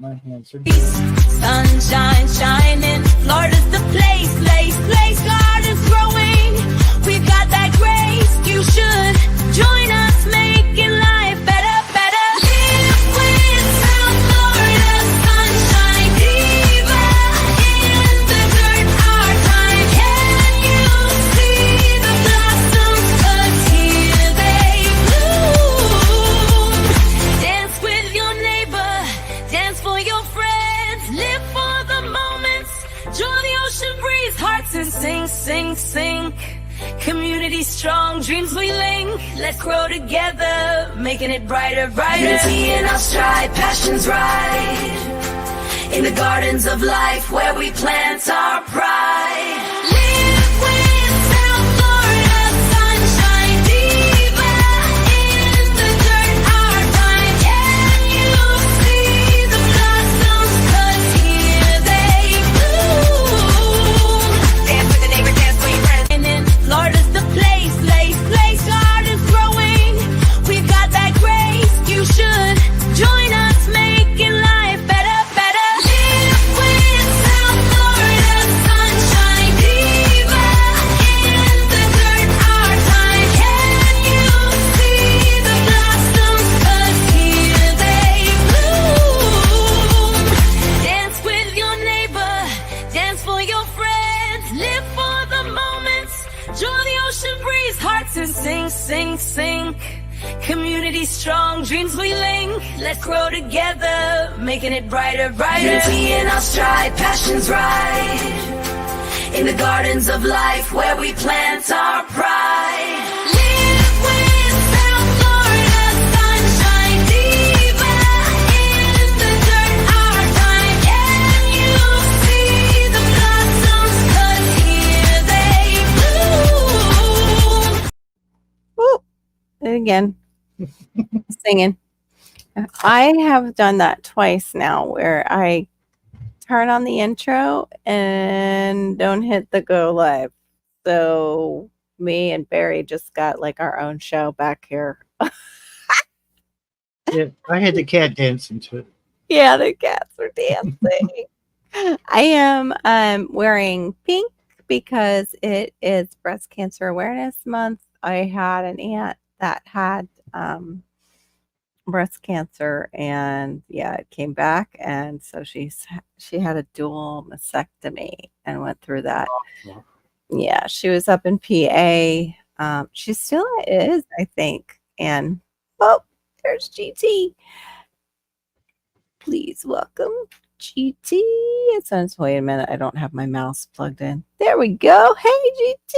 My hands are sunshine shining. Florida's the place gardens growing. We've got that grace. You should join us, making life better. Live with South Florida sunshine diva. In the dirt, our time. Can you see the blossoms? 'Cause here they bloom. Dance with your neighbor, dance for your friends, live for the moments, join the ocean breeze, hearts and sing. Community strong, dreams we link, let's grow together, making it brighter. Unity in our stride, passions right, in the gardens of life where we plant our pride. Live with South Florida sunshine diva. In the dirt, our time. Can you see the blossoms? 'Cause here they bloom. Dance with the neighbor, dance for your friends. And in Florida's the place gardens growing. We've got that grace. You should join us, making life better. Live with South Florida sunshine diva. In the dirt, our time. Can you see the blossoms? 'Cause here they bloom. Dance with your neighbor, dance for your friends, live for the moments, join the ocean breeze, hearts and sing. Community strong, dreams we link, let's grow together, making it brighter. Unity in our stride, passions right, in the gardens of life where we plant our pride. Live with South Florida sunshine diva. In the dirt, our time. Can you see the blossoms? 'Cause here they bloom. Woo! And again, singing. I have done that twice now where I turn on the intro and don't hit the go live. So me and Barry just got like our own show back here. yeah, I had the cat dancing to it. Yeah, the cats are dancing. I am wearing pink because it is Breast Cancer Awareness Month. I had an aunt that had breast cancer, and yeah, it came back, and so she had a dual mastectomy and went through that. Oh, Yeah, she was up in PA. She still is, I think. And oh, there's GT. Please welcome GT. It says, wait a minute, I don't have my mouse plugged in. There we go. Hey, GT.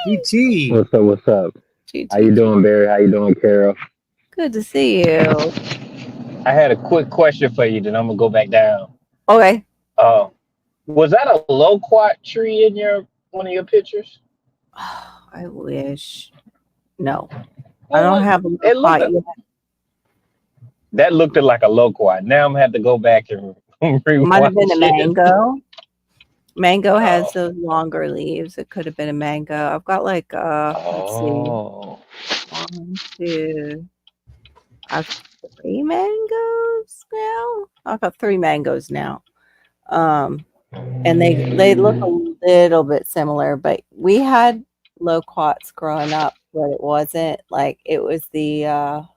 GT. What's up? GT. How you doing, Barry? How you doing, Carol? Good to see you. I had a quick question for you, then I'm gonna go back down. Okay. Was that a loquat tree in one of your pictures? Oh, I wish. No, I don't have a It loquat yet. That looked like a loquat. Now I'm gonna have to go back and rewatch. Might have been a it. mango. Mango has those longer leaves. It could have been a mango. I've got like let's see. 1, 2. I have 3 mangoes now. I've got 3 mangoes now. And they look a little bit similar, but we had loquats growing up, but it wasn't like it was the how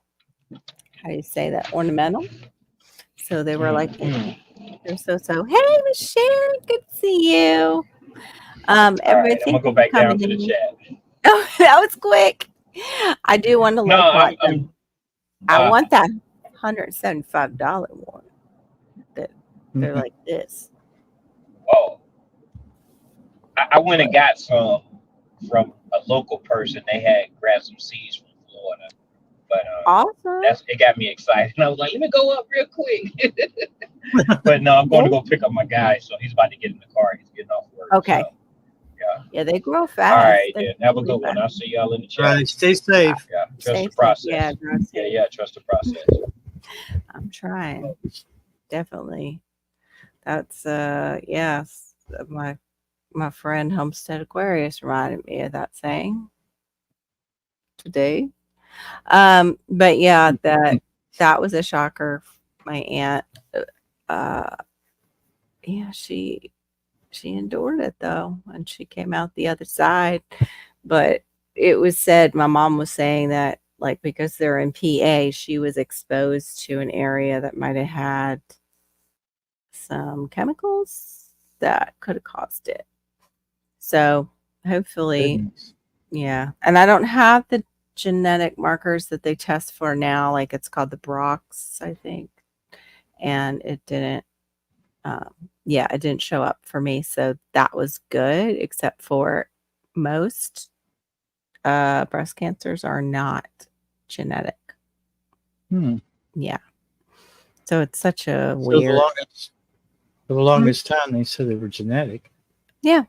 do you say that, ornamental. So they were like they're so. Hey Michelle, good to see you. Everything. I'm gonna go back down to the chat. Oh, that was quick. I do want to loquat them. I want that $175 one. That they're like this. Oh, I went and got some from a local person. They had grabbed some seeds from Florida, but awesome. It got me excited. And I was like, let me go up real quick. But no, I'm going to go pick up my guy. So he's about to get in the car. He's getting off work. Okay. So, yeah, they grow fast. All right, then. Have a good one. I'll see y'all in the chat. All right, stay safe. Yeah, trust the process. Yeah, trust the process. I'm trying. Definitely. That's yes. My friend Homestead Aquarius reminded me of that saying today. But yeah, that was a shocker. My aunt yeah, she endured it though, and she came out the other side. But it was said, my mom was saying that, like, because they're in PA, she was exposed to an area that might have had some chemicals that could have caused it. So hopefully, Goodness. yeah. And I don't have the genetic markers that they test for now. Like, it's called the Brox, I think. And it didn't, yeah, it didn't show up for me. So that was good, except for most breast cancers are not genetic. Hmm. Yeah. So it's such a So weird. for the longest time, they said they were genetic. Yeah.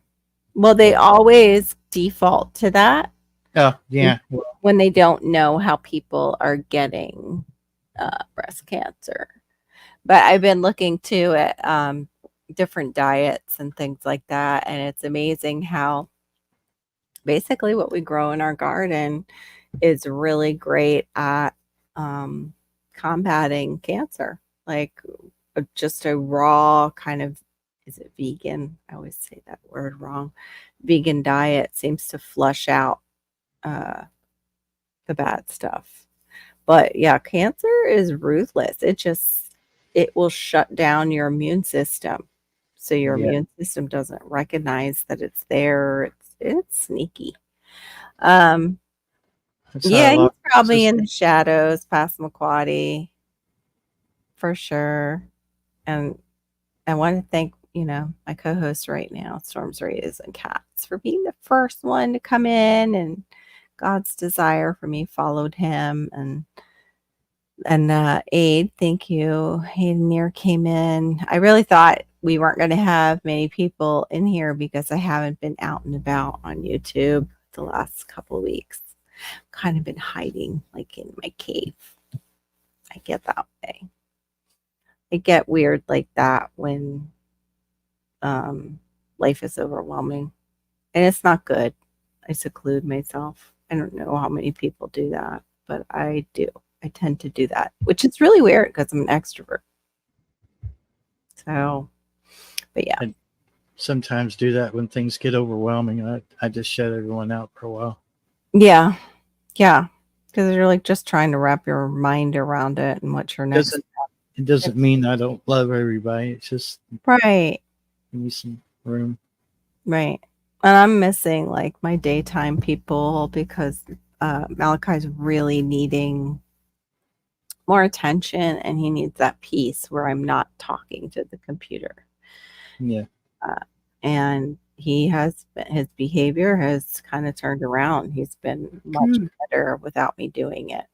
Well, they always default to that Oh, yeah. Well, when they don't know how people are getting breast cancer. But I've been looking too at different diets and things like that. And it's amazing how basically what we grow in our garden is really great at combating cancer. Like just a raw kind of, is it vegan? I always say that word wrong. Vegan diet seems to flush out the bad stuff. But yeah, cancer is ruthless. It will shut down your immune system. So your yeah. immune system doesn't recognize that it's there. It's sneaky. Um, That's how yeah, a he's lot probably in the shadows, Passamaquoddy, for sure. And I want to thank, my co-host right now, Storms Rays and Cats, for being the first one to come in, and God's desire for me followed him. And Aid, thank you. Hayden Near came in. I really thought we weren't going to have many people in here because I haven't been out and about on YouTube the last couple of weeks. Kind of been hiding like in my cave. I get that way. I get weird like that when life is overwhelming. And it's not good. I seclude myself. I don't know how many people do that, but I do. I tend to do that, which is really weird because I'm an extrovert. So, but yeah. I sometimes do that when things get overwhelming. I just shut everyone out for a while. Yeah. Yeah. Because you're like just trying to wrap your mind around it and what your next. It doesn't mean I don't love everybody. It's just Right. give me some room. Right. And I'm missing like my daytime people because Malachi's really needing more attention, and he needs that peace where I'm not talking to the computer. Yeah. And his behavior has kind of turned around. He's been much better without me doing it.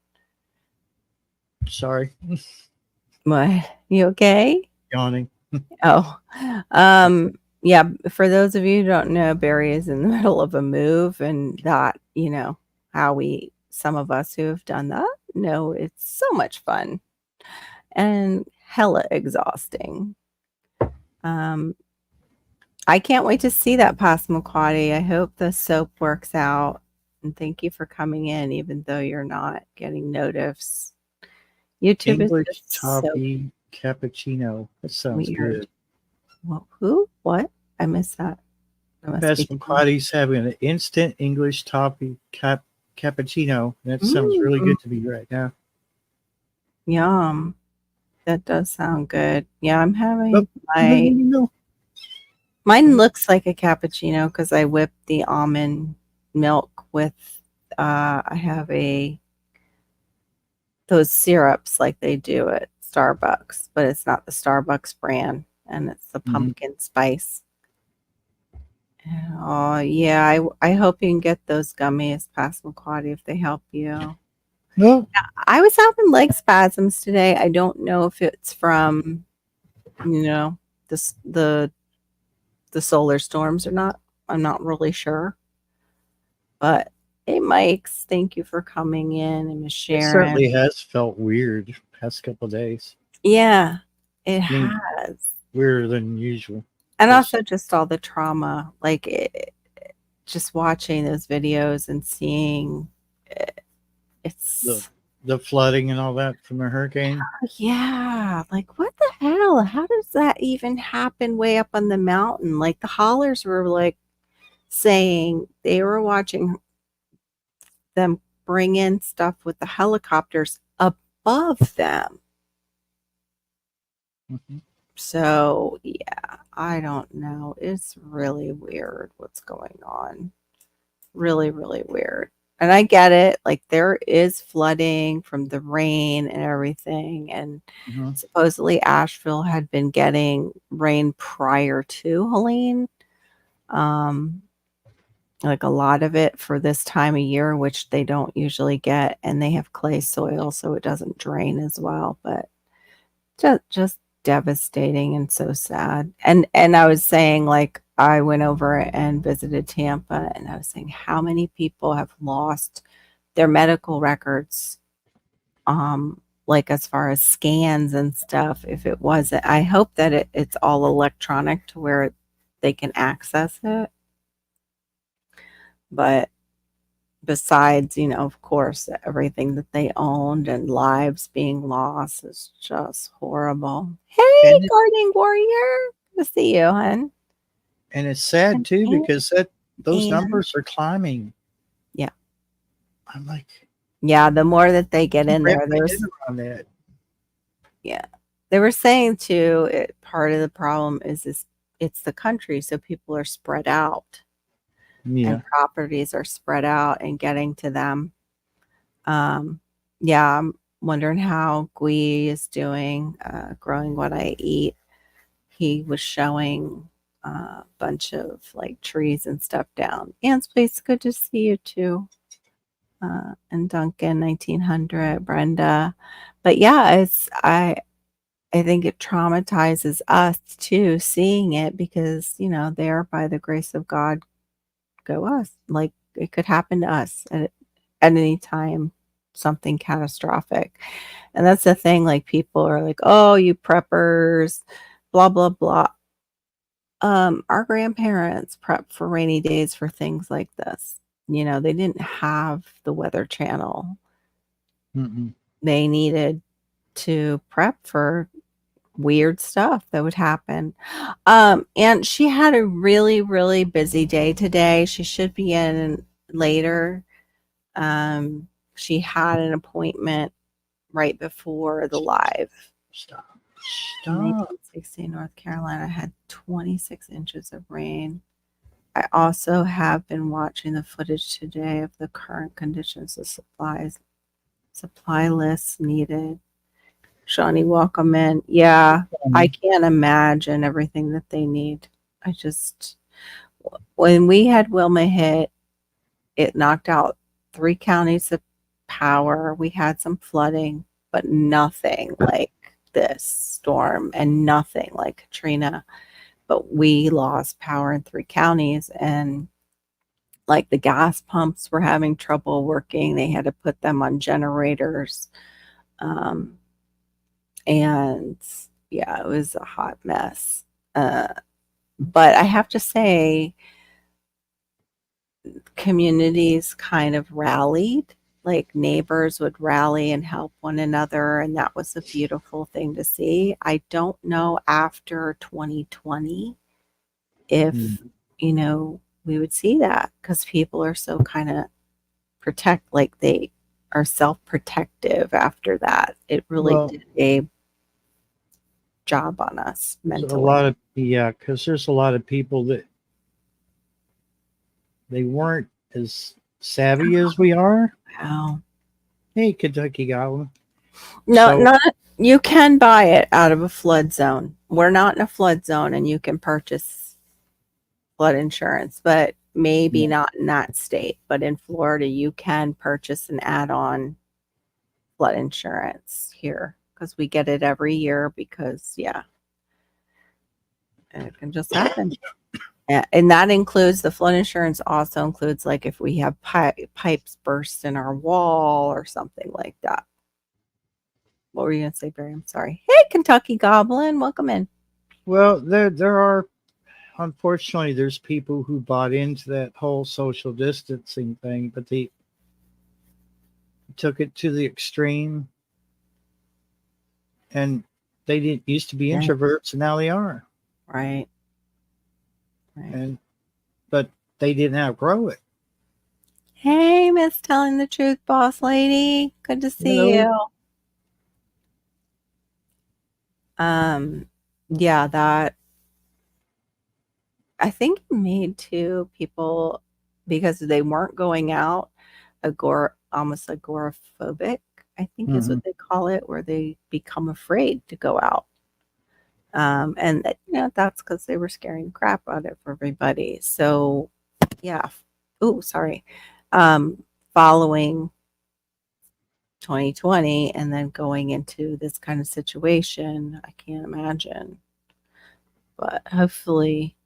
Sorry. What? You okay? Yawning. Oh, yeah. For those of you who don't know, Barry is in the middle of a move, and that, how some of us who have done that know it's so much fun and hella exhausting. I can't wait to see that Passamaquoddy. I hope the soap works out. And thank you for coming in, even though you're not getting notifs. YouTube English is just toffee cappuccino. That sounds weird. good. Well, who? What? I missed that. Passamaquoddy's having an instant English toffee cappuccino. That sounds really good to me right now. Yum. That does sound good. Yeah, I'm having mine looks like a cappuccino because I whipped the almond milk with I have those syrups like they do at Starbucks, but it's not the Starbucks brand, and it's the pumpkin spice. Oh yeah, I hope you can get those gummies, Passamaquoddy, if they help you. No. I was having leg spasms today. I don't know if it's from, the solar storms or not. I'm not really sure. But hey, Mike's, thank you for coming in, and Miss Sharon. It certainly has felt weird the past couple of days. Yeah, it has. Weirder than usual. And also just all the trauma, like just watching those videos and seeing it's the flooding and all that from the hurricane. Yeah, like what the hell? How does that even happen way up on the mountain? Like the haulers were like saying they were watching them bring in stuff with the helicopters above them. Mhm. So, yeah, I don't know. It's really weird what's going on. Really, really weird. And I get it. Like, there is flooding from the rain and everything. And Mhm. supposedly Asheville had been getting rain prior to Helene. Um, like a lot of it for this time of year, which they don't usually get. And they have clay soil, so it doesn't drain as well. But just devastating and so sad. And I was saying, like, I went over and visited Tampa, and I was saying how many people have lost their medical records, like as far as scans and stuff. If it wasn't, I hope that it's all electronic to where they can access it. But besides, of course, everything that they owned and lives being lost is just horrible. Hey, And gardening warrior. Good to see you, hon. and it's sad too And, because those numbers are climbing. yeah. I'm like, Yeah, the more that they get in wrap there, my head around that. yeah. They were saying too, part of the problem is it's the country, so people are spread out Yeah. and properties are spread out and getting to them. Yeah, I'm wondering how Gui is doing, growing what I eat. He was showing a bunch of like trees and stuff down. Ann's place, good to see you too. And Duncan, 1900, Brenda. But yeah, I think it traumatizes us too, seeing it because, there by the grace of God go us. Like it could happen to us at any time, something catastrophic. And that's the thing, like people are like, oh, you preppers, blah, blah, blah. Our grandparents prepped for rainy days for things like this. They didn't have the Weather Channel. Mm-mm. They needed to prep for weird stuff that would happen. And she had a really, really busy day today. She should be in later. She had an appointment right before the live. Stop. 1960 North Carolina had 26 inches of rain. I also have been watching the footage today of the current conditions of supply lists needed. Shawnee, welcome in. Yeah, I can't imagine everything that they need. When we had Wilma hit, it knocked out 3 counties of power. We had some flooding, but nothing like this storm and nothing like Katrina. But we lost power in 3 counties, and like the gas pumps were having trouble working. They had to put them on generators. And yeah, it was a hot mess. But I have to say, communities kind of rallied, like neighbors would rally and help one another. And that was a beautiful thing to see. I don't know after 2020 if, we would see that because people are so kind of like they are self-protective after that. It really did a job on us mentally. Because there's a lot of people that they weren't as savvy as we are. Wow. Hey, Kentucky Goblin. No, you can buy it out of a flood zone. We're not in a flood zone, and you can purchase flood insurance, but maybe not in that state. But in Florida, you can purchase an add-on flood insurance here because we get it every year because, it can just happen. And that includes the flood insurance also includes like if we have pipes burst in our wall or something like that. What were you going to say, Barry? I'm sorry. Hey, Kentucky Goblin. Welcome in. Well, there are, unfortunately, there's people who bought into that whole social distancing thing, but took it to the extreme, and they didn't used to be Yeah. introverts, and now they are. Right. But they didn't outgrow it. Hey, Miss Telling the Truth Boss Lady. Good to see Hello. you. Yeah, that I think it made too people because they weren't going out almost agoraphobic, I think is Mhm. what they call it, where they become afraid to go out. And that, that's because they were scaring the crap out of everybody. So yeah. Oh, sorry. Following 2020 and then going into this kind of situation, I can't imagine. But hopefully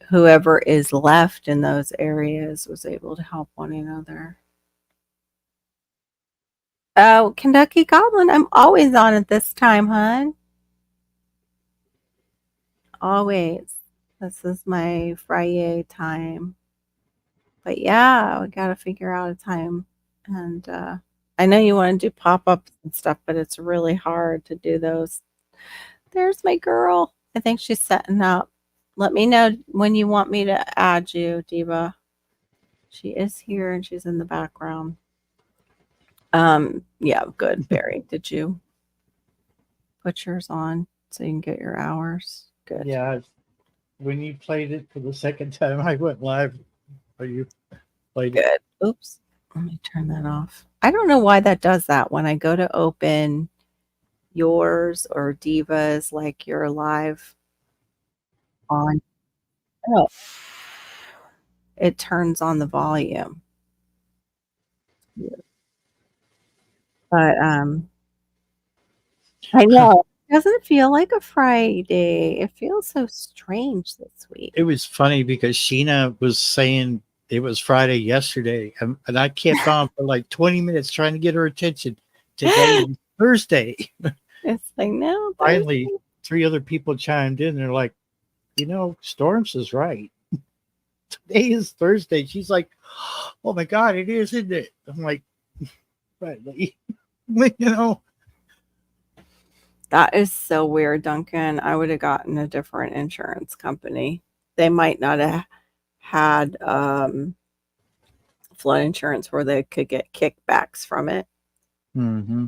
whoever is left in those areas was able to help one another. Oh, Kentucky Goblin, I'm always on at this time, hon. Always. This is my Fri-Yay time. But yeah, we got to figure out a time. And I know you want to do pop-ups and stuff, but it's really hard to do those. There's my girl. I think she's setting up. Let me know when you want me to add you, Diva. She is here and she's in the background. Yeah, good, Barry. Did you put yours on so you can get your hours? Good. Yeah. When you played it for the second time, I went live. Or you played it. Good. Oops. Let me turn that off. I don't know why that does that. When I go to open yours or Diva's, like you're live on, oh, it turns on the volume. But I know it doesn't feel like a Friday. It feels so strange this week. It was funny because Sheena was saying it was Friday yesterday, and I kept on for like 20 minutes trying to get her attention. Today is Thursday. It's like, no. Finally, Thursday. 3 other people chimed in. They're like, Storms is right. Today is Thursday. She's like, oh my God, it is, isn't it? I'm like, right. That is so weird, Duncan. I would have gotten a different insurance company. They might not have had flood insurance where they could get kickbacks from it. Mm-hmm.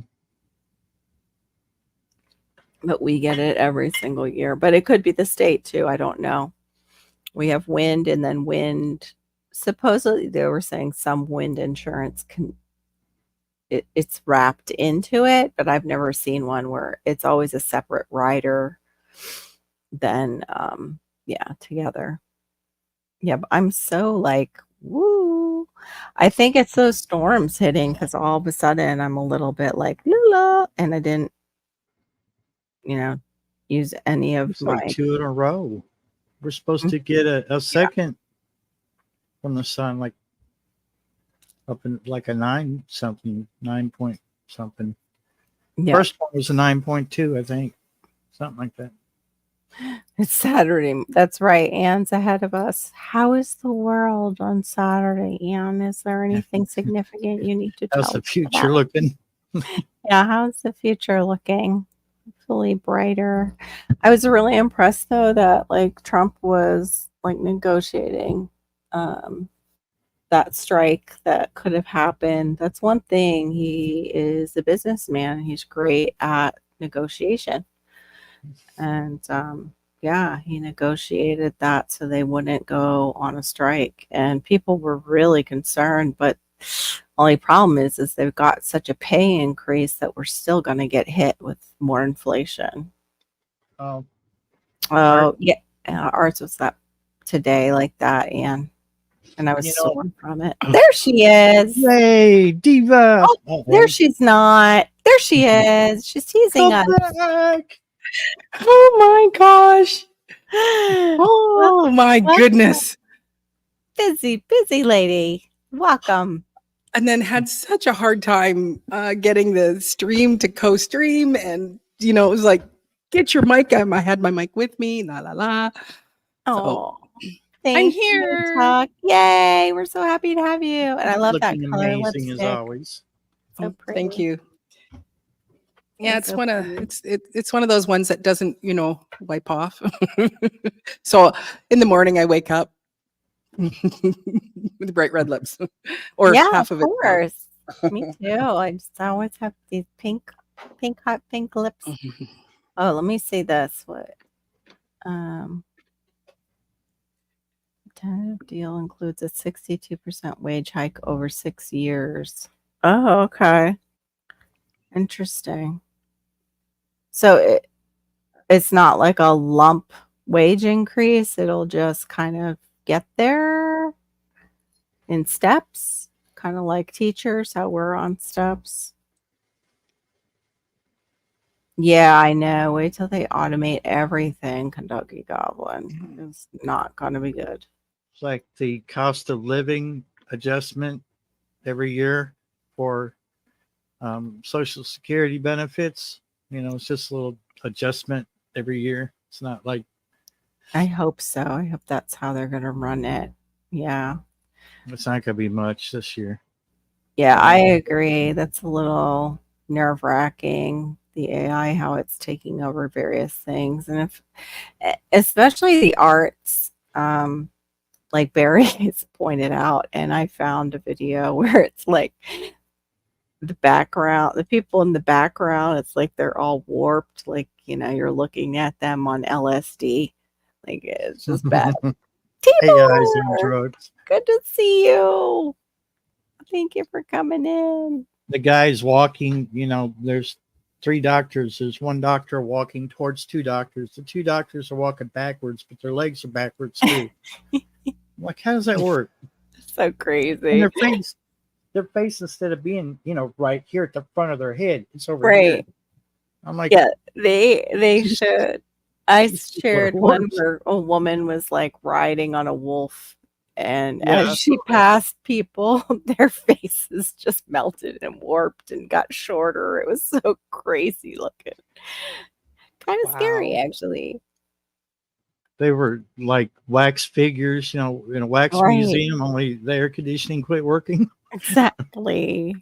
But we get it every single year. But it could be the state too. I don't know. We have wind and then wind. Supposedly they were saying some wind insurance it's wrapped into it, but I've never seen one where it's always a separate rider than together. Yeah, but I'm so like, woo. I think it's those storms hitting because all of a sudden I'm a little bit like, la, and I didn't, use any of It's my. like 2 in a row. We're supposed to get a second from the sun, like up in like a 9 point something. Yeah. First one was a 9.2, I think. Something like that. It's Saturday. That's right. Anne's ahead of us. How is the world on Saturday, Anne? Is there anything significant you need to tell How's the us future about? looking? Yeah, how's the future looking? Hopefully brighter. I was really impressed though that like Trump was like negotiating that strike that could have happened. That's one thing. He is a businessman. He's great at negotiation. And he negotiated that so they wouldn't go on a strike. And people were really concerned, but only problem is they've got such a pay increase that we're still going to get hit with more inflation. Oh, Yeah. Ours was that today like that, Anne. And I was sore from it. There she is. Yay, Diva. Oh, there she's not. There she is. She's teasing us. Back. Oh my gosh. Oh my goodness. Busy lady. Welcome. And then had such a hard time getting the stream to co-stream. And, it was like, get your mic. I had my mic with me. La, la, la. Oh, I'm here. Talk. Yay. We're so happy to have you. And I love that Looking color amazing lipstick. as always. So pretty. Thank you. Yeah, It's it's so one of pretty. it's one of those ones that doesn't, wipe off. So in the morning I wake up with bright red lips, or Yeah, half of of it. course. Me too. I always have these hot pink lips. Oh, let me see this. What? Tentative deal includes a 62% wage hike over 6 years. Oh, okay. Interesting. So it's not like a lump wage increase. It'll just kind of get there in steps, kind of like teachers, how we're on steps. Yeah, I know. Wait till they automate everything. Kentucky Goblin is not going to be good. It's like the cost of living adjustment every year for Social Security benefits. It's just a little adjustment every year. It's not like I hope so. I hope that's how they're going to run it. Yeah. it's not going to be much this year. Yeah, I agree. That's a little nerve wracking. The AI, how it's taking over various things. And especially the arts, like Barry has pointed out, and I found a video where it's like the people in the background, it's like they're all warped, like, you're looking at them on LSD. Like, it's just bad. Hey guys, and Timur, drugs. good to see you. Thank you for coming in. The guy's walking, there's 3 doctors. There's one doctor walking towards 2 doctors. The 2 doctors are walking backwards, but their legs are backwards too. I'm like, how does that work? So crazy. And their face instead of being, right here at the front of their head, it's over Right. here. I'm like, Yeah, they should. I shared one works. where a woman was like riding on a wolf, and Yeah, as she passed people, their faces just melted and warped and got shorter. It was so crazy looking. Kind of scary, Wow. actually. they were like wax figures, in a wax Right. museum, only the air conditioning quit working. Exactly.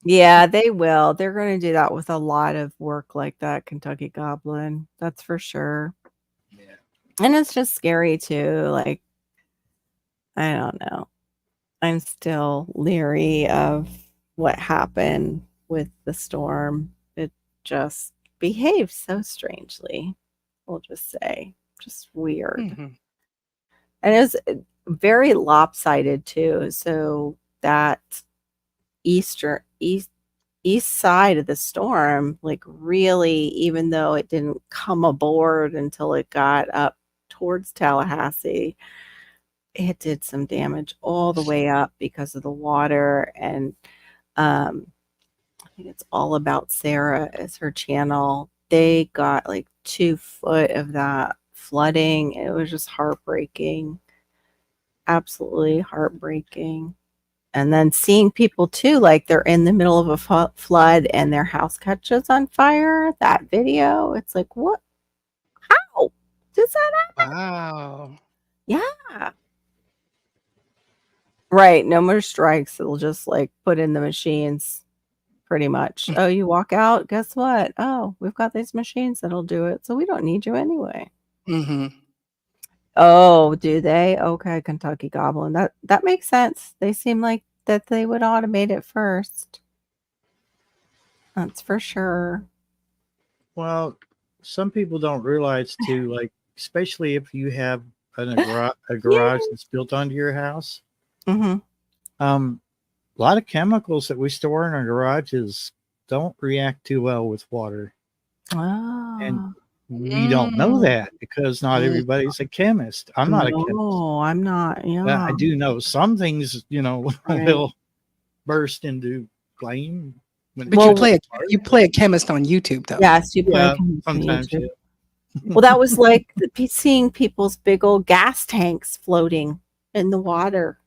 Yeah, they will. They're going to do that with a lot of work like that, Kentucky Goblin. That's for sure. Yeah. And it's just scary too. Like, I don't know. I'm still leery of what happened with the storm. It just behaved so strangely. We'll just say, just weird. Mhm. And it was very lopsided too. So that east side of the storm, like, really, even though it didn't come aboard until it got up towards Tallahassee, it did some damage all the way up because of the water. And I think it's All About Sarah is her channel. They got like 2 foot of that flooding. It was just heartbreaking. Absolutely heartbreaking. And then seeing people too, like they're in the middle of a flood and their house catches on fire. That video, it's like, what? How does that happen? Wow. Yeah. Right. No more strikes. It'll just like put in the machines pretty much. Oh, you walk out. Guess what? Oh, we've got these machines that'll do it. So we don't need you anyway. Hmm. Oh, do they? Okay, Kentucky Goblin. That makes sense. They seem like that they would automate it first. That's for sure. Well, some people don't realize too, like, especially if you have a garage that's built onto your house. Mm-hmm. A lot of chemicals that we store in our garages don't react too well with water. Oh. And we don't know that because not everybody's a chemist. I'm not a chemist. No, I'm not. Yeah. I do know some things, Right. will burst into flame. But you play a chemist on YouTube though. Yes, you play Yeah, chemist on sometimes, YouTube. yeah. Well, that was like seeing people's big old gas tanks floating in the water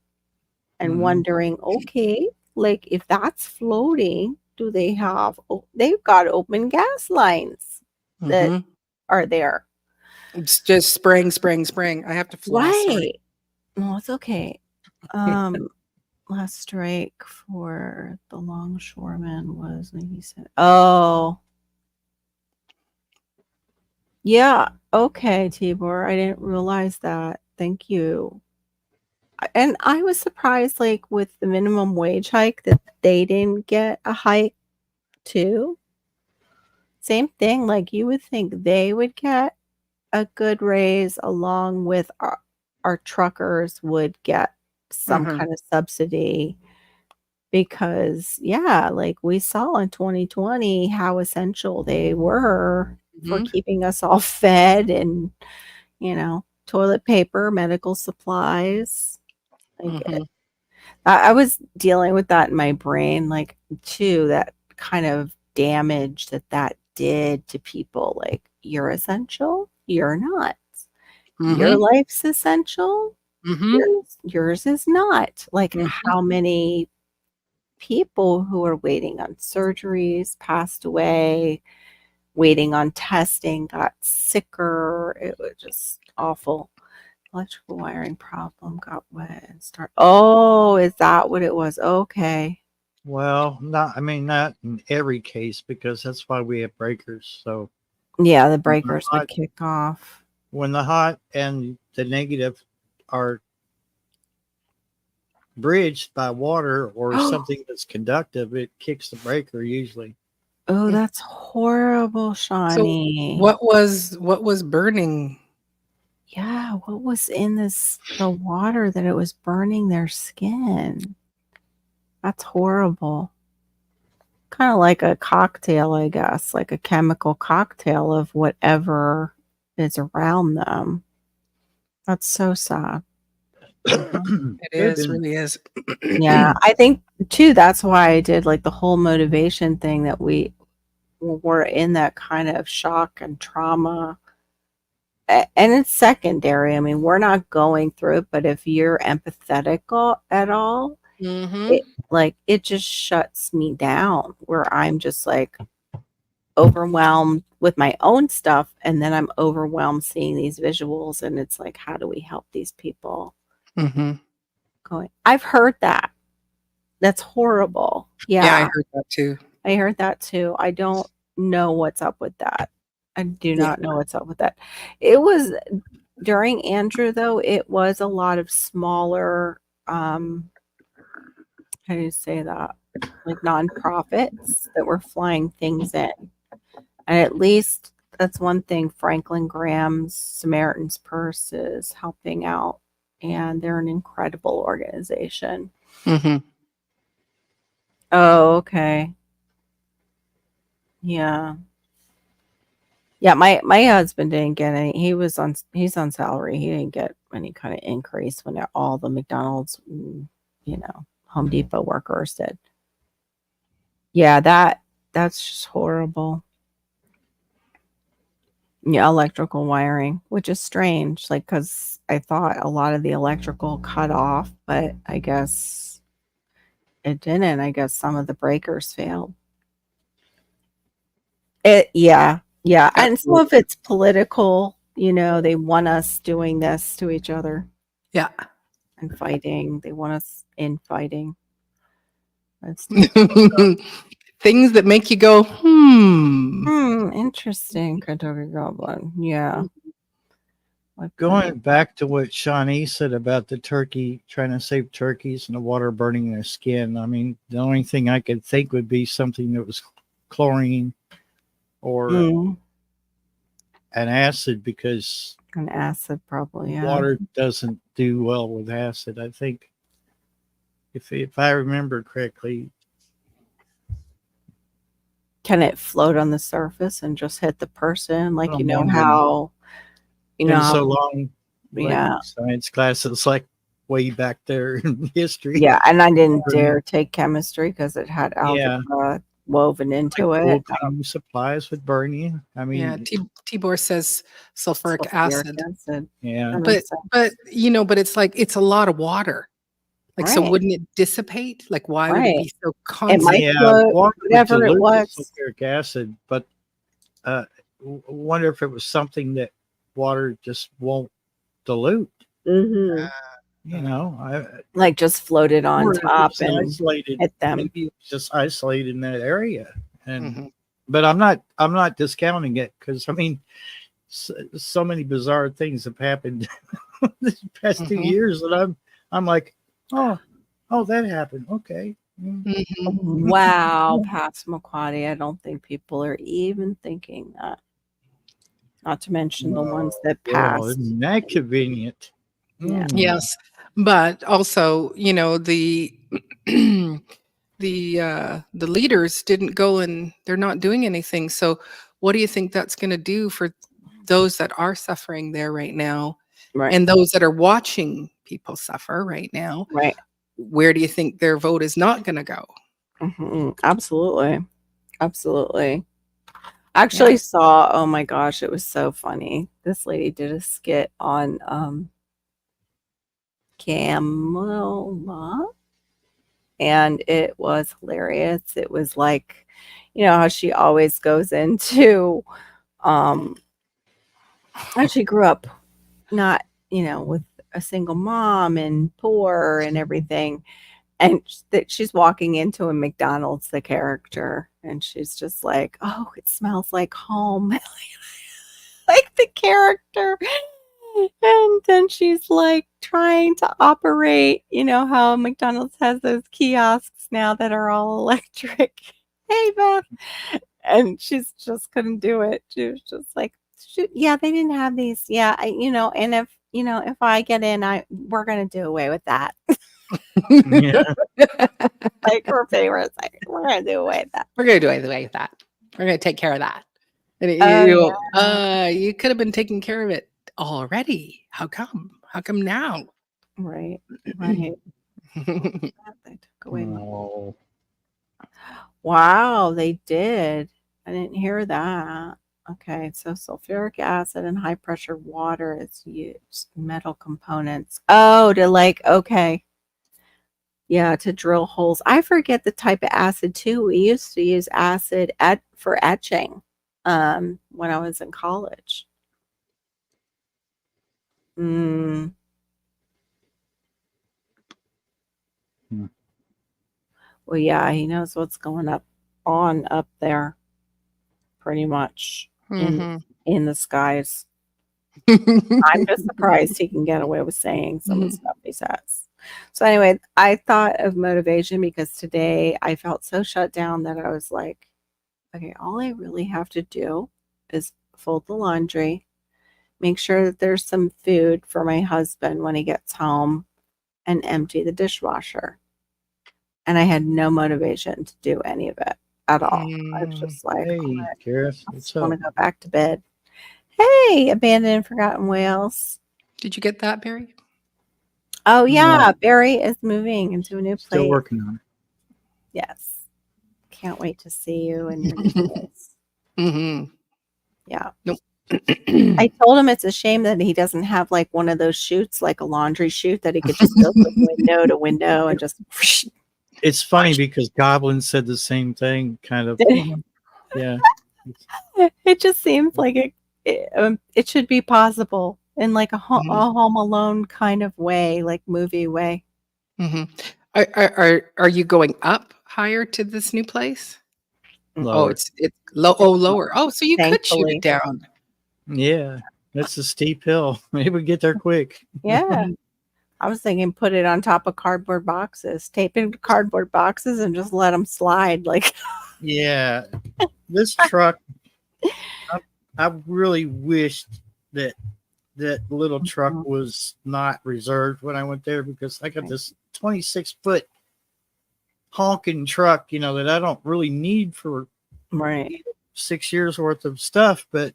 and Mhm. wondering, okay, like if that's floating, do they have? They've got open gas lines that Mhm. are there. It's just spring. I have to floss. Sorry. Right. No, it's okay. last strike for the longshoremen was 97. Oh, yeah. Okay, Tibor. I didn't realize that. Thank you. And I was surprised, like with the minimum wage hike, that they didn't get a hike too. Same thing. Like you would think they would get a good raise along with our truckers would get some Mhm. kind of subsidy because yeah, like we saw in 2020 how essential they were for Mhm. keeping us all fed and toilet paper, medical supplies. Like Mhm. I was dealing with that in my brain, like too, that kind of damage that did to people. Like you're essential, you're not. Your Mhm. life's essential, Mhm. yours is not. Like Mhm. how many people who are waiting on surgeries passed away, waiting on testing got sicker. It was just awful. Electrical wiring problem got wet and start. Oh, is that what it was? Okay. Well, not in every case because that's why we have breakers. So Yeah, the when the breakers would hot, kick off. when the hot and the negative are bridged by water or something that's conductive, it kicks the breaker usually. Oh, that's horrible, So Shawnee. what was burning? Yeah, what was in the water that it was burning their skin? That's horrible. Kind of like a cocktail, I guess, like a chemical cocktail of whatever is around them. That's so sad. Mhm. It Could have is, been. really is. Yeah, I think too that's why I did like the whole motivation thing that we were in that kind of shock and trauma. And it's secondary. I mean, we're not going through it, but if you're empathetic at all, Mhm. it just shuts me down where I'm just like overwhelmed with my own stuff and then I'm overwhelmed seeing these visuals and it's like how do we help these people Mhm. going I've heard that. That's horrible. Yeah, I Yeah, heard that too. I heard that too. I don't know what's up with that. I do Yeah. not know what's up with that. It was during Andrew though, it was a lot of smaller how do you say that? Like nonprofits that were flying things in. And at least that's one thing Franklin Graham's Samaritan's Purse is helping out. And they're an incredible organization. Mhm. Oh, okay. Yeah. Yeah, my husband didn't get any. He's on salary. He didn't get any kind of increase when all the McDonald's, Home Depot workers did. Yeah, that's just horrible. Yeah, electrical wiring, which is strange, like because I thought a lot of the electrical cut off, but I guess it didn't. I guess some of the breakers failed. Yeah, and some of Absolutely. it's political. They want us doing this to each other Yeah. and fighting. They want us in fighting. That's Things that make you go, "Hmm." interesting, Kentucky Goblin. Yeah. What could Going back to what Shawnee said about the turkey, trying to save turkeys and the water burning their skin. I mean, the only thing I could think would be something that was chlorine or mm, an acid because an acid probably, yeah. water doesn't do well with acid. I think if I remember correctly, Can it float on the surface and just hit the person? Like, I'm wondering. Been so how, long, like yeah. science classes, like way back there in history. Yeah, and I didn't Burning. dare take chemistry because it had Yeah, algebra woven like into it. old cleaning supplies would burn you. I Yeah, mean, Tibor says sulfuric Sulfuric acid. acid. yeah. That But makes sense. but it's like it's a lot of water. Like, so Right, wouldn't it dissipate? Like, why would it right. be so It might constant? Yeah, float, water would whatever it dilute the was. sulfuric acid, but wonder if it was something that water just won't dilute. Mm-hmm. You know, Like just floated on or if top it's and isolated. hit them. Maybe it's just isolated in that area, and Mhm. but I'm not discounting it because I mean, so many bizarre things have happened this past 2 Mhm. years that I'm like, oh, that happened. Okay. Mhm. Wow, Passamaquoddy. I don't think people are even thinking that. Not to mention the ones that Well, passed. isn't that convenient? Yeah. Yes, but also, the the leaders didn't go, and they're not doing anything. So, what do you think that's going to do for those that are suffering there right now, Right. and those that are watching people suffer right now? Right. Where do you think their vote is not going to go? Absolutely. Absolutely. I actually saw, oh my gosh, it was so funny. This lady did a skit on Camelot, and it was hilarious. It was like, how she always goes into how she grew up not, with a single mom and poor and everything. And that she's walking into a McDonald's, the character, and she's just like, "Oh, it smells like home," like the character. And then she's like trying to operate, how McDonald's has those kiosks now that are all electric. Hey, Beth. And she's just couldn't do it. She was just like, yeah, they didn't have these. Yeah, and if I get in, we're gonna do away with that. Yeah. Like her favorite. Like, we're gonna do away with that. We're going to do away with that. We're going to take care of that. And you could have been taking care of it already. How come? How come now? Right. Right. They took away my. Oh, Wow, they did. I didn't hear that. Okay, so sulfuric acid and high pressure water is used. Metal components. Oh, okay. Yeah, to drill holes. I forget the type of acid too. We used to use acid for etching when I was in college. Mm. Hmm. Well, yeah, he knows what's going on up there, pretty much Mhm. in the skies. I'm just surprised he can get away with saying some of the stuff he says. So anyway, I thought of motivation because today I felt so shut down that I was like, okay, all I really have to do is fold the laundry, make sure that there's some food for my husband when he gets home, and empty the dishwasher. And I had no motivation to do any of it at all. I was just like, hey, Karis, I what's just want up? to go back to bed. Hey, abandoned and forgotten whales. Did you get that, Barry? Oh No. yeah, Barry is moving into a new Still place. working on it. Yes. Can't wait to see you in your new place. Mhm. Yeah. Nope. I told him it's a shame that he doesn't have like one of those chutes, like a laundry chute that he could just go from window to window and just. It's funny because Goblin said the same thing, kind of. Yeah. It just seems like it should be possible in like a Home Alone kind of way, like movie way. Mhm. Are you going up higher to this new place? Oh, Lower. it's low. Oh, lower. Oh, so you could shoot Thankfully. it down. Yeah. That's a steep hill. Maybe we get there quick. Yeah. I was thinking put it on top of cardboard boxes, tape into cardboard boxes and just let them slide. Like, Yeah. This truck, I really wished that little truck was not reserved when I went there because I got this 26-foot honking truck, that I don't really need for right. 6 years worth of stuff, but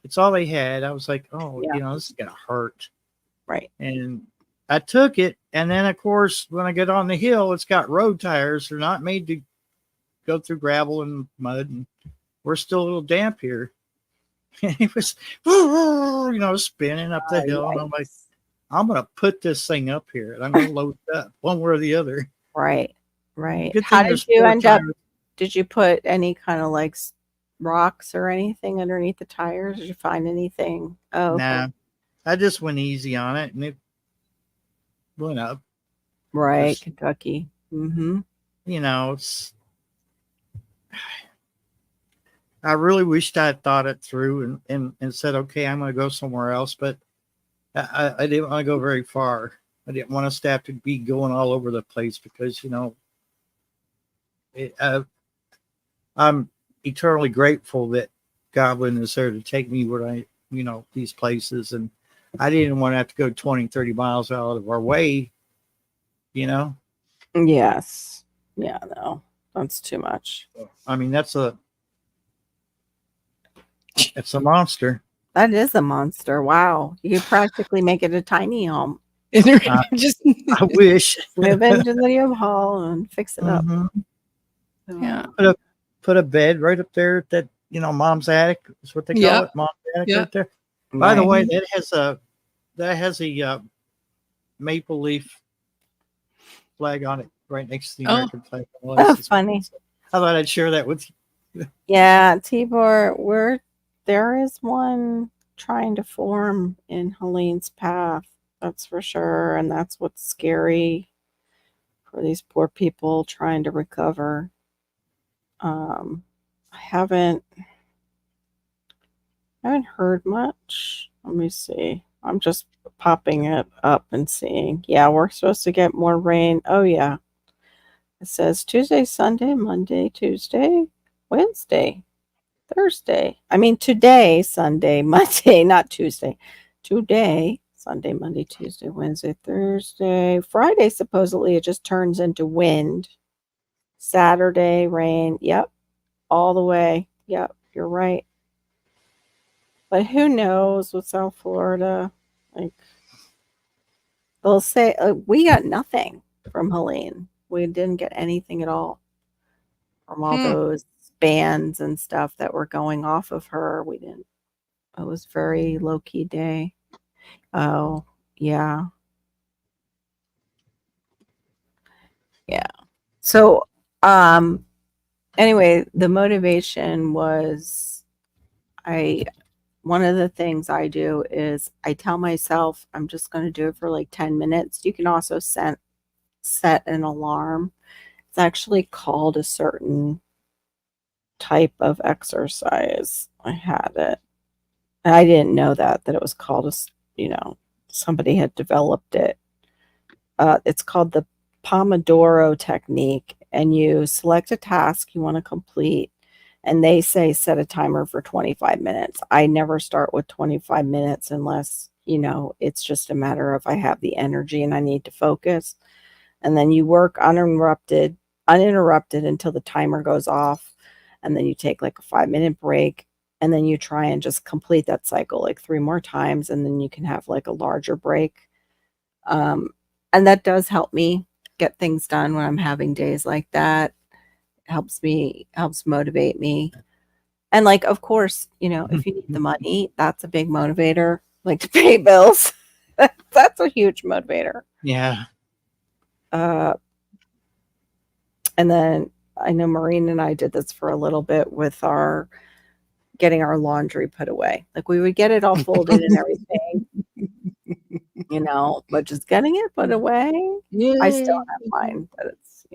it's all they had. I was like, oh, Yeah. this is gonna hurt. Right. And I took it, and then of course when I get on the hill, it's got road tires. They're not made to go through gravel and mud, and we're still a little damp here. And it was, spinning up the hill, and I'm like, I'm gonna put this thing up here, and I'm gonna load it up one way or the other. Right. Right. Good How thing did there's you 4 end up? tires. Did you put any kind of like rocks or anything underneath the tires? Did you find anything? Oh, okay. Nah, I just went easy on it, and went up. Right, Just, Kentucky. Mm-hmm. you know, it's. I really wished I had thought it through and said, okay, I'm going to go somewhere else, but I didn't want to go very far. I didn't want us to have to be going all over the place because, you know, it, I'm eternally grateful that Goblin is there to take me where you know, these places. And I didn't want to have to go 20, 30 miles out of our way, you know? Yes. Yeah, no, that's too much. I mean, it's a monster. That is a monster. Wow. You could practically make it a tiny home. Just I wish. Move into the U-Haul and fix it up. Mhm. yeah. Put a bed right up there at that, you know, mom's attic is what they call Yeah. it. Mom's attic Yeah. right there. By the Right. way, that has a maple leaf flag on it right next to the Oh. American flag. Oh, funny. I thought I'd share that with you. Yeah, Tibor, there is one trying to form in Helene's path. That's for sure. And that's what's scary for these poor people trying to recover. I haven't heard much. Let me see. I'm just popping it up and seeing. Yeah, we're supposed to get more rain. Oh yeah. It says Tuesday, Sunday, Monday, Tuesday, Wednesday, Thursday. I mean today, Sunday, Monday, not Tuesday. Today, Sunday, Monday, Tuesday, Wednesday, Thursday. Friday, supposedly it just turns into wind. Saturday, rain. Yep. All the way. Yep. You're right. But who knows with South Florida? Like, they'll say, we got nothing from Helene. We didn't get anything at all from all those bands and stuff that were going off of her. We didn't. It was very low key day. Oh, yeah. Yeah. So, anyway, the motivation was one of the things I do is I tell myself I'm just going to do it for like 10 minutes. You can also set an alarm. It's actually called a certain type of exercise. I had it. And I didn't know that it was called somebody had developed it. It's called the Pomodoro technique, and you select a task you want to complete, and they say set a timer for 25 minutes. I never start with 25 minutes unless, it's just a matter of I have the energy and I need to focus. And then you work uninterrupted until the timer goes off. And then you take like a 5-minute break, and then you try and just complete that cycle like 3 more times. And then you can have like a larger break. And that does help me get things done when I'm having days like that. Helps motivate me. And like, of course, if you need the money, that's a big motivator, like to pay bills. That's a huge motivator. Yeah. And then I know Maureen and I did this for a little bit with getting our laundry put away. Like we would get it all folded and everything, but just getting it put away. Yeah. I still have mine, but it's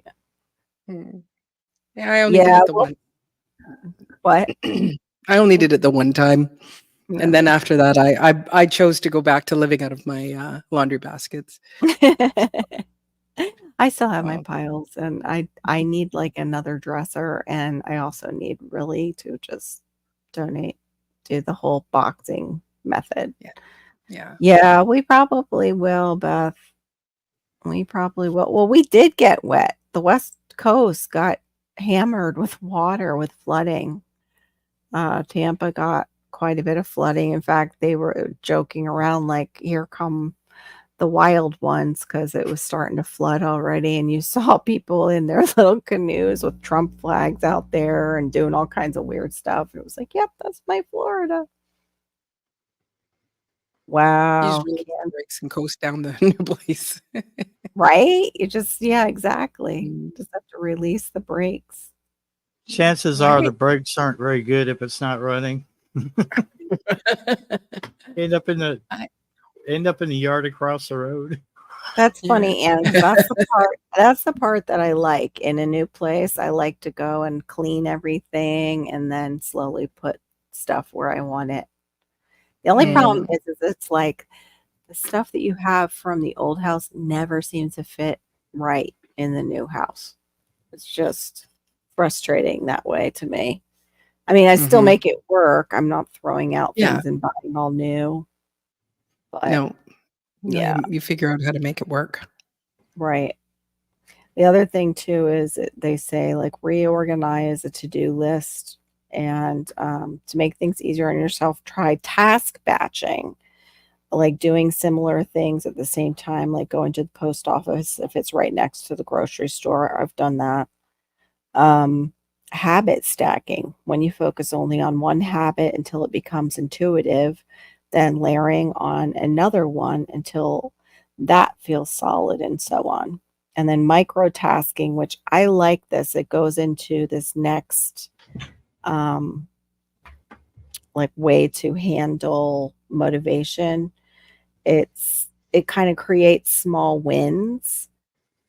Yeah, I only did it the one. What? I only did it the one time. Yeah. And then after that, I chose to go back to living out of my laundry baskets. I still have my piles, and I need like another dresser, and I also need really to just do the whole boxing method. Yeah, we probably will, Beth. We probably will. Well, we did get wet. The West Coast got hammered with water, with flooding. Tampa got quite a bit of flooding. In fact, they were joking around like, here come the wild ones, because it was starting to flood already, and you saw people in their little canoes with Trump flags out there and doing all kinds of weird stuff. And it was like, yep, that's my Florida. Wow. You just really breaks and coast down the new place. Right? You just, yeah, exactly. Just have to release the brakes. Chances are the brakes aren't very good if it's not running. End up in the yard across the road. That's Yeah. funny, Anne, 'cause that's the part that I like in a new place. I like to go and clean everything and then slowly put stuff where I want it. The only problem Mm. is it's like the stuff that you have from the old house never seems to fit right in the new house. It's just frustrating that way to me. I mean, I still Mhm. make it work. I'm not throwing out Yeah. things and buying all new, but No. No, yeah, you figure out how to make it work. right. The other thing too is they say like reorganize a to-do list and to make things easier on yourself, try task batching, like doing similar things at the same time, like going to the post office if it's right next to the grocery store. I've done that. Um, habit stacking, when you focus only on one habit until it becomes intuitive, then layering on another one until that feels solid, and so on. And then microtasking, which I like this, it goes into this next um, like way to handle motivation. It kind of creates small wins,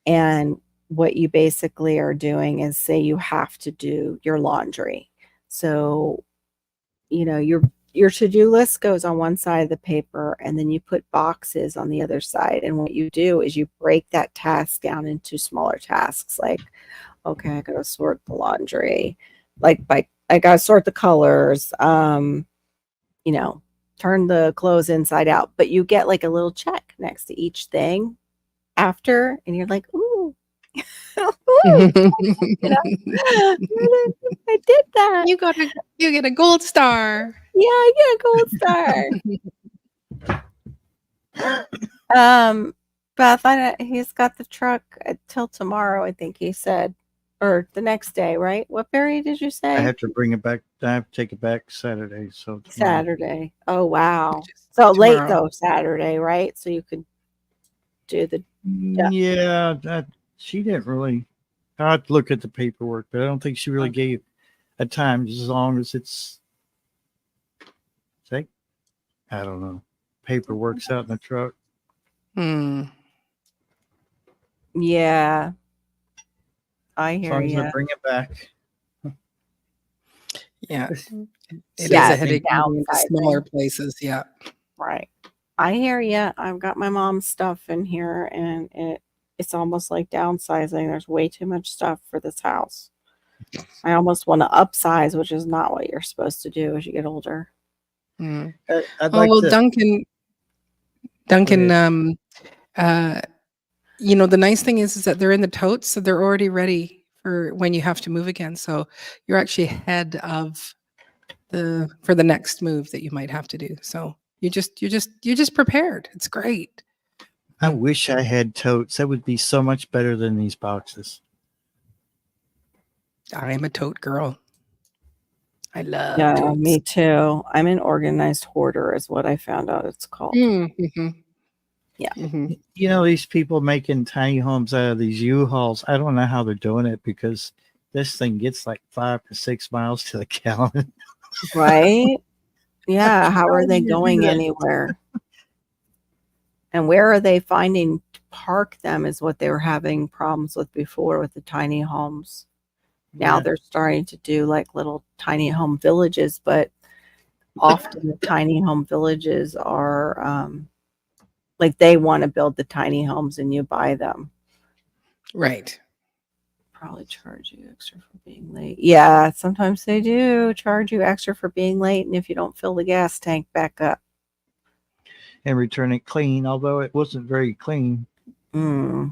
and what you basically are doing is say you have to do your laundry. So, your to-do list goes on one side of the paper and then you put boxes on the other side. And what you do is you break that task down into smaller tasks like, okay, I gotta sort the laundry, I gotta sort the colors, you know, turn the clothes inside out. But you get like a little check next to each thing after, and you're like, ooh, ooh, you know, I did that. You get a gold star. Yeah, I get a gold star. Beth, he's got the truck till tomorrow, I think he said, or the next day, right? What berry did you I say? have to bring it back. I have to take it back Saturday. So tomorrow. Saturday. Oh, wow. Which is So late tomorrow. though, Saturday, right? So you could do the Yeah, she didn't really. I have to look at the paperwork, but I don't think she really gave a time as long as it's like, I don't know. Paperwork's out in the truck. Hmm. yeah. I As hear long as I you. bring it back. Yeah. It Yeah, is a it's headache moving into smaller downsizing. places. Yeah. Right. I hear you. I've got my mom's stuff in here and it's almost like downsizing. There's way too much stuff for this house. I almost want to upsize, which is not what you're supposed to do as you get older. Mm. I'd Oh like well, to. Duncan. ahead. The nice thing is that they're in the totes, so they're already ready for when you have to move again. So you're actually ahead of for the next move that you might have to do. So you're just prepared. It's great. I wish I had totes. That would be so much better than these boxes. I am a tote girl. I love Yeah, totes. me too. I'm an organized hoarder is what I found out it's called. Mm-hmm. Yeah. Mm-hmm. These people making tiny homes out of these U-Hauls, I don't know how they're doing it because this thing gets like 5 to 6 miles to the gallon. Right? Yeah, how are How they do you do going that? anywhere? And where are they finding to park them is what they were having problems with before with the tiny homes. Now Yeah. they're starting to do like little tiny home villages, but often the tiny home villages are like they want to build the tiny homes and you buy them. Right. Probably charge you extra for being late. Yeah, sometimes they do charge you extra for being late, and if you don't fill the gas tank back up. And return it clean, although it wasn't very clean. I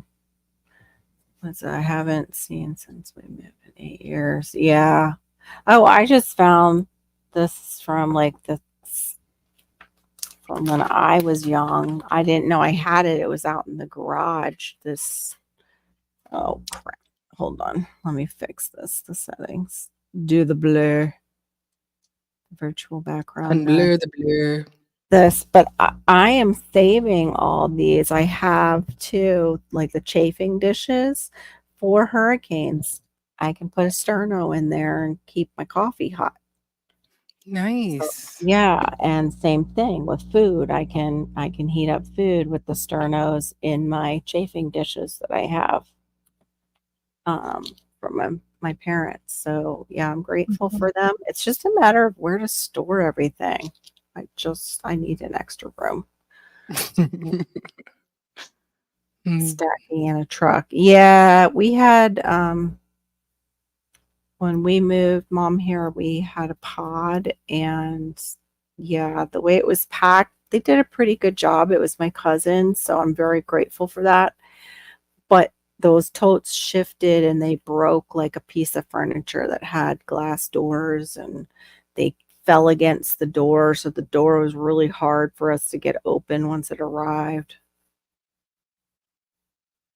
haven't seen since we moved in 8 years. Yeah. Oh, I just found this from from when I was young. I didn't know I had it. It was out in the garage. Oh crap. Hold on. Let me fix this. The settings. Do the blur. Virtual background. Unblur the blur. But I am saving all these. I have two, like the chafing dishes for hurricanes. I can put a sterno in there and keep my coffee hot. Nice. Yeah, and same thing with food. I can heat up food with the sternos in my chafing dishes that I have from my parents. So yeah, I'm grateful for them. It's just a matter of where to store everything. I need an extra room. Stacking in a truck. Yeah, we had when we moved mom here, we had a pod, and yeah, the way it was packed, they did a pretty good job. It was my cousin, so I'm very grateful for that. But those totes shifted and they broke like a piece of furniture that had glass doors, and they fell against the door, so the door was really hard for us to get open once it arrived.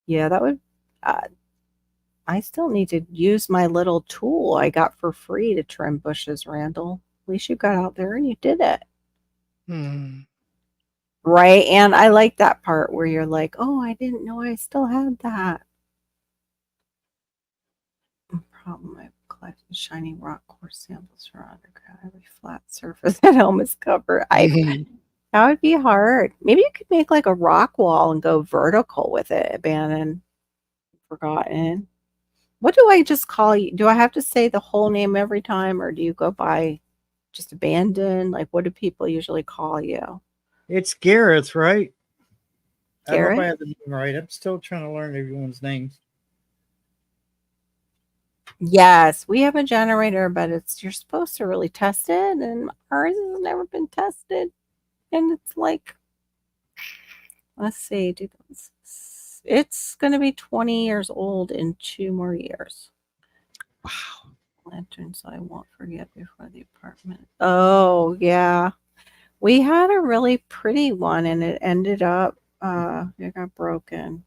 Yeah, that would I still need to use my little tool I got for free to trim bushes, Randall. At least you got out there and you did it. Hmm. Right? And I like that part where you're like, oh, I didn't know I still had that. Problem, I've collected shiny rock quartz samples for underground every flat surface that helmet's cover. That would be hard. Maybe you could make like a rock wall and go vertical with it, abandoned, forgotten. What do I just call you? Do I have to say the whole name every time, or do you go by just abandoned? Like, what do people usually call you? It's Gareth, right? I hope I Garrett? have the name right. I'm still trying to learn everyone's names. Yes, we have a generator, but you're supposed to really test it, and ours has never been tested. And it's like, let's see, it's going to be 20 years old in 2 more years. Wow. Lanterns I won't forget before the apartment. Oh, yeah. We had a really pretty one, and it ended up, it got broken.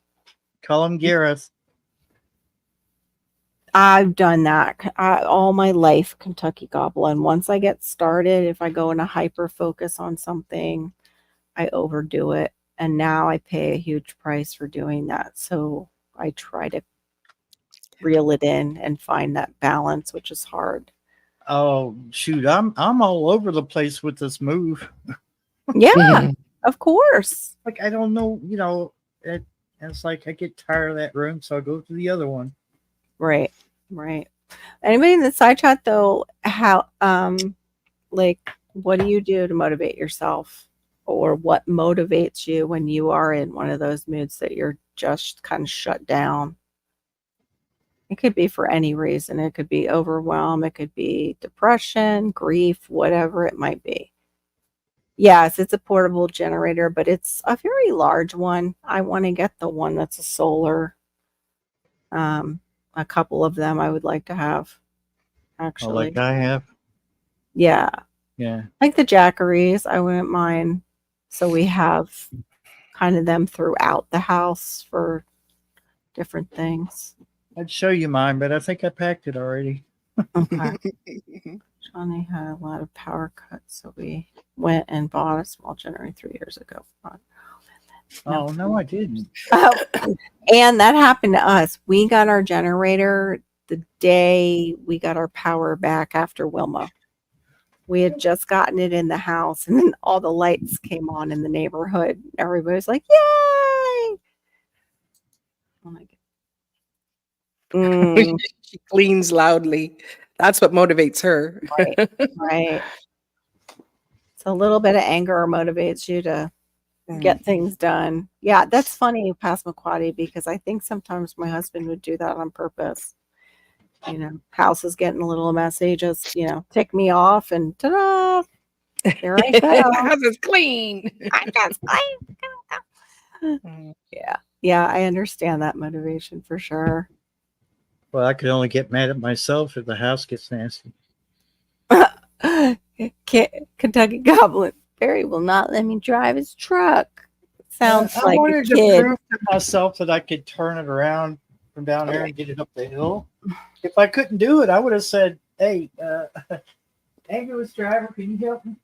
Call him Gareth. I've done that all my life, Kentucky Goblin. Once I get started, if I go in a hyper focus on something, I overdo it. And now I pay a huge price for doing that. So I try to reel it in and find that balance, which is hard. Oh shoot, I'm all over the place with this move. Yeah, of course. Like I don't know, it's like I get tired of that room, so I go to the other one. Right. Anybody in the side chat though, how like what do you do to motivate yourself? Or what motivates you when you are in one of those moods that you're just kind of shut down? It could be for any reason. It could be overwhelm. It could be depression, grief, whatever it might be. Yes, it's a portable generator, but it's a very large one. I want to get the one that's a solar. A couple of them I would like to have, Oh, actually. like I have. Yeah. Yeah. Like the Jackeries, I wouldn't mind. So we have kind of them throughout the house for different things. I'd show you mine, but I think I packed it already. Okay. Johnny had a lot of power cuts, so we went and bought a small generator 3 years ago. Oh no, I didn't. And that happened to us. We got our generator the day we got our power back after Wilma. We had just gotten it in the house, and then all the lights came on in the neighborhood. Everybody was like, "Yay!" Oh my God. She cleans loudly. That's what motivates her. Right. So a little bit of anger motivates you to get things done. Yeah, that's funny, Passamaquoddy, because I think sometimes my husband would do that on purpose. House is getting a little messy, just, tick me off, and ta-da! There I go. The house is clean. I just clean. Yeah, I understand that motivation for sure. Well, I could only get mad at myself if the house gets nasty. Kentucky Goblin. Barry will not let me drive his truck. Sounds like I wanted a to kid. prove to myself that I could turn it around from down there and get it up the hill. If I couldn't do it, I would have said, "Hey, ambulance driver, can you help me?"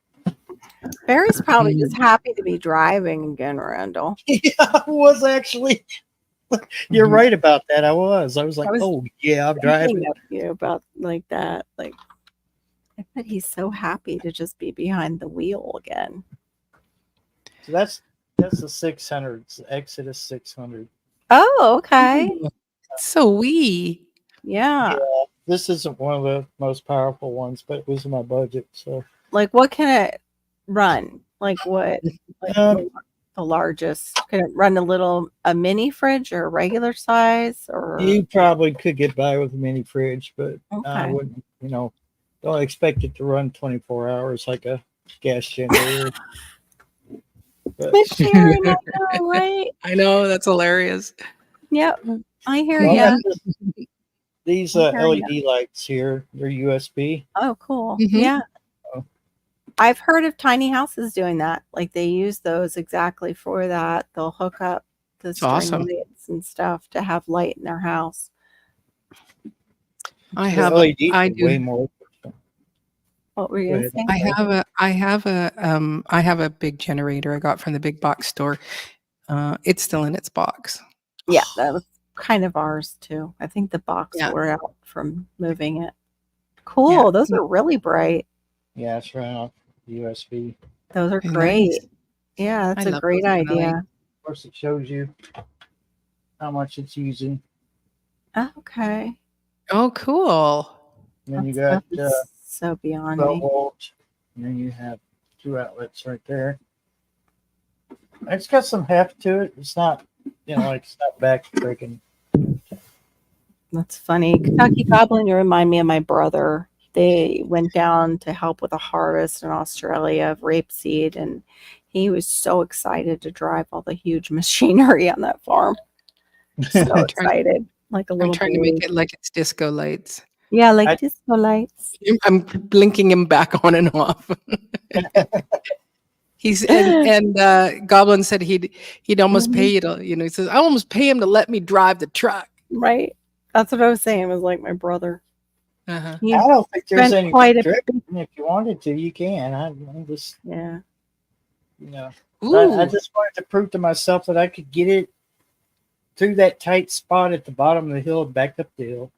Barry's probably just happy to be driving again, Randall. Yeah, I was actually. You're right about that. I was like, oh yeah, I'm driving. Thinking of you about like that. Like, I bet he's so happy to just be behind the wheel again. So that's the 600. It's the Exodus 600. Oh, okay. Ooh, so wee. Yeah. Yeah, this isn't one of the most powerful ones, but it was in my budget. So Like, what can it run? Like, what? Like Um, the largest? Can it run a mini fridge or a regular size? Or you probably could get by with a mini fridge, but I okay. wouldn't. Don't expect it to run 24 hours like a gas generator. But Miss Sharon, I know, right? I know, that's hilarious. Yep, I hear well, ya. these I hear ya. LED lights here, they're USB. Oh, cool. Mhm. Yeah. Oh. I've heard of tiny houses doing that. Like they use those exactly for that. They'll hook up the string awesome. lights and stuff to have light in their house. I The have LEDs I are way do. more. What were you Go gonna ahead. say? I have a big generator I got from the big box store. It's still in its box. Yeah, that was kind of ours too. I think the box Yeah. wore out from moving it. Cool. Those are really bright. Yeah, it's running off USB. Those are Nice. great. Yeah, I that's a love great those kind of idea. lights. Of course, it shows you how much it's using. Oh, okay. Oh, cool. And then you That got stuff is so beyond 12 me. volts, and then you have 2 outlets right there. It's got some heft to it. It's not, like it's not backbreaking. That's funny. Kentucky Goblin, you remind me of my brother. They went down to help with a harvest in Australia of rapeseed, and he was so excited to drive all the huge machinery on that farm. So excited, like a I'm little trying to baby. make it like it's disco lights. Yeah, like I- disco lights. I'm blinking him back on and off. He's and Goblin said he'd almost pay you to, he says, I almost pay him to let me drive the truck. Right. That's what I was saying. It was like my brother. Uh-huh. He I don't think there's spent any quite a restriction. If you wanted to, you can. I'm just, yeah. Ooh. I just wanted to prove to myself that I could get it through that tight spot at the bottom of the hill and back up the hill.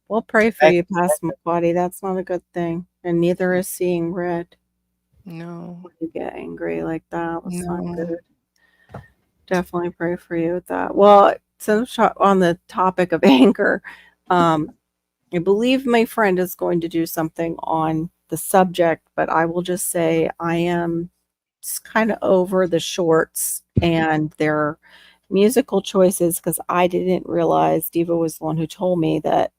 We'll pray for you, Pastor McQuaddy. That's not a good thing. And neither is seeing red. No. When you get angry like that, that's No. not good. Definitely pray for you with that. Well, since on the topic of anger, I believe my friend is going to do something on the subject, but I will just say I am just kind of over the shorts and their musical choices because I didn't realize Diva was the one who told me that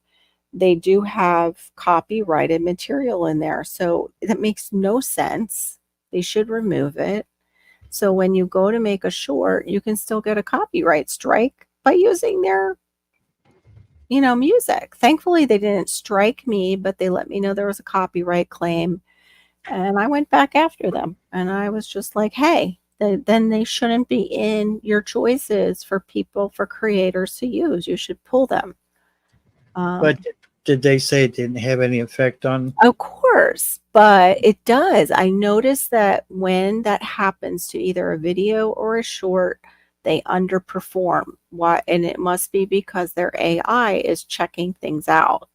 they do have copyrighted material in there. So that makes no sense. They should remove it. So when you go to make a short, you can still get a copyright strike by using their music. Thankfully, they didn't strike me, but they let me know there was a copyright claim. And I went back after them. And I was just like, hey, then they shouldn't be in your choices for creators to use. You should pull them. But did they say it didn't have any effect on? Of course, but it does. I noticed that when that happens to either a video or a short, they underperform. Why? And it must be because their AI is checking things out,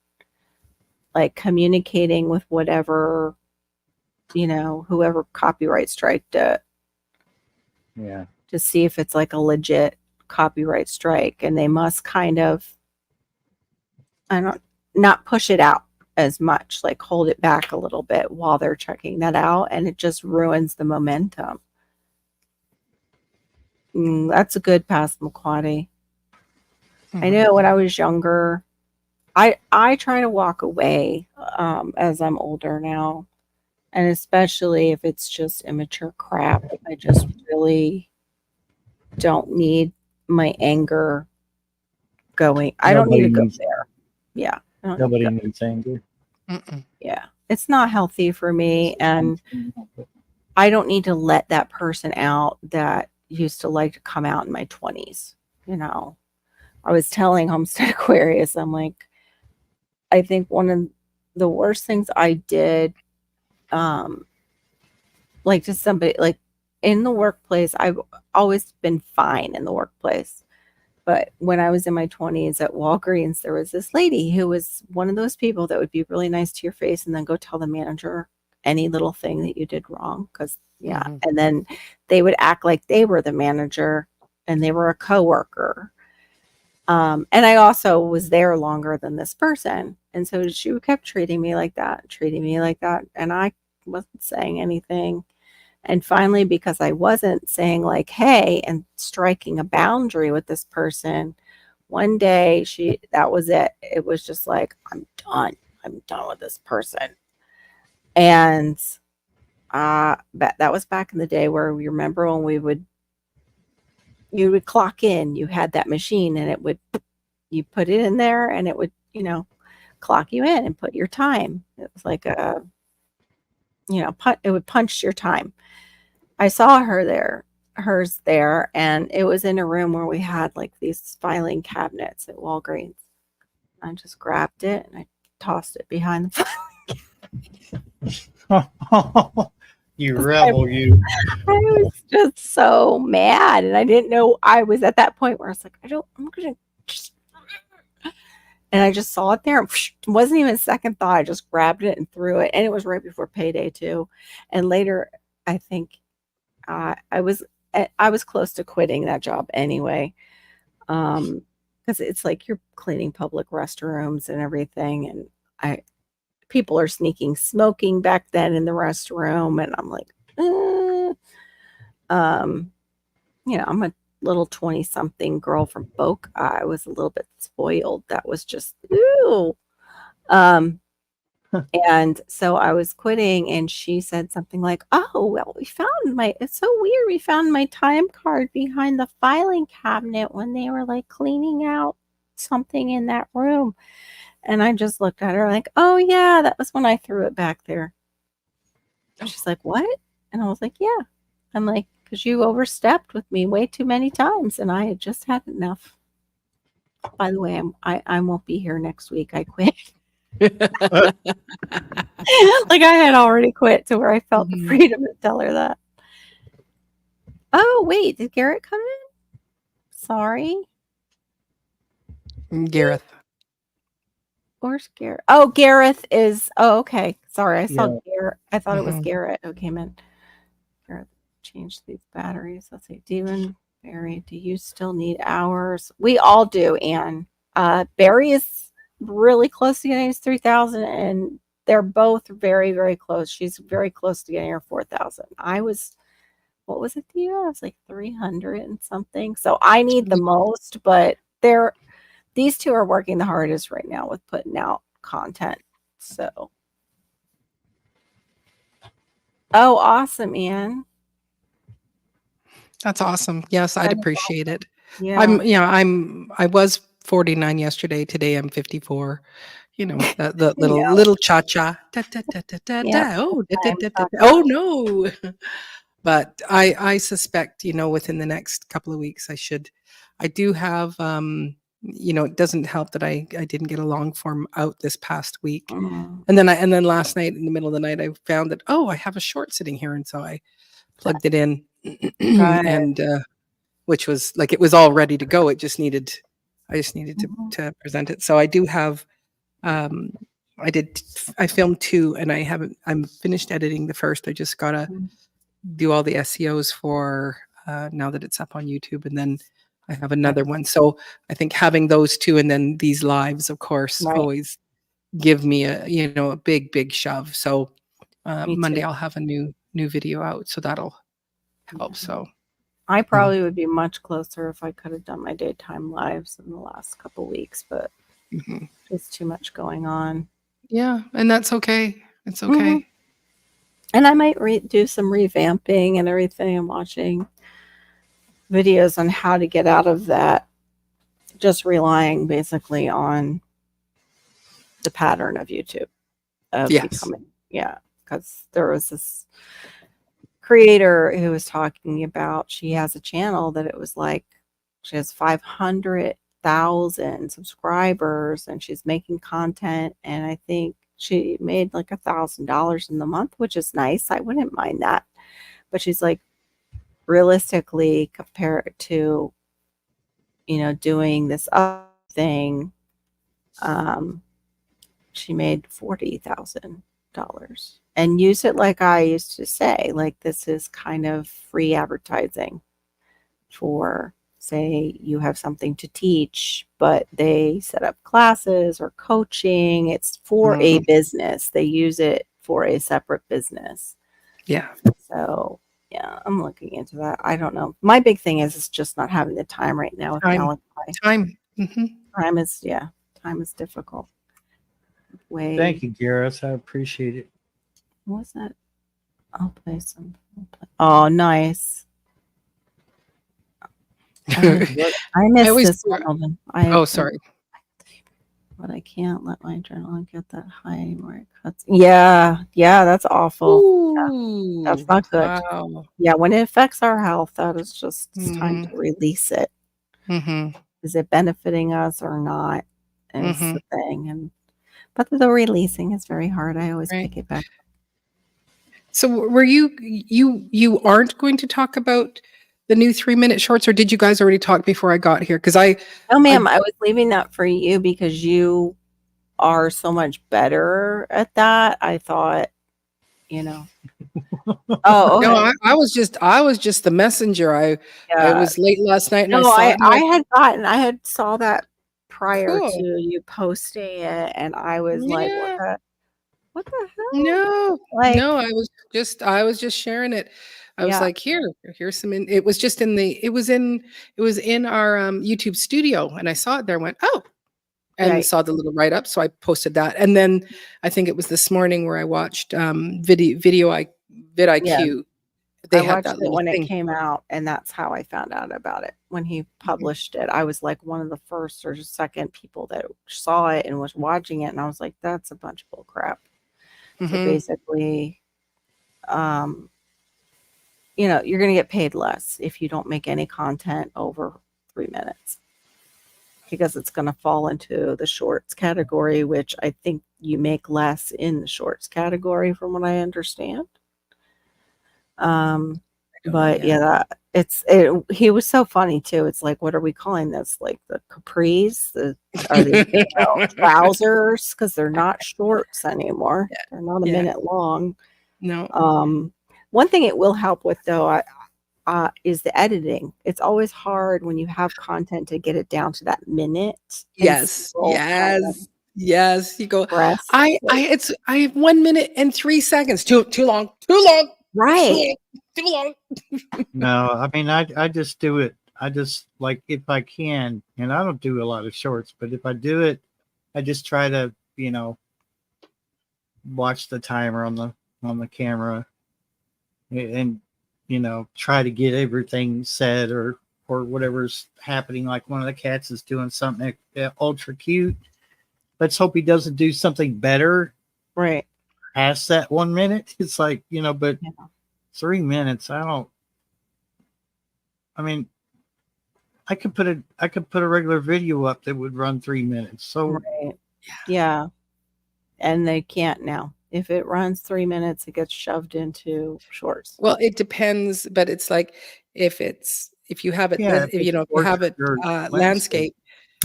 like communicating with whatever, whoever copyright striked it Yeah. to see if it's like a legit copyright strike. And they must kind of, not push it out as much, like hold it back a little bit while they're checking that out. And it just ruins the momentum. That's a good pass, McQuaddy. I know when I was younger, I try to walk away as I'm older now. And especially if it's just immature crap, I just really don't need my anger going. I don't need to go there. Yeah. Nobody needs anger. Yeah. It's not healthy for me. And I don't need to let that person out that used to like to come out in my 20s. I was telling Homestead Aquarius, I'm like, I think one of the worst things I did, like to somebody, like in the workplace, I've always been fine in the workplace. But when I was in my 20s at Walgreens, there was this lady who was one of those people that would be really nice to your face and then go tell the manager any little thing that you did wrong. Because, yeah. Mhm. And then they would act like they were the manager and they were a coworker. And I also was there longer than this person. And so she kept treating me like that. And I wasn't saying anything. And finally, because I wasn't saying like, hey, and striking a boundary with this person, one day that was it. It was just like, I'm done. I'm done with this person. And that was back in the day where we remember when you would clock in, you had that machine and you put it in there and it would, clock you in and put your time. It was like it would punch your time. I saw hers there, and it was in a room where we had like these filing cabinets at Walgreens. I just grabbed it and I tossed it behind the You rebel, you. I was just so mad, and I didn't know I was at that point where I was like, I'm gonna just, and I just saw it there. It wasn't even a second thought. I just grabbed it and threw it, and it was right before payday too. And later, I think I was close to quitting that job anyway, because it's like you're cleaning public restrooms and everything, and people are smoking back then in the restroom, and I'm like, I'm a little 20-something girl from Boca. I was a little bit spoiled. That was just ooh. And so I was quitting, and she said something like, "Oh, well, it's so weird. We found my time card behind the filing cabinet when they were like cleaning out something in that room." And I just looked at her like, "Oh yeah, that was when I threw it back there." And she's like, "What?" And I was like, "Yeah." I'm like, "Because you overstepped with me way too many times, and I had just had enough." By the way, I won't be here next week. I quit. Like I had already quit to where I felt the freedom to tell her that. Oh wait, did Garrett come in? Sorry. Gareth. Where's Garrett? Oh, Gareth is. Oh, okay. Sorry, I saw Yeah. Garrett. I thought it was Mhm. Garrett who came in. Garrett changed these batteries. Let's see. Demon Barry, do you still need hours? We all do, Anne. Barry is really close to getting his 3,000, and they're both very, very close. She's very close to getting her 4,000. What was it to you? I was like 300 and something. So I need the most, but these two are working the hardest right now with putting out content. So, oh, awesome, Anne. That's awesome. Yes, I'd appreciate it. Yeah. I was 49 yesterday. Today I'm 54. The little cha-cha. Da, da, da, da, da, Yeah, da. Oh, da, da, da, da, da. Oh no. But I suspect, within the next couple of weeks I do have it doesn't help that I didn't get a long form out this past week. Mm, And then last night in the middle of the night I found that, I have a short sitting here, and so I plugged it in good. and which was like, it was all ready to go. I just needed to present it. So I do have I filmed 2, and I'm finished editing the first. I just gotta do all the SEOs for now that it's up on YouTube, and then I have another one. So I think having those 2 and then these lives, of course, Right. always give me a big shove. So Me Monday too. I'll have a new video out, so that'll help. So I probably would be much closer if I could have done my daytime lives in the last couple weeks, but there's too much going on. yeah, and that's okay. It's okay. And I might do some revamping and everything. I'm watching videos on how to get out of that, just relying basically on the pattern of YouTube. Yes. Because there was this creator who was talking about, she has a channel that it was like she has 500,000 subscribers, and she's making content, and I think she made like $1,000 in the month, which is nice. I wouldn't mind that. But she's like, realistically, compare it to, doing this other thing, she made $40,000 and use it like I used to say, like this is kind of free advertising for, say, you have something to teach, but they set up classes or coaching. It's for a business. They use it for a separate business. Yeah. So yeah, I'm looking into that. I don't know. My big thing is just not having the time right now with Time. Malachi. Time. Hmm. Time is difficult. Thank you, Gareth. I appreciate it. What was that? I'll play some. Oh, nice. I missed always this do- one. Alden. Oh, sorry. But I can't let my adrenaline get that high anymore. It cuts. Yeah, that's awful. Ooh, That's not good. wow. Yeah, when it affects our health, that is just it's time to release it. Mm-hmm. Is it benefiting us or not? Is Mhm. the thing. But the releasing is very hard. I always Right. pick it back. So were you aren't going to talk about the new 3-minute shorts, or did you guys already talk before I got here? Because No, ma'am, I was leaving that for you because you are so much better at that. I thought, Oh, no, okay. I was just the messenger. I Yeah. was late last night and I No, saw it. And I had saw that prior Cool. to you posting it, and I was like, Yeah. what the hell? No, Like, no, I was just sharing it. I was yeah, like, here's some. It was just it was in our YouTube studio, and I saw it there. And went, oh, and right. saw the little write up, so I posted that. And then I think it was this morning where I watched vidIQ. Yeah. They I had watched that it little when it thing. came out, and that's how I found out about it. When he published it, I was like one of the first or second people that saw it and was watching it, and I was like, that's a bunch of bull crap. So Mhm. basically, you're going to get paid less if you don't make any content over 3 minutes because it's going to fall into the shorts category, which I think you make less in the shorts category from what I understand. But yeah, he was so funny too. It's like, what are we calling this? Like the capris? Are these trousers? Because they're not shorts anymore. They're not a Yeah. minute long. No. One thing it will help with though, is the editing. It's always hard when you have content to get it down to that minute. and Yes. still kind of Yes. You go. press. I have 1 minute and 3 seconds. Too long. Right. Too long. No, I mean, I just do it. I just like if I can, and I don't do a lot of shorts, but if I do it, I just try to, watch the timer on the camera and, try to get everything said or whatever's happening. Like one of the cats is doing something ultra cute. Let's hope he doesn't do something better. Right. Past that 1 minute. It's like, but 3 minutes, I mean, I could put a regular video up that would run 3 minutes. So right. Yeah. And they can't now. If it runs 3 minutes, it gets shoved into shorts. Well, it depends, but it's like if you have it, if you have it landscape.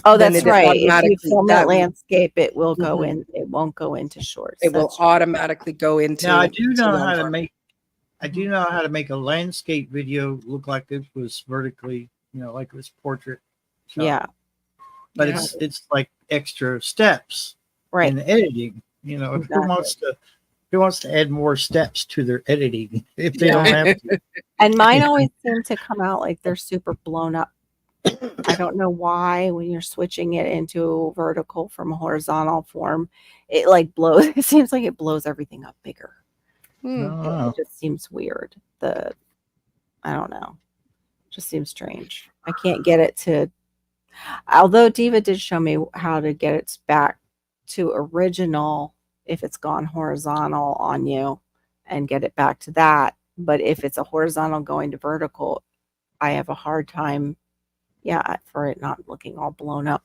Oh, then that's it right. If automatically- you film that it will- landscape, it will go Mhm. in. It won't go into shorts. It will That's right. automatically go into. now I do know long how to form. make. I do know how to make a landscape video look like it was vertically, like it was portrait shot. Yeah. But Yeah. it's like extra steps Right. in editing. Exactly. Who wants to add more steps to their editing if they don't have to? And mine always seem to come out like they're super blown up. I don't know why when you're switching it into vertical from a horizontal form, it like blows. It seems like it blows everything up bigger. Oh, It just seems weird. I don't know. It just seems strange. I can't get it to. Although Diva did show me how to get it back to original if it's gone horizontal on you and get it back to that. But if it's a horizontal going to vertical, I have a hard time, for it not looking all blown up.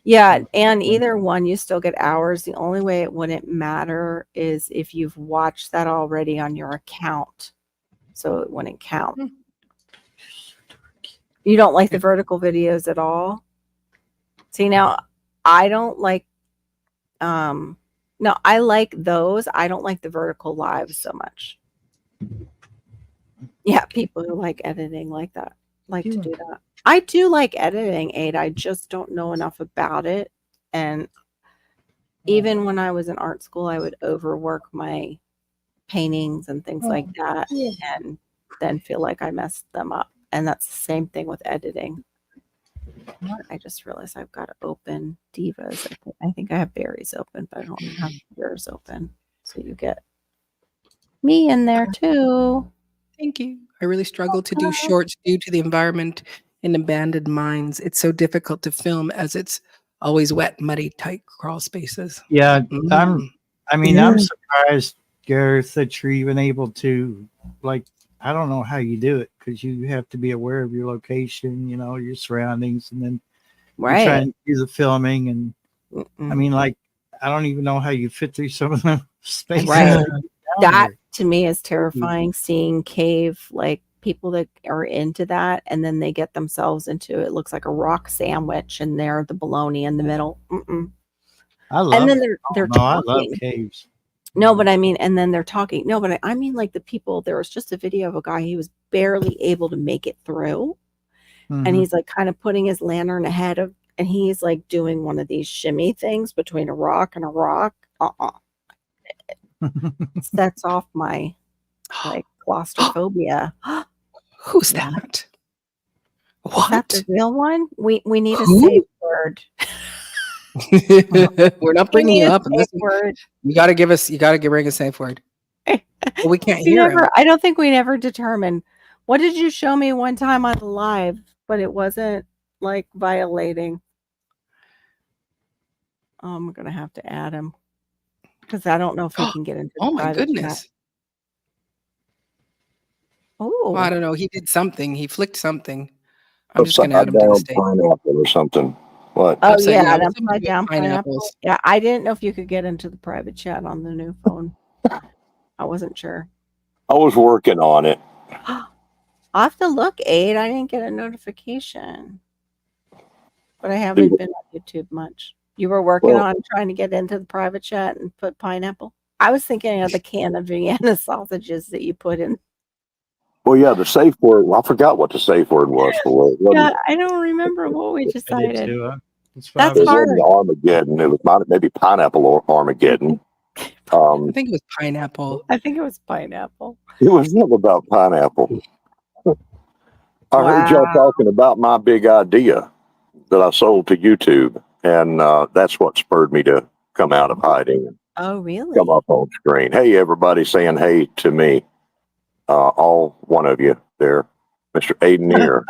Yeah, and either one, you still get hours. The only way it wouldn't matter is if you've watched that already on your account. So it wouldn't count. You don't like the vertical videos at all? See, now I don't like no, I like those. I don't like the vertical lives so much. Yeah, people who like editing like that like to do that. I do like editing, Aid. I just don't know enough about it. And even when I was in art school, I would overwork my paintings and things like that and then feel like I messed them up. And that's the same thing with editing. What? I just realized I've got to open Divas. I think I have berries open, but I don't have yours open. So you get me in there too. Thank you. I really struggle to do shorts due to the environment in abandoned mines. It's so difficult to film as it's always wet, muddy, tight crawl spaces. Yeah, Mm. I'm surprised, Gareth, that you're even able to, like, I don't know how you do it, because you have to be aware of your location, your surroundings, and then you're Right. trying to do the filming. And I mean, like, I don't even know how you fit through some of the spaces. Right. That there. to me is terrifying, seeing cave, like people that are into that, and then they get themselves into it looks like a rock sandwich, and they're the bologna in the middle. I love And then it. they're No, I love talking. caves. No, but I mean, and then they're talking. No, but I mean, like the people. There was just a video of a guy. He was barely able to make it through, and Mhm. he's like kind of putting his lantern ahead of, and he's like doing one of these shimmy things between a rock and a rock. Sets off my like claustrophobia. Who's Yeah. that? Is that the What? real one? We need a Who? safe word. We're not We bringing need you a up. And safe listen, word. you got to bring a safe word. But we can't hear him. I don't think we never determined. What did you show me one time on the live, but it wasn't like violating? I'm gonna have to add him because I don't know if he can get into the Oh my private chat. goodness. Well, I Oh, don't know. He did something. He flicked something. I'm just Upside going to add him to the down stage. pineapple or something. What? oh Upside, yeah, yeah, an it was something upside with down pineapple. pineapples. Yeah, I didn't know if you could get into the private chat on the new phone. I wasn't sure. I was working on it. I'll have to look, Aid. I didn't get a notification. But I haven't been on YouTube much. You were working Well- on trying to get into the private chat and put pineapple? I was thinking of the can of Vienna sausages that you put in. Well, yeah, the safe word. Well, I forgot what the safe word was for it. Yeah, I don't remember what we I did decided. too. It's That's It hard. wasn't Armageddon. It was maybe pineapple or Armageddon. I think it was pineapple. I think it was pineapple. It was something about pineapple. I heard y'all Wow. talking about my big idea that I sold to YouTube, and that's what spurred me to come out of hiding and Oh, really? come up on screen. Hey, everybody saying hey to me. All one of you there, Mr. Aiden here.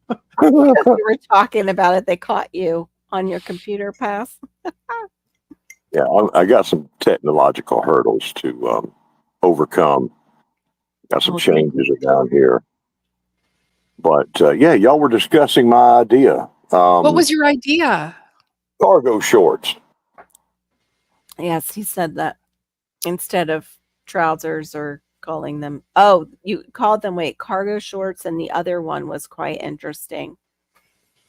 Because we were talking about it. They caught you on your computer pass. Yeah, I got some technological hurdles to overcome. Got some Oh, thank changes around here. But yeah, y'all were discussing my idea. What was your idea? Cargo shorts? Yes, he said that instead of trousers or calling them. Oh, you called them, cargo shorts, and the other one was quite interesting.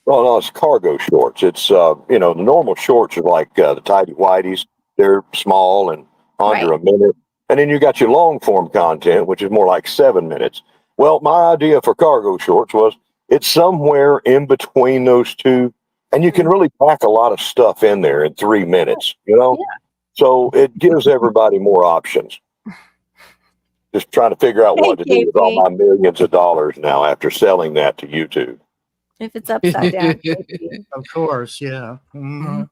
Well, no, it's cargo shorts. It's the normal shorts are like the tidy whities. They're small and under a minute, and then you got your long form content, which is more like 7 minutes. Well, my idea for cargo shorts was it's somewhere in between those two, and you can really pack a lot of stuff in there in 3 minutes. Yeah. So it gives everybody more options. Just trying to figure out what to do with all my millions of dollars now after selling that to YouTube. If it's upside down, KP. Of course, yeah. Mhm.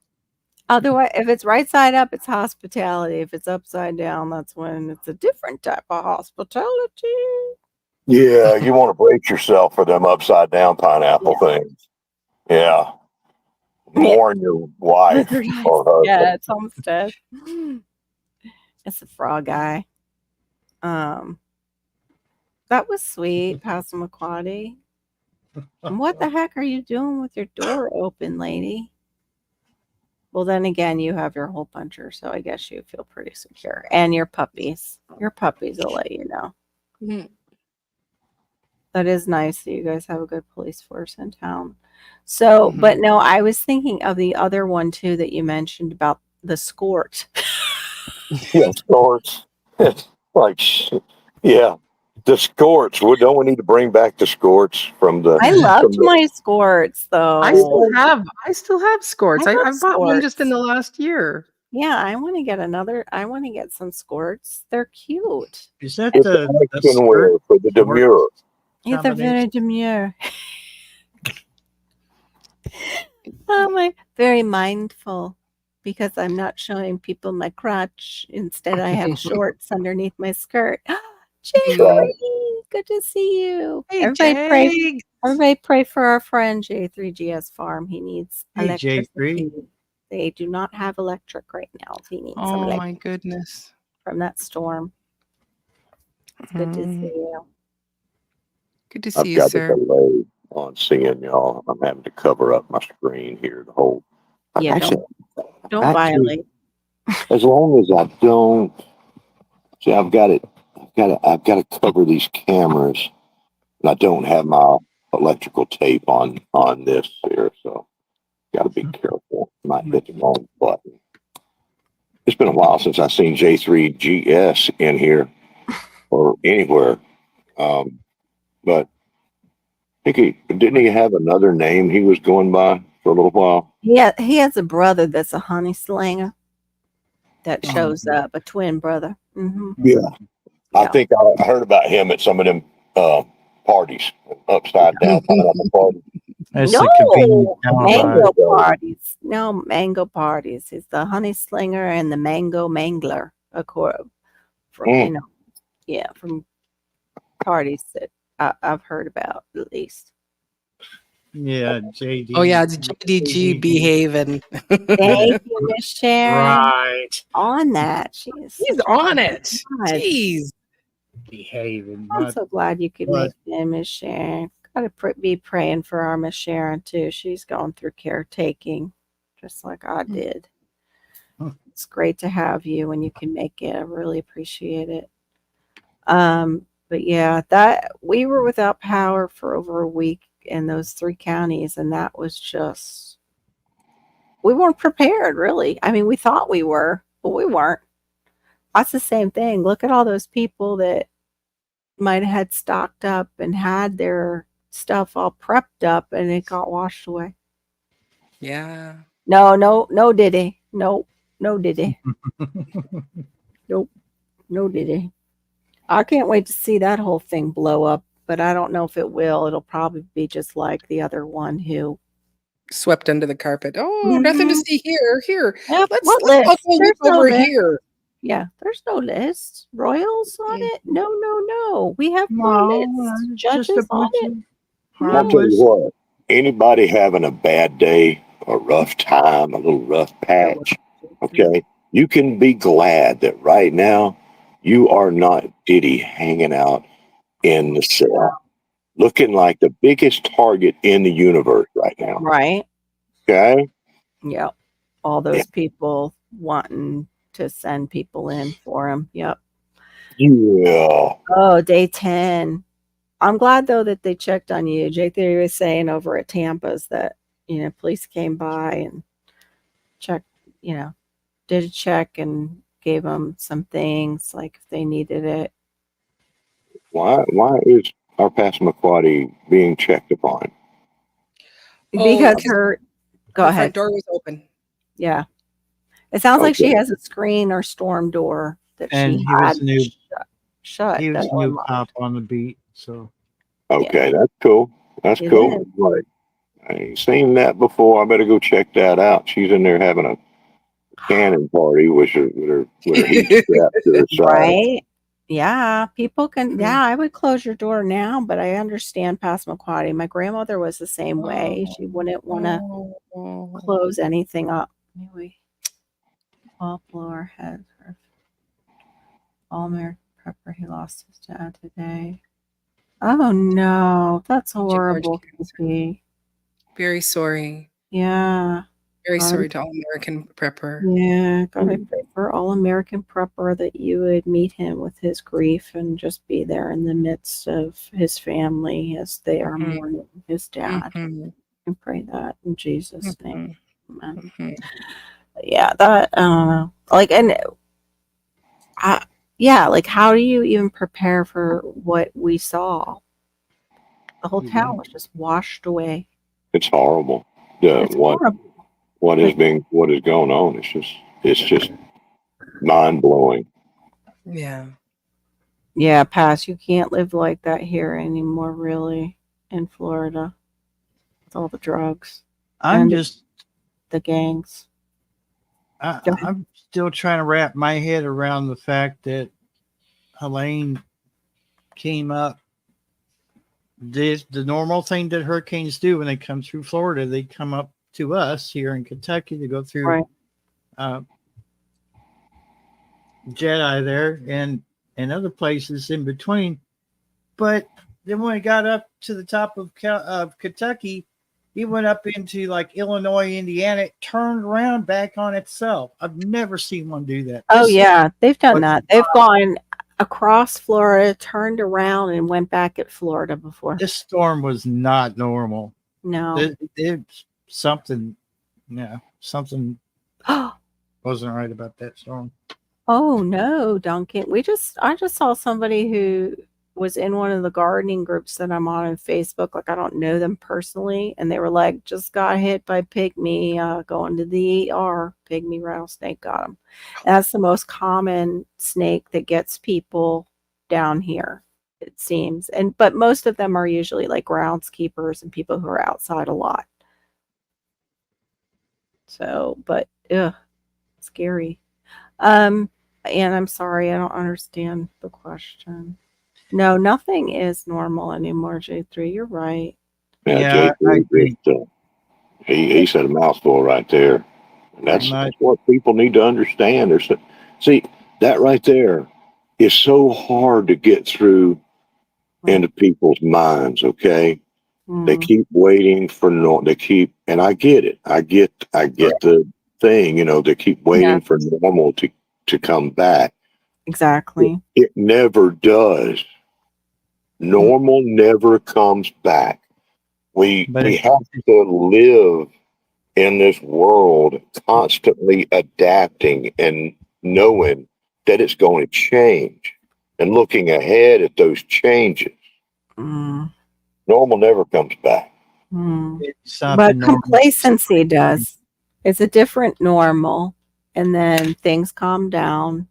Otherwise, if it's right side up, it's hospitality. If it's upside down, that's when it's a different type of hospitality. Yeah, you want to brace yourself for them upside down pineapple things. Yeah. Warn your wife or husband. Yeah, it's Homestead. It's a frog guy. That was sweet, Passamaquoddy. What the heck are you doing with your door open, lady? Well, then again, you have your hole puncher, so I guess you feel pretty secure. And your puppies. Your puppies will let you know. That is nice that you guys have a good police force in town. So, but no, I was thinking of the other one too that you mentioned about the skort. Yeah, scorts. It's like, yeah, the scorts. Don't we need to bring back the scorts from the? I loved my skorts I though. still have skorts. I love I bought one just in skorts. the last year. Yeah, I want to get another. I want to get some skorts. They're cute. Is that It's the action wear skirt for the short demure. Yeah, they're very combination? demure. Oh my, very mindful because I'm not showing people my crotch. Instead, I have shorts underneath my skirt. J3, good to see you. Hey, Everybody pray for our friend J3GS Farm. He needs Hey, J3. electricity. They do not have electric right now. He needs some Oh my electric goodness. from that storm. It's good to see you. Good to see I've you, got a sir. delay on seeing y'all. I'm having to cover up my screen here to hold. Yeah, Actually, don't violate. as long as I don't see, I've got to cover these cameras, and I don't have my electrical tape on this here, so got to be careful. Might hit the wrong button. It's been a while since I've seen J3GS in here or anywhere, but I think didn't he have another name he was going by for a little while? Yeah, he has a brother that's a honey slinger that shows up, a twin brother. Mm-hmm. Yeah. I think I heard about him at some of them parties, upside down pineapple parties. That's the convenient mango alibi. parties. No, mango parties. He's the honey slinger and the mango mangler, from from parties that I've heard about at least. Yeah, JD. Oh yeah, it's JDG behaving. Thank you, Miss Sharon. Right. On that, she's on it. Jeez. Behaving. I'm so glad you could make it, Miss Sharon. Gotta be praying for our Miss Sharon too. She's going through caretaking, just like I did. It's great to have you when you can make it. I really appreciate it. But yeah, that we were without power for over a week in those 3 counties, and that was just we weren't prepared, really. I mean, we thought we were, but we weren't. That's the same thing. Look at all those people that might have had stocked up and had their stuff all prepped up, and it got washed away. Yeah. No, did he? No, did he? Nope, no, did he? I can't wait to see that whole thing blow up, but I don't know if it will. It'll probably be just like the other one who swept under the carpet. Oh, nothing to see here. Here. Yep. Let's What look list? over here. Yeah, there's no list. Royals on it? No. We have no list. Judges on it? I'll tell you what, anybody having a bad day, a rough time, a little rough patch, okay, you can be glad that right now you are not Diddy hanging out in the cell, looking like the biggest target in the universe right now. Right. Okay? Yep. All those people wanting to send people in for him. Yep. Yeah. Oh, day 10. I'm glad though that they checked on you. J3 was saying over at Tampa's that, police came by and checked, did a check and gave them some things like if they needed it. Why is our Passamaquoddy being checked upon? Because go ahead. Front door was open. Yeah. It sounds like she has a screen or storm door that she had shut. He was new cop on the beat, so. Okay, that's cool. That's cool. Like, I ain't seen that before. I better go check that out. She's in there having a cannon party with her heat strapped to her side. Right? Yeah, people can. Yeah, I would close your door now, but I understand Passamaquoddy. My grandmother was the same way. She wouldn't want to close anything up. Anyway, all blower had her all-American prepper. He lost his dad today. Oh no, that's horrible. Very sorry. Yeah. Very Um, sorry to all American prepper. Yeah, God, I pray for all American prepper that you would meet him with his grief and just be there in the midst of his family as they are Mhm. mourning his dad. Mhm. I pray that in Jesus' name. Mhm. Amen. Mhm. Yeah, that I don't know. Like, and yeah, like how do you even prepare for what we saw? The whole You town don't. was just washed away. It's horrible. Yeah, It's horrible. what is Like, what is going on? It's just mind blowing. Yeah. yeah, Pass, you can't live like that here anymore, really, in Florida with all the drugs I'm and just the gangs. Go ahead. I'm still trying to wrap my head around the fact that Helene came up. The normal thing that hurricanes do when they come through Florida, they come up to us here in Kentucky to go through Right. uh, Jedi there and other places in between. But then when it got up to the top of Kentucky, he went up into like Illinois, Indiana. It turned around back on itself. I've never seen one do that. Oh, yeah, they've done What- that. They've gone across Florida, turned around, and went back at Florida before. This storm was not normal. No. It's something, yeah, something wasn't right about that storm. Oh no, Duncan. I just saw somebody who was in one of the gardening groups that I'm on Facebook. Like I don't know them personally, and they were like, just got hit by pygmy, going to the ER. Pygmy rattlesnake got him. That's the most common snake that gets people down here, it seems. But most of them are usually like groundskeepers and people who are outside a lot. So, but scary. And I'm sorry, I don't understand the question. No, nothing is normal anymore, J3. You're right. Yeah, Yeah, I agree. He said a mouthful right there. And Pretty much. that's what people need to understand. See, that right there is so hard to get through into people's minds. Okay, they Mm, keep waiting for no. They keep, and I get it. I get the thing. They keep yeah, waiting for normal to come back. exactly. It never does. Normal never comes back. We But have to live in this world constantly adapting and knowing that it's going to change and looking ahead at those changes. Mm, Normal never comes back. mm. it's But something normal. complacency does. It's a different normal. And then things calm down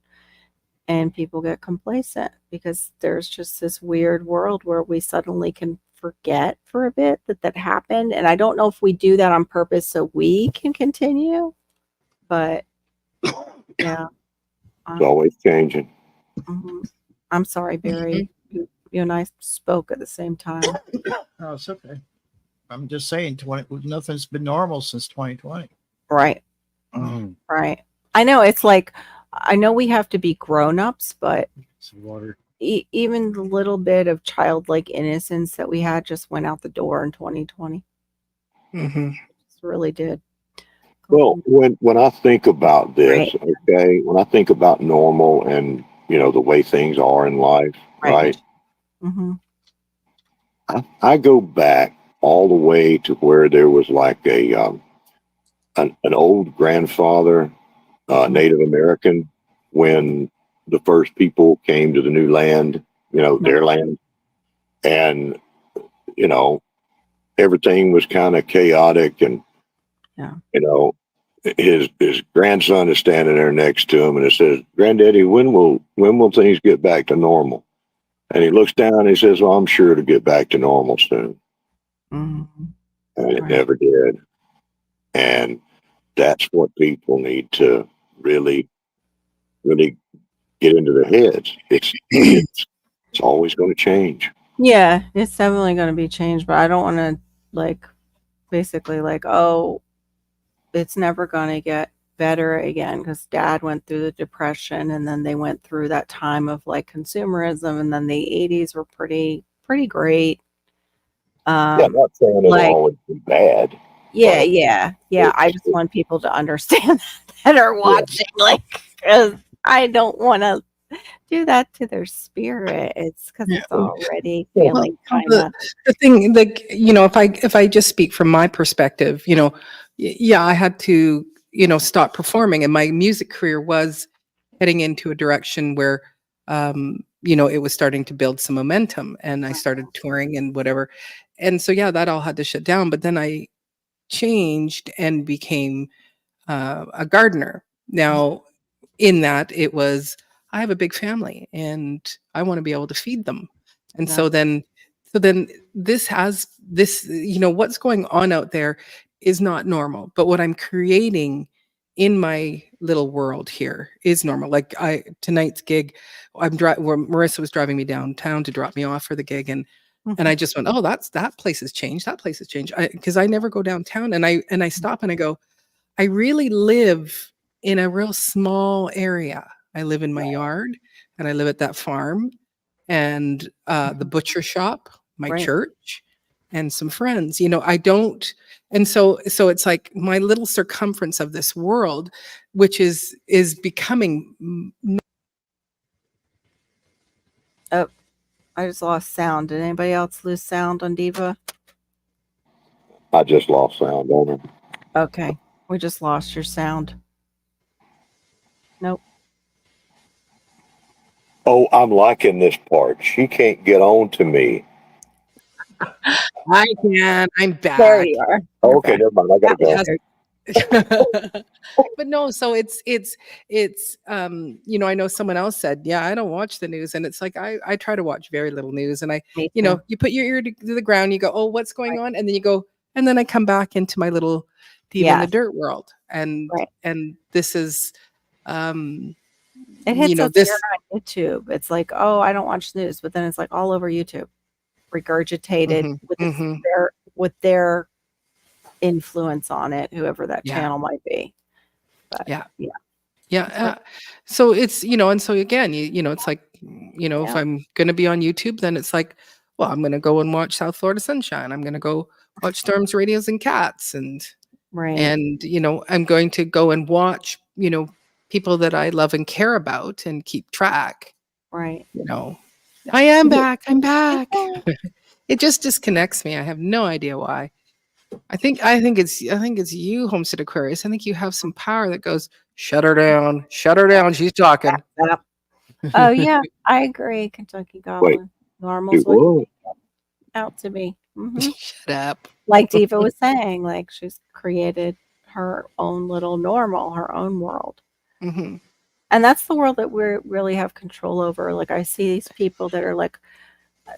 and people get complacent because there's just this weird world where we suddenly can forget for a bit that happened. And I don't know if we do that on purpose so we can continue, but yeah. It's always changing. Mhm. I'm sorry, Barry. You and I spoke at the same time. Oh, it's okay. I'm just saying, nothing's been normal since 2020. Right. Right. I know it's like, I know we have to be grown-ups, but It's water. even the little bit of childlike innocence that we had just went out the door in 2020. Mhm. Just really did. Well, when I think about this, Right. okay, when I think about normal and the way things are in life, right? Mm-hmm. I go back all the way to where there was like an old grandfather, Native American, when the first people came to the new land, their land, and you know everything was kind of chaotic, and Yeah. his grandson is standing there next to him, and it says, "Granddaddy, when will things get back to normal?" And he looks down and he says, "Well, I'm sure to get back to normal soon," Mm-hmm. and it Right. never did. And that's what people need to really, really get into their heads. It's always going to change. Yeah, it's definitely going to be changed, but I don't want to basically oh, it's never going to get better again because Dad went through the Depression and then they went through that time of consumerism, and then the 80s were pretty great. Yeah, I'm not saying it'll always be bad. Yeah, But yeah. I just want people to understand that are yeah, watching, like, 'cause I don't want to do that to their spirit. It's because Yeah. it's already yeah, Well, feeling well, kind of the thing, like, if I just speak from my perspective, yeah, I had to, stop performing, and my music career was heading into a direction where, it was starting to build some momentum, and I started touring and whatever, and so yeah, that all had to shut down. But then I changed and became a gardener. Now, in that, it was I have a big family and I want to be able to feed them. And that. so then what's going on out there is not normal. But what I'm creating in my little world here is normal. Like tonight's gig, where Marissa was driving me downtown to drop me off for the gig, and I just went, oh, that place has changed. That place has changed. Because I never go downtown, and I stop and I go, I really live in a real small area. I live in my yard, and I live at that farm, and the butcher shop, my Right. church, and some friends. I don't, and so it's like my little circumference of this world, which is becoming. Oh, I just lost sound. Did anybody else lose sound on Diva? I just lost sound on her. Okay. We just lost your sound. Nope. Oh, I'm liking this part. She can't get on to me. I can. I'm There back. you are. You're Okay, back. never mind. I gotta That was go. weird. But no, so it's I know someone else said, yeah, I don't watch the news, and it's like I try to watch very little news, and Me too. you put your ear to the ground, you go, oh, what's going on, and then you go, and then I come back into my little Diva in the Yes. Dirt world, and Right. this is It hits us here this on YouTube. It's like, oh, I don't watch news, but then it's like all over YouTube, regurgitated mhm, with mhm, their influence on it, whoever that yeah, channel might be. But yeah. yeah, Yeah. it's like, So it's, and so again, it's like, if yeah, I'm going to be on YouTube, then it's like, well, I'm going to go and watch South Florida Sunshine. I'm going to go watch Storms, Radios, and Cats. right, I'm going to go and watch, people that I love and care about and keep track, right. I am Yeah, back. I'm back. yeah. It just disconnects me. I have no idea why. I think it's you, Homestead Aquarius. I think you have some power that goes, shut her down. Shut her down. She's talking. That- Oh yeah, I agree. Kentucky Wait, Goblin. Normal's do what what? out to be. Shut up. Like Diva was saying, like she's created her own little normal, her own world. Hmm. And that's the world that we really have control over. Like I see these people that are like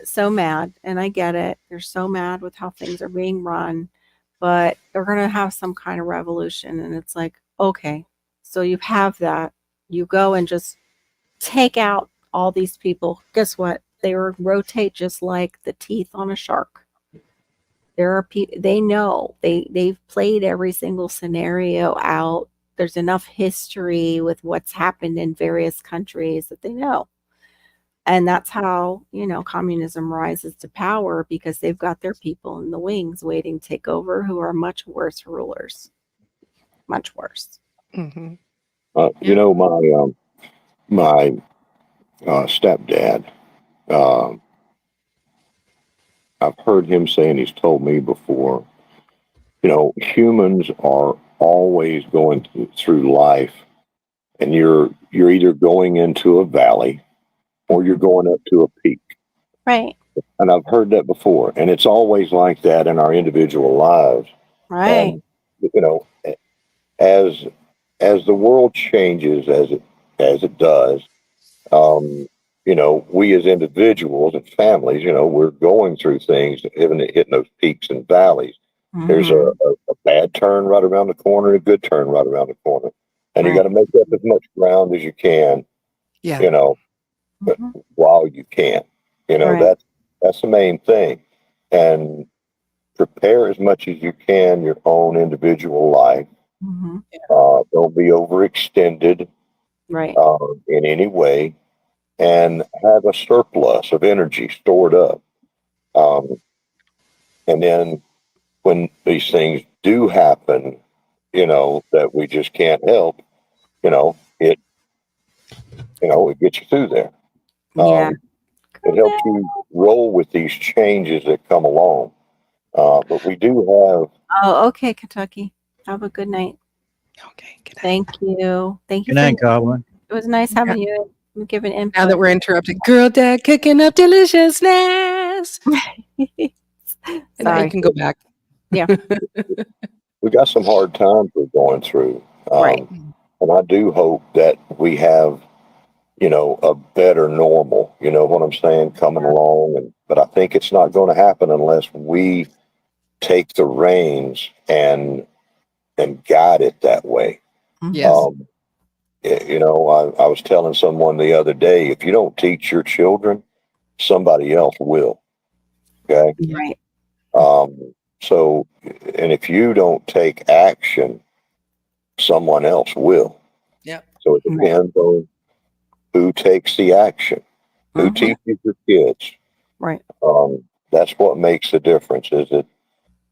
so mad, and I get it. They're so mad with how things are being run, but they're going to have some kind of revolution. And it's like, okay, so you have that. You go and just take out all these people. Guess what? They rotate just like the teeth on a shark. There are people, they know, they've played every single scenario out. There's enough history with what's happened in various countries that they know. And that's how, communism rises to power, because they've got their people in the wings waiting to take over, who are much worse rulers. Much worse. Hmm. You know, my stepdad. Um, I've heard him say, and he's told me before. Humans are always going through life, and you're either going into a valley or you're going up to a peak. Right. And I've heard that before, and it's always like that in our individual lives. Right. And as the world changes, as it does, we as individuals and families, we're going through things, hitting those peaks and valleys. There's Mm-hmm. a bad turn right around the corner, and a good turn right around the corner, and you got Right. to make up as much ground as you can, Yeah. Mm-hmm. while you can. Right. That's the main thing, and prepare as much as you can your own individual life. Mm-hmm. Don't be overextended Right. in any way, and have a surplus of energy stored up. And then when these things do happen, that we just can't help, it, it gets you through there. Yeah. It helps you roll with these changes that come along. But we do have. Oh, okay, Kentucky. Have a good night. Okay, good night. Thank you. Thank you Good for night, Goblin. it was nice having you giving input. Now that we're interrupted, girl, dad cooking up deliciousness. And now you Sorry. can go back. Yeah. We got some hard times we're going through. Right. And I do hope that we have, a better normal, you know what I'm saying, coming along. But I think it's not going to happen unless we take the reins and guide it that way. Yes. I was telling someone the other day, if you don't teach your children, somebody else will. Okay. Right. So, and if you don't take action, someone else will. Yeah. So it depends on who takes the action, who teaches your kids. Right. That's what makes the difference. Is it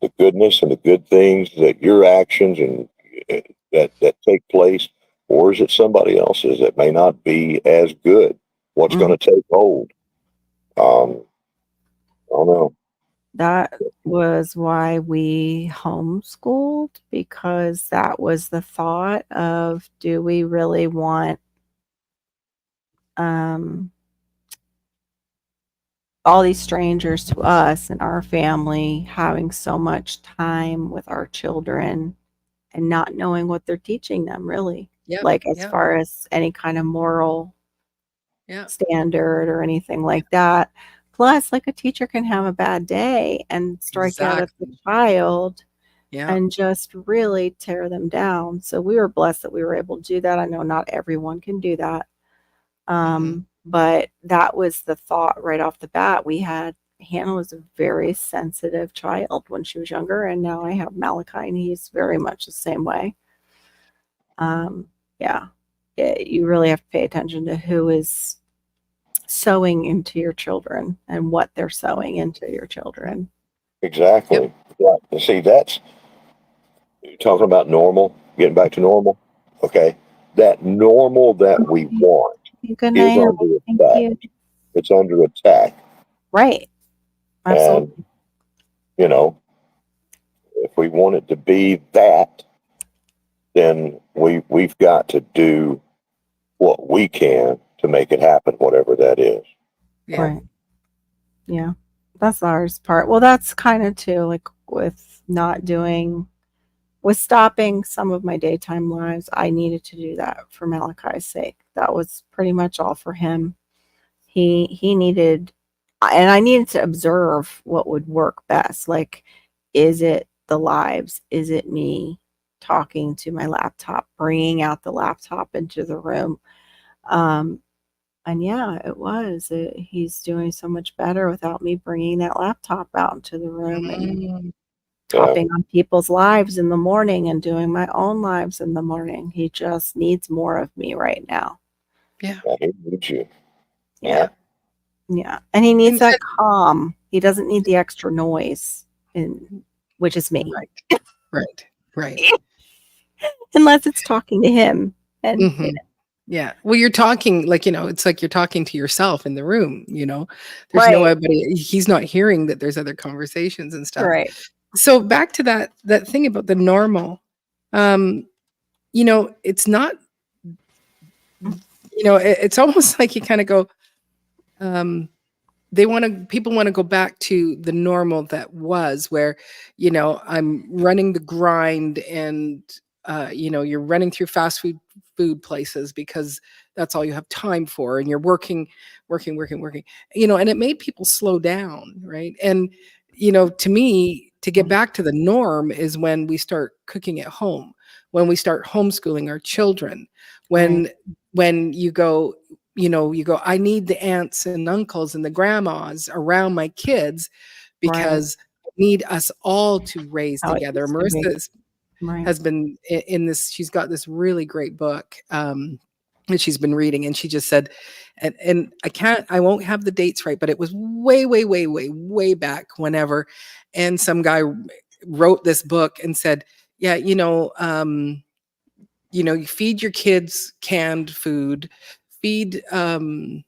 the goodness and the good things that your actions and that take place, or is it somebody else's that may not be as good? What's going to take hold? I don't know. That was why we homeschooled, because that was the thought of, do we really want all these strangers to us and our family having so much time with our children and not knowing what they're teaching them, really? Yep. Like, as far as any kind of moral standard or anything like that. Plus, like, a teacher can have a bad day and strike out at the child and just really tear them down. So we were blessed that we were able to do that. I know not everyone can do that. But that was the thought right off the bat. Hannah was a very sensitive child when she was younger, and now I have Malachi, and he's very much the same way. You really have to pay attention to who is sowing into your children and what they're sowing into your children. Exactly. Yeah. See, that's talking about normal, getting back to normal. Okay. That normal that we want Good is night. under Thank attack. you. It's under attack. Right. Absolutely. And, if we want it to be that, then we've got to do what we can to make it happen, whatever that is. Yeah. Right. Yeah. That's the hardest part. Well, that's kind of too, like, with stopping some of my daytime lives, I needed to do that for Malachi's sake. That was pretty much all for him. He needed, and I needed to observe what would work best. Like, is it the lives? Is it me talking to my laptop, bringing out the laptop into the room? And yeah, it was. He's doing so much better without me bringing that laptop out into the room and hopping on people's lives in the morning and doing my own lives in the morning. He just needs more of me right now. Yeah. He needs you. Yeah. Yeah. And he needs that calm. He doesn't need the extra noise, which is me. Right. Unless it's talking to him. And yeah. Well, you're talking like, it's like you're talking to yourself in the room, there's nobody, he's not hearing that there's other conversations and stuff. Right. So back to that thing about the normal, it's not, it's almost like you kind of go, people want to go back to the normal that was, where, I'm running the grind and, you're running through fast food places because that's all you have time for. And you're working, and it made people slow down. Right. And, to me, to get back to the norm is when we start cooking at home, when we start homeschooling our children, when you go, I need the aunts and uncles and the grandmas around my kids because I need us all to raise together. Marissa has been in this, she's got this really great book that she's been reading, and she just said, and I won't have the dates right, but it was way back whenever, and some guy wrote this book and said, yeah, you feed your kids canned food, feed, don't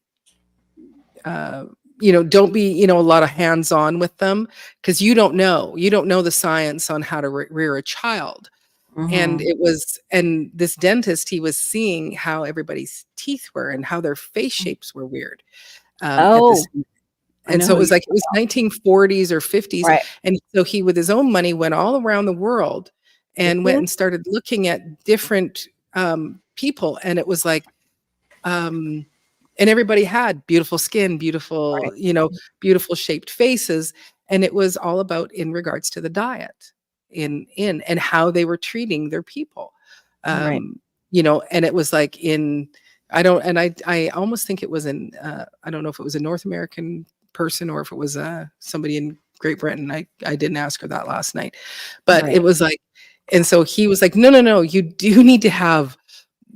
be, a lot of hands-on with them, because you don't know the science on how to rear a child. And this dentist, he was seeing how everybody's teeth were and how their face shapes were weird. At this, and so it was 1940s or 50s. Right. And so he, with his own money, went all around the world and went and started looking at different people. And it was like, and everybody had beautiful skin, beautiful, beautiful shaped faces. And it was all about in regards to the diet and how they were treating their people. And it was like I almost think it was I don't know if it was a North American person or if it was somebody in Great Britain. I didn't ask her that last night, but it was like, and so he was like, no, you do need to have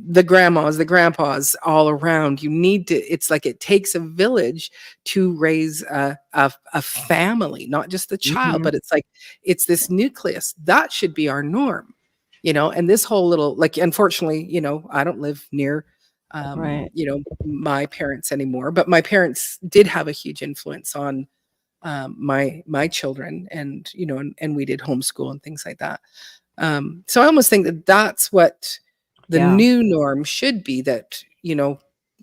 the grandmas, the grandpas all around. You need to, it's like it takes a village to raise a family, not just the child, but it's like, it's this nucleus. That should be our norm, and this whole little, like, unfortunately, I don't live near, my parents anymore, but my parents did have a huge influence on my children, and, and we did homeschool and things like that. So I almost think that that's what the new norm should be, that,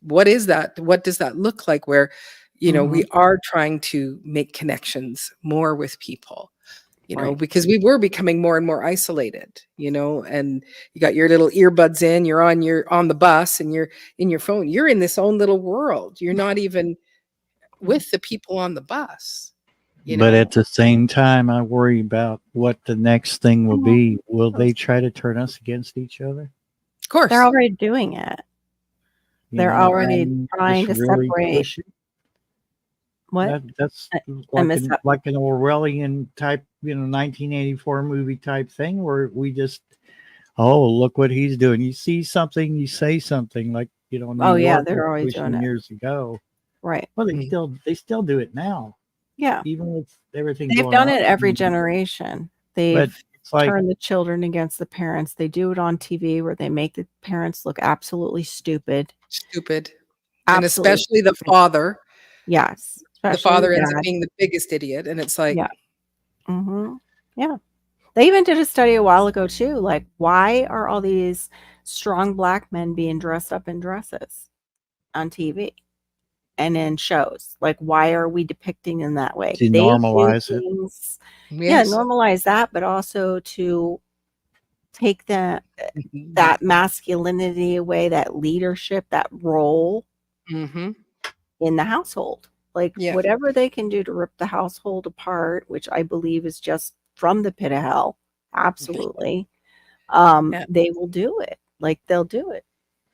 what is that? What does that look like, where, we are trying to make connections more with people, because we were becoming more and more isolated, and you got your little earbuds in, you're on the bus and you're in your phone, you're in this own little world. You're not even with the people on the bus. But at the same time, I worry about what the next thing will be. Will they try to turn us against each other? Of course. They're already doing it. They're already trying to separate. What? That's like an Orwellian type, 1984 movie type thing, where we just, look what he's doing. You see something, you say something, like, they're always doing it years ago. Right. Well, they still do it now. Yeah. Even with everything they've done it every generation. They've turned the children against the parents. They do it on TV where they make the parents look absolutely stupid. And especially the father. Yes. The father ends up being the biggest idiot. And it's like, yeah. They even did a study a while ago too. Like, why are all these strong black men being dressed up in dresses on TV and in shows? Like, why are we depicting in that way? To normalize it. Yeah, normalize that, but also to take that masculinity away, that leadership, that role in the household. Like, whatever they can do to rip the household apart, which I believe is just from the pit of hell, absolutely, they will do it. Like, they'll do it.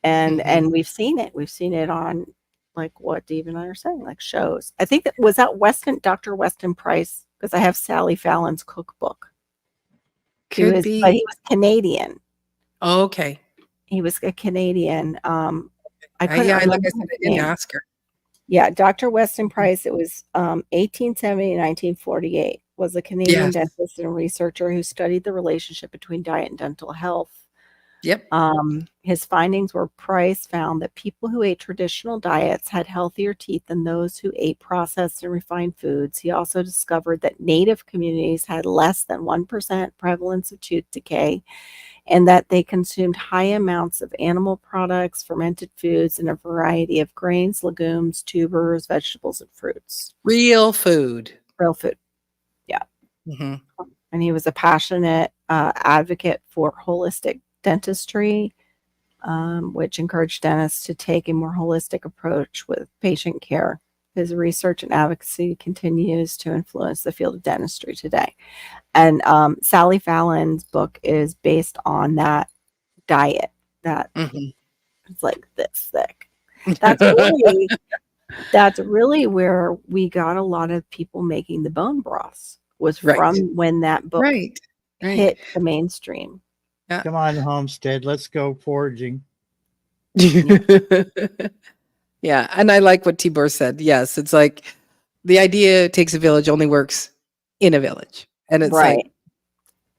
And we've seen it. We've seen it on, like, what Dave and I are saying, like, shows. I think was that Dr. Weston Price, because I have Sally Fallon's cookbook. Could be. But he was Canadian. Oh, okay. He was a Canadian. Like I said, I didn't ask her. Yeah, Dr. Weston Price, it was 1870 and 1948, was a Canadian dentist and researcher who studied the relationship between diet and dental health. Yep. His findings were Price found that people who ate traditional diets had healthier teeth than those who ate processed and refined foods. He also discovered that native communities had less than 1% prevalence of tooth decay, and that they consumed high amounts of animal products, fermented foods, and a variety of grains, legumes, tubers, vegetables, and fruits. Real food. Yeah. And he was a passionate advocate for holistic dentistry, which encouraged dentists to take a more holistic approach with patient care. His research and advocacy continues to influence the field of dentistry today. And Sally Fallon's book is based on that diet that it's like this thick. That's really where we got a lot of people making the bone broths, was from when that book hit the mainstream. Yeah. Come on, Homestead, let's go foraging. Yeah, and I like what Tibor said. Yes, it's like the idea takes a village only works in a village. And it's like,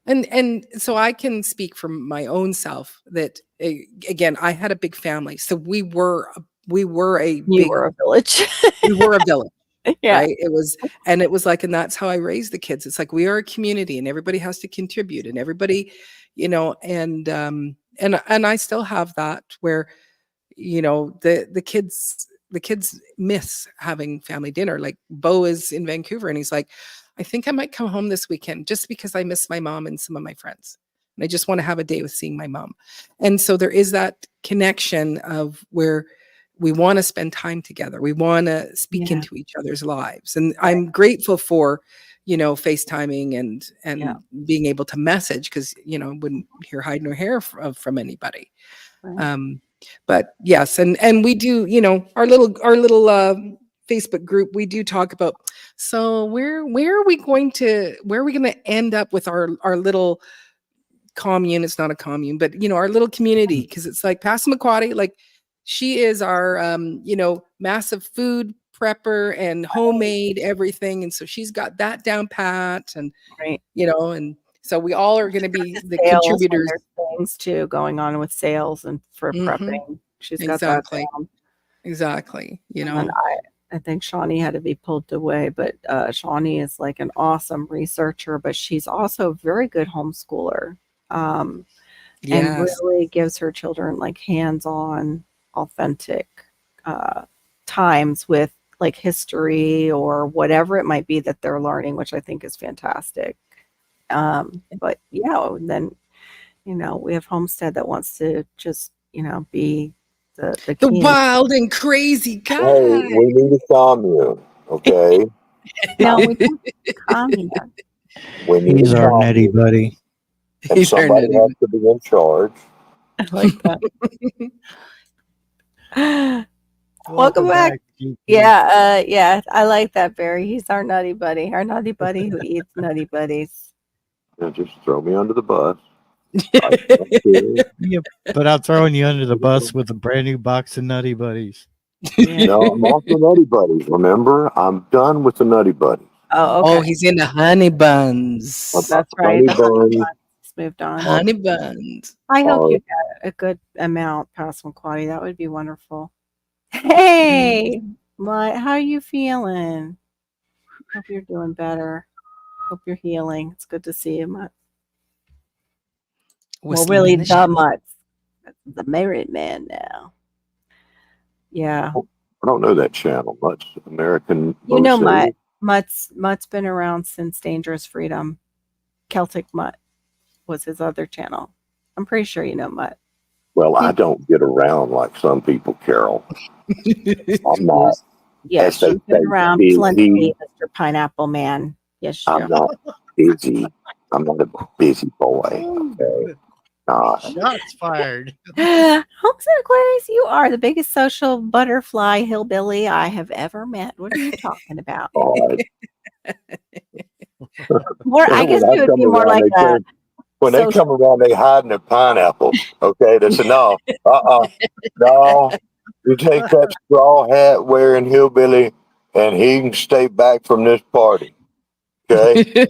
And so I can speak from my own self that again, I had a big family, so we were a You big were a village. we were a village. Yeah. Right. It was like, and that's how I raised the kids. It's like we are a community and everybody has to contribute and everybody, and I still have that where, the kids miss having family dinner. Like Bo is in Vancouver and he's like, I think I might come home this weekend just because I miss my mom and some of my friends. And I just want to have a day with seeing my mom. And so there is that connection of where we want to spend time together. We want to speak Yeah. into each other's lives. And I'm grateful for, FaceTiming and being able to message because, wouldn't hear hide nor hair from anybody. Right. But yes, and we do, our little Facebook group, we do talk about, so where are we going to end up with our little commune? It's not a commune, but our little community, because it's like Passamaquoddy, like she is our massive food prepper and homemade everything, and so she's got that down pat, and Right. and so we all are going to be the Sales, when contributors. there's things too going on with sales and for Mhm. prepping. She's got Exactly. that down. Exactly. And I think Shawnee had to be pulled away, but Shawnee is like an awesome researcher, but she's also a very good homeschooler. And Yes. really gives her children like hands-on, authentic times with like history or whatever it might be that they're learning, which I think is fantastic. But yeah, and then we have Homestead that wants to just be the The king. wild and crazy guy. Hey, we need a commune, okay? No, we don't come here. We need He's a our netty commune, buddy. and He's our somebody nutty has to be in charge. I like that. Welcome back. GP. Yeah, I like that, Barry. He's our nutty buddy who eats nutty buddies. Yeah, just throw me under the bus. Yeah, but I'm throwing you under the bus with a brand new box of Nutty Buddies. Yeah. No, I'm off the Nutty Buddies. Remember, I'm done with the Nutty Buddies. Oh, okay. Oh, he's into honey buns. That's right. Honey The honey buns. buns moved on. Honey buns. I hope you got a good amount, Passamaquoddy. That would be wonderful. Hey, how are you feeling? Hope you're doing better. Hope you're healing. It's good to see you, Mutt. Well, Whistling really, in the the Mutt. The married man now. Yeah. I don't know that channel much. American. You know Mostly. Mutt's been around since Dangerous Freedom. Celtic Mutt was his other channel. I'm pretty sure you know Mutt. Well, I don't get around like some people, Carol. I'm not. Yes, you've been around busy. plenty, Mr. Pineapple Man. Yes, you I'm not busy. I'm not a busy boy. Okay. Gosh. Shots fired. Homestead Aquarius, you are the biggest social butterfly hillbilly I have ever met. What are you talking about? God. I guess you would be more like a. When they come around, they hide in their pineapples. Okay, they say, no, no. You take that straw hat wearing hillbilly, and he can stay back from this party. Okay.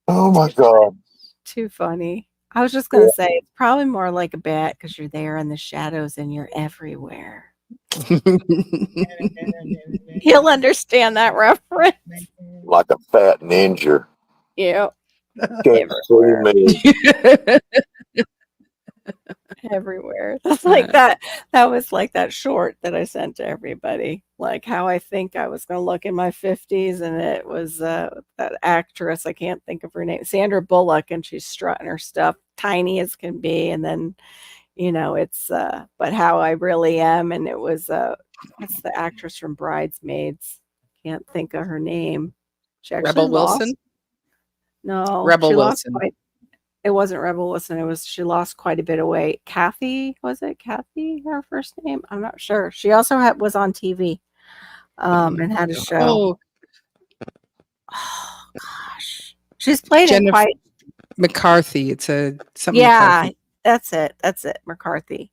Oh my God. Too funny. I was just gonna say it's probably more like a bat because you're there in the shadows and you're everywhere. He'll understand that reference. Like a fat ninja. Yeah. Can't see me. Everywhere. That's like that. That was like that short that I sent to everybody. Like how I think I was going to look in my 50s, and it was that actress. I can't think of her name, Sandra Bullock, and she's strutting her stuff, tiny as can be, and then it's but how I really am, and it was what's the actress from Bridesmaids? Can't think of her name. She actually Rebel Wilson. No, Rebel Wilson. It wasn't Rebel Wilson. She lost quite a bit of weight. Kathy, was it Kathy? Her first name? I'm not sure. She also was on TV, and had a show. Oh gosh, she's played in quite. McCarthy. It's a something. Yeah, McCarthy. that's it. McCarthy.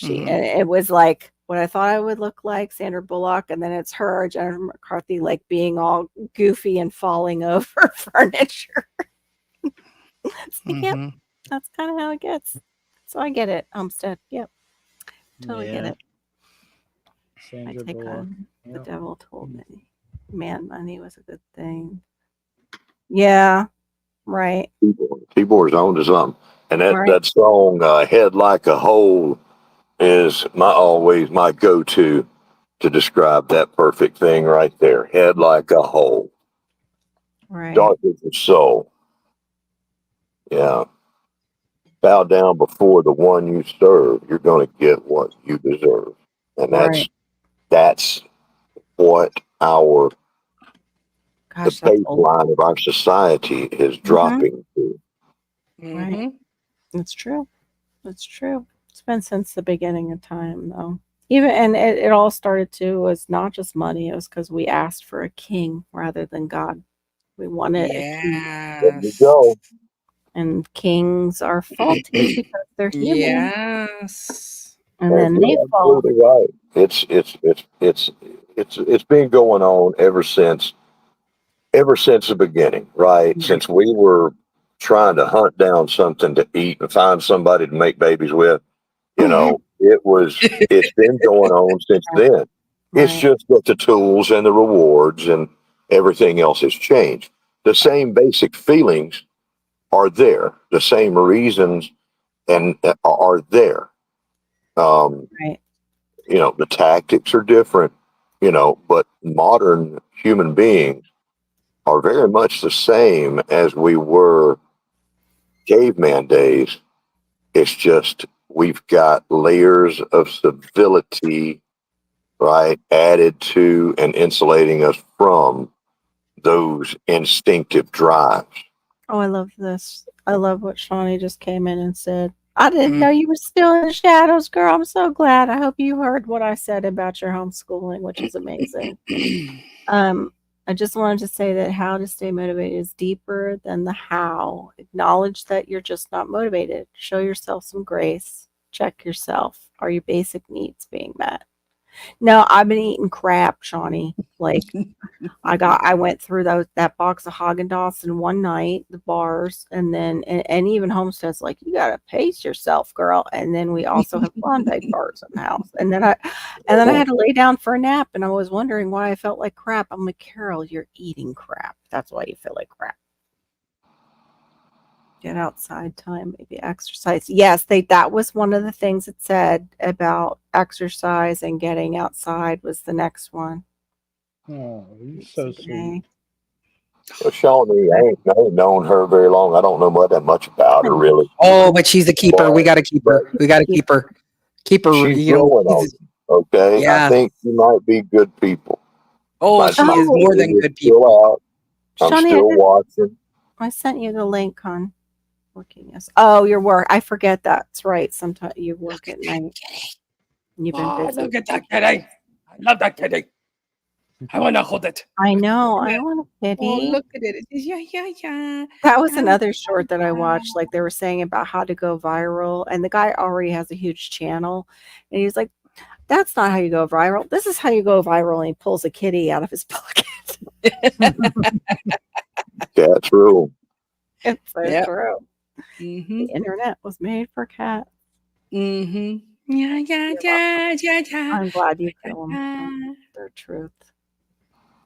And it was like what I thought I would look like, Sandra Bullock, and then it's her, Jennifer McCarthy, like being all goofy and falling over furniture. It's like, yep, Mhm. that's kind of how it gets. So I get it, Homestead. Yep, totally get Yeah, it. I Sandra take Bullock. on the Yep. devil told me. Man, money was a good thing. Yeah, right. Keyboard's on to something. And that, Right. that song, Head Like a Hole, is always my go-to to describe that perfect thing right there. Head like a hole. Right. Dark as the soul. Yeah. Bow down before the one you serve. You're going to get what you deserve. And Right. that's what the Gosh, that's old. baseline of our society is dropping to. Right. Mhm. It's true. It's true. It's been since the beginning of time, though. Even and it all started too was not just money. It was because we asked for a king rather than God. We wanted a king, There you Yes. go. and kings are faulty because they're human, Yes. and Well, then they you're fall. absolutely right. It's been going on ever since the beginning, right? Right. Since we were trying to hunt down something to eat and find somebody to make babies with, it's been going on since then. It's Right. just that the tools and the rewards and everything else has changed. The same basic feelings are there. The same reasons and are there. Um, Right. the tactics are different, but modern human beings are very much the same as we were caveman days. It's just we've got layers of civility, right, added to and insulating us from those instinctive drives. Oh, I love this. I love what Shawnee just came in and said. I didn't Mm. know you were still in the shadows, girl. I'm so glad. I hope you heard what I said about your homeschooling, which is amazing. I just wanted to say that how to stay motivated is deeper than the how. Acknowledge that you're just not motivated. Show yourself some grace. Check yourself. Are your basic needs being met? No, I've been eating crap, Shawnee. Like I went through that box of Haagen-Dazs in one night, the bars, and then and even Homestead's like, you gotta pace yourself, girl. And then we also have Klondike bars in the house. And then I had to lay down for a nap, and I was wondering why I felt like crap. I'm like, Carol, you're eating crap. That's why you feel like crap. Get outside time, maybe exercise. Yes, that was one of the things it said about exercise and getting outside was the next one. Oh, you're so sweet. Today. Well, Shawnee, I ain't known her very long. I don't know that much about her, really. Oh, but she's a keeper. We got to keep her. We got to keep her. Keep her. She's growing on you, okay? I Yeah. think you might be good people. Oh, she is more than good people. Still out. I'm Shawnee, still watching. I sent you the link on working. Yes. Oh, your work. I forget that's right. Sometimes you work at night. And you've been busy. Look at that kitty. I love that kitty. I want to hold it. I know. I want a kitty. Oh, look at it. Yeah. That was another short that I watched. Like they were saying about how to go viral, and the guy already has a huge channel, and he's like, "That's not how you go viral. This is how you go viral." And he pulls a kitty out of his pocket. Cats rule. It's so Yep. true. Mm-hmm. The internet was made for cats. Mm-hmm. Yeah. I'm glad you feel them. Their truth.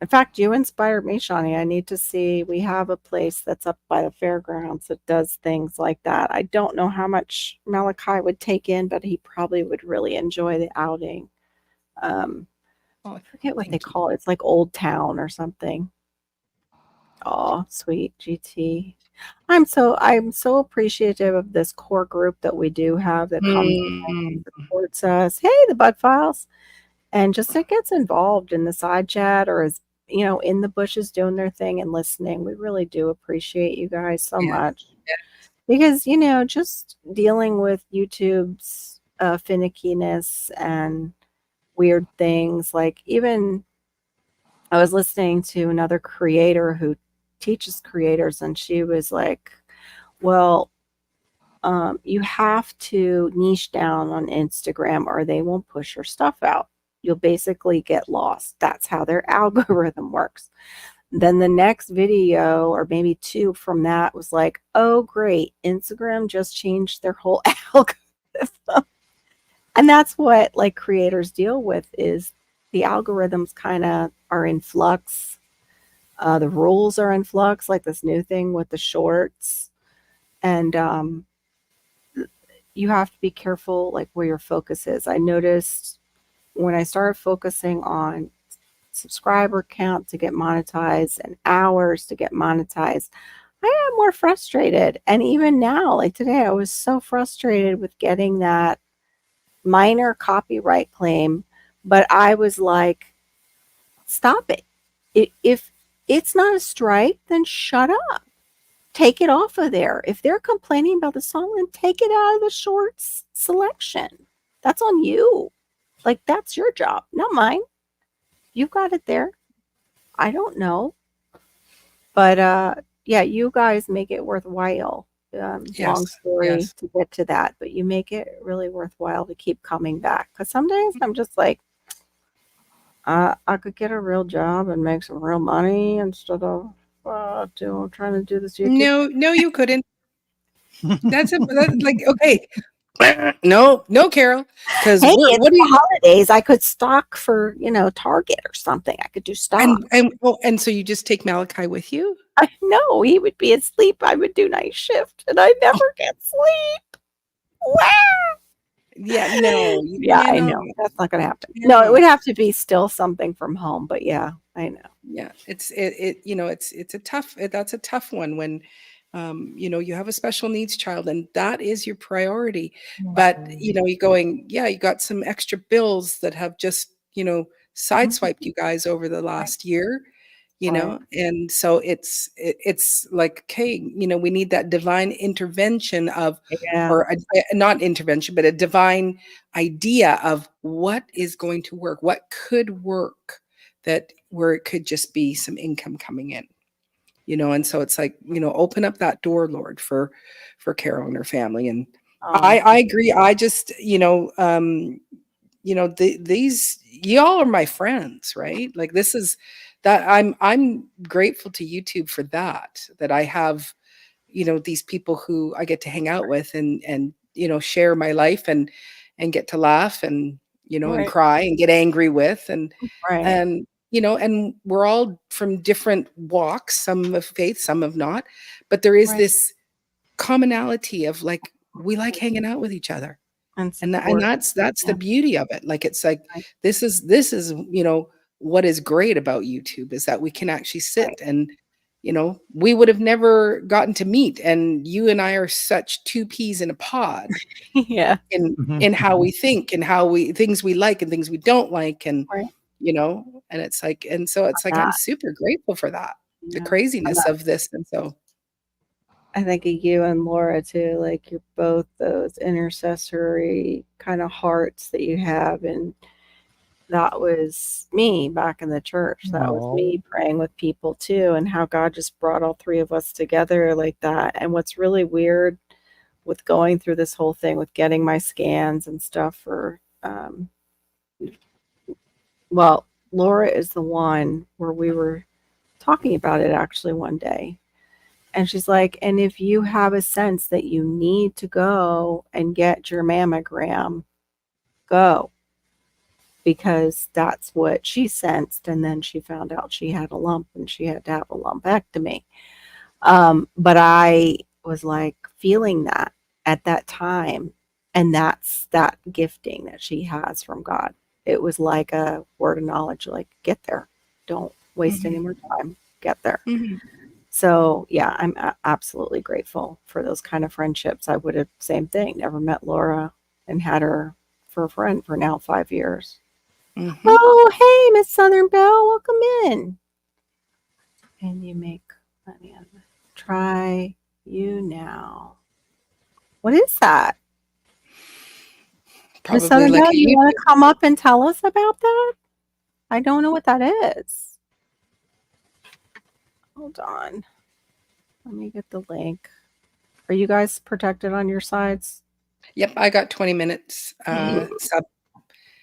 In fact, you inspired me, Shawnee. I need to see. We have a place that's up by the fairgrounds that does things like that. I don't know how much Malachi would take in, but he probably would really enjoy the outing. I forget what they call it. It's like Old Town or something. Oh, sweet GT. I'm so appreciative of this core group that we do have that comes and supports us. Hey, the Bud Files. And just it gets involved in the side chat or is in the bushes doing their thing and listening. We really do appreciate you guys so much. Because, just dealing with YouTube's finickiness and weird things. Like even I was listening to another creator who teaches creators, and she was like, well, you have to niche down on Instagram or they won't push your stuff out. You'll basically get lost. That's how their algorithm works. Then the next video, or maybe two from that, was like, oh, great, Instagram just changed their whole algorithm. And that's what like creators deal with, is the algorithms kind of are in flux. The rules are in flux, like this new thing with the shorts. And you have to be careful like where your focus is. I noticed when I started focusing on subscriber count to get monetized and hours to get monetized, I got more frustrated. And even now, like today, I was so frustrated with getting that minor copyright claim, but I was like, stop it. If it's not a strike, then shut up. Take it off of there. If they're complaining about the song, then take it out of the shorts selection. That's on you. Like, that's your job, not mine. You got it there. I don't know. But yeah, you guys make it worthwhile. Long Yes, story yes. to get to that, but you make it really worthwhile to keep coming back. Because some days I'm just like, I could get a real job and make some real money instead of trying to do this YouTube. No, you couldn't. That's like, okay. No, Carol, because Hey, what it's do you? the holidays. I could stock for Target or something. I could do stock. And so you just take Malachi with you? I know he would be asleep. I would do night shift, and I never get sleep. Wow. Yeah, no. Yeah, I know that's not gonna happen. No, it would have to be still something from home. But yeah, I know. Yeah, it's a tough. That's a tough one when, you have a special needs child and that is your priority. But you're going, yeah, you got some extra bills that have just sideswiped you guys over the last year. And so it's like, okay, we need that divine intervention of, Yeah. or not intervention, but a divine idea of what is going to work, what could work, that where it could just be some income coming in, and so it's like, open up that door, Lord, for Carol and her family. And I agree. I just, these y'all are my friends, right? Like, this is that I'm grateful to YouTube for that I have, these people who I get to hang out with and share my life and get to laugh and and cry and get angry with and we're all from different walks, some of faith, some of not, but there is this commonality of like, we like hanging out with each other. And that's the beauty of it. Like, it's like, this is what is great about YouTube is that we can actually sit and we would have never gotten to meet, and you and I are such two peas in a pod. Yeah. In how we think and things we like and things we don't like, and and it's like, and so it's like, I'm super grateful for that, the craziness of this. And so I think of you and Laura too. Like, you're both those intercessory kind of hearts that you have. And that was me back in the church. That was me praying with people too. And how God just brought all three of us together like that. And what's really weird with going through this whole thing with getting my scans and stuff for, well, Laura is the one where we were talking about it actually one day. And she's like, and if you have a sense that you need to go and get your mammogram, go. Because that's what she sensed. And then she found out she had a lump and she had to have a lumpectomy. But I was like feeling that at that time. And that's that gifting that she has from God. It was like a word of knowledge, like, get there. Don't waste any more time. Get there. So yeah, I'm absolutely grateful for those kind of friendships. I would have, same thing, never met Laura and had her for a friend for now 5 years. Oh, hey, Miss Southern Belle, welcome in. And you make money on it. Try you now. What is that? Miss Southern like Belle, you want to come up and tell us about that? I don't know what that is. Hold on. Let me get the link. Are you guys protected on your sides? Yep, I got 20 minutes. Sub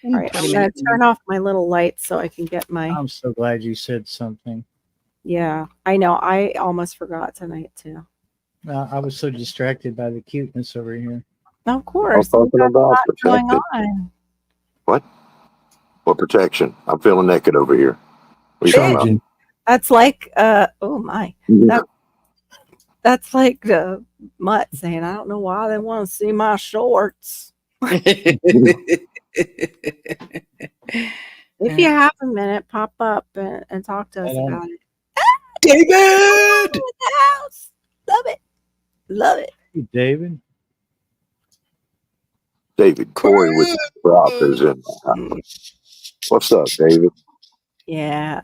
All right, 20 I'm gonna minutes. turn off my little lights so I can get my. I'm so glad you said something. Yeah, I know. I almost forgot tonight too. I was so distracted by the cuteness over here. Of course, I'm we've talking got a about lot going protected. on. What protection? I'm feeling naked over here. What are you talking about? Trojan. That's like, oh my, Yeah. that's like the mutt saying, "I don't know why they want to see my shorts." If you have a minute, pop up and talk to us don't- about it. David! In the house, love it, love it. Hey, David. David Corey with the prop is in my house. What's up, David? Yeah,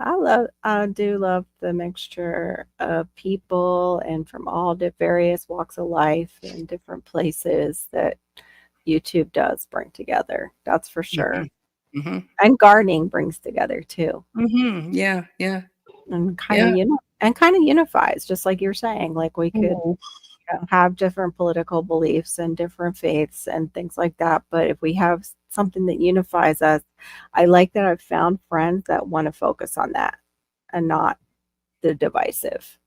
I do love the mixture of people and from all the various walks of life and different places that YouTube does bring together. That's for sure. hmm And gardening brings together too, Yeah, yeah. and kind of unifies, just like you're saying. Like we could have different political beliefs and different faiths and things like that, but if we have something that unifies us, I like that I've found friends that want to focus on that and not the divisive.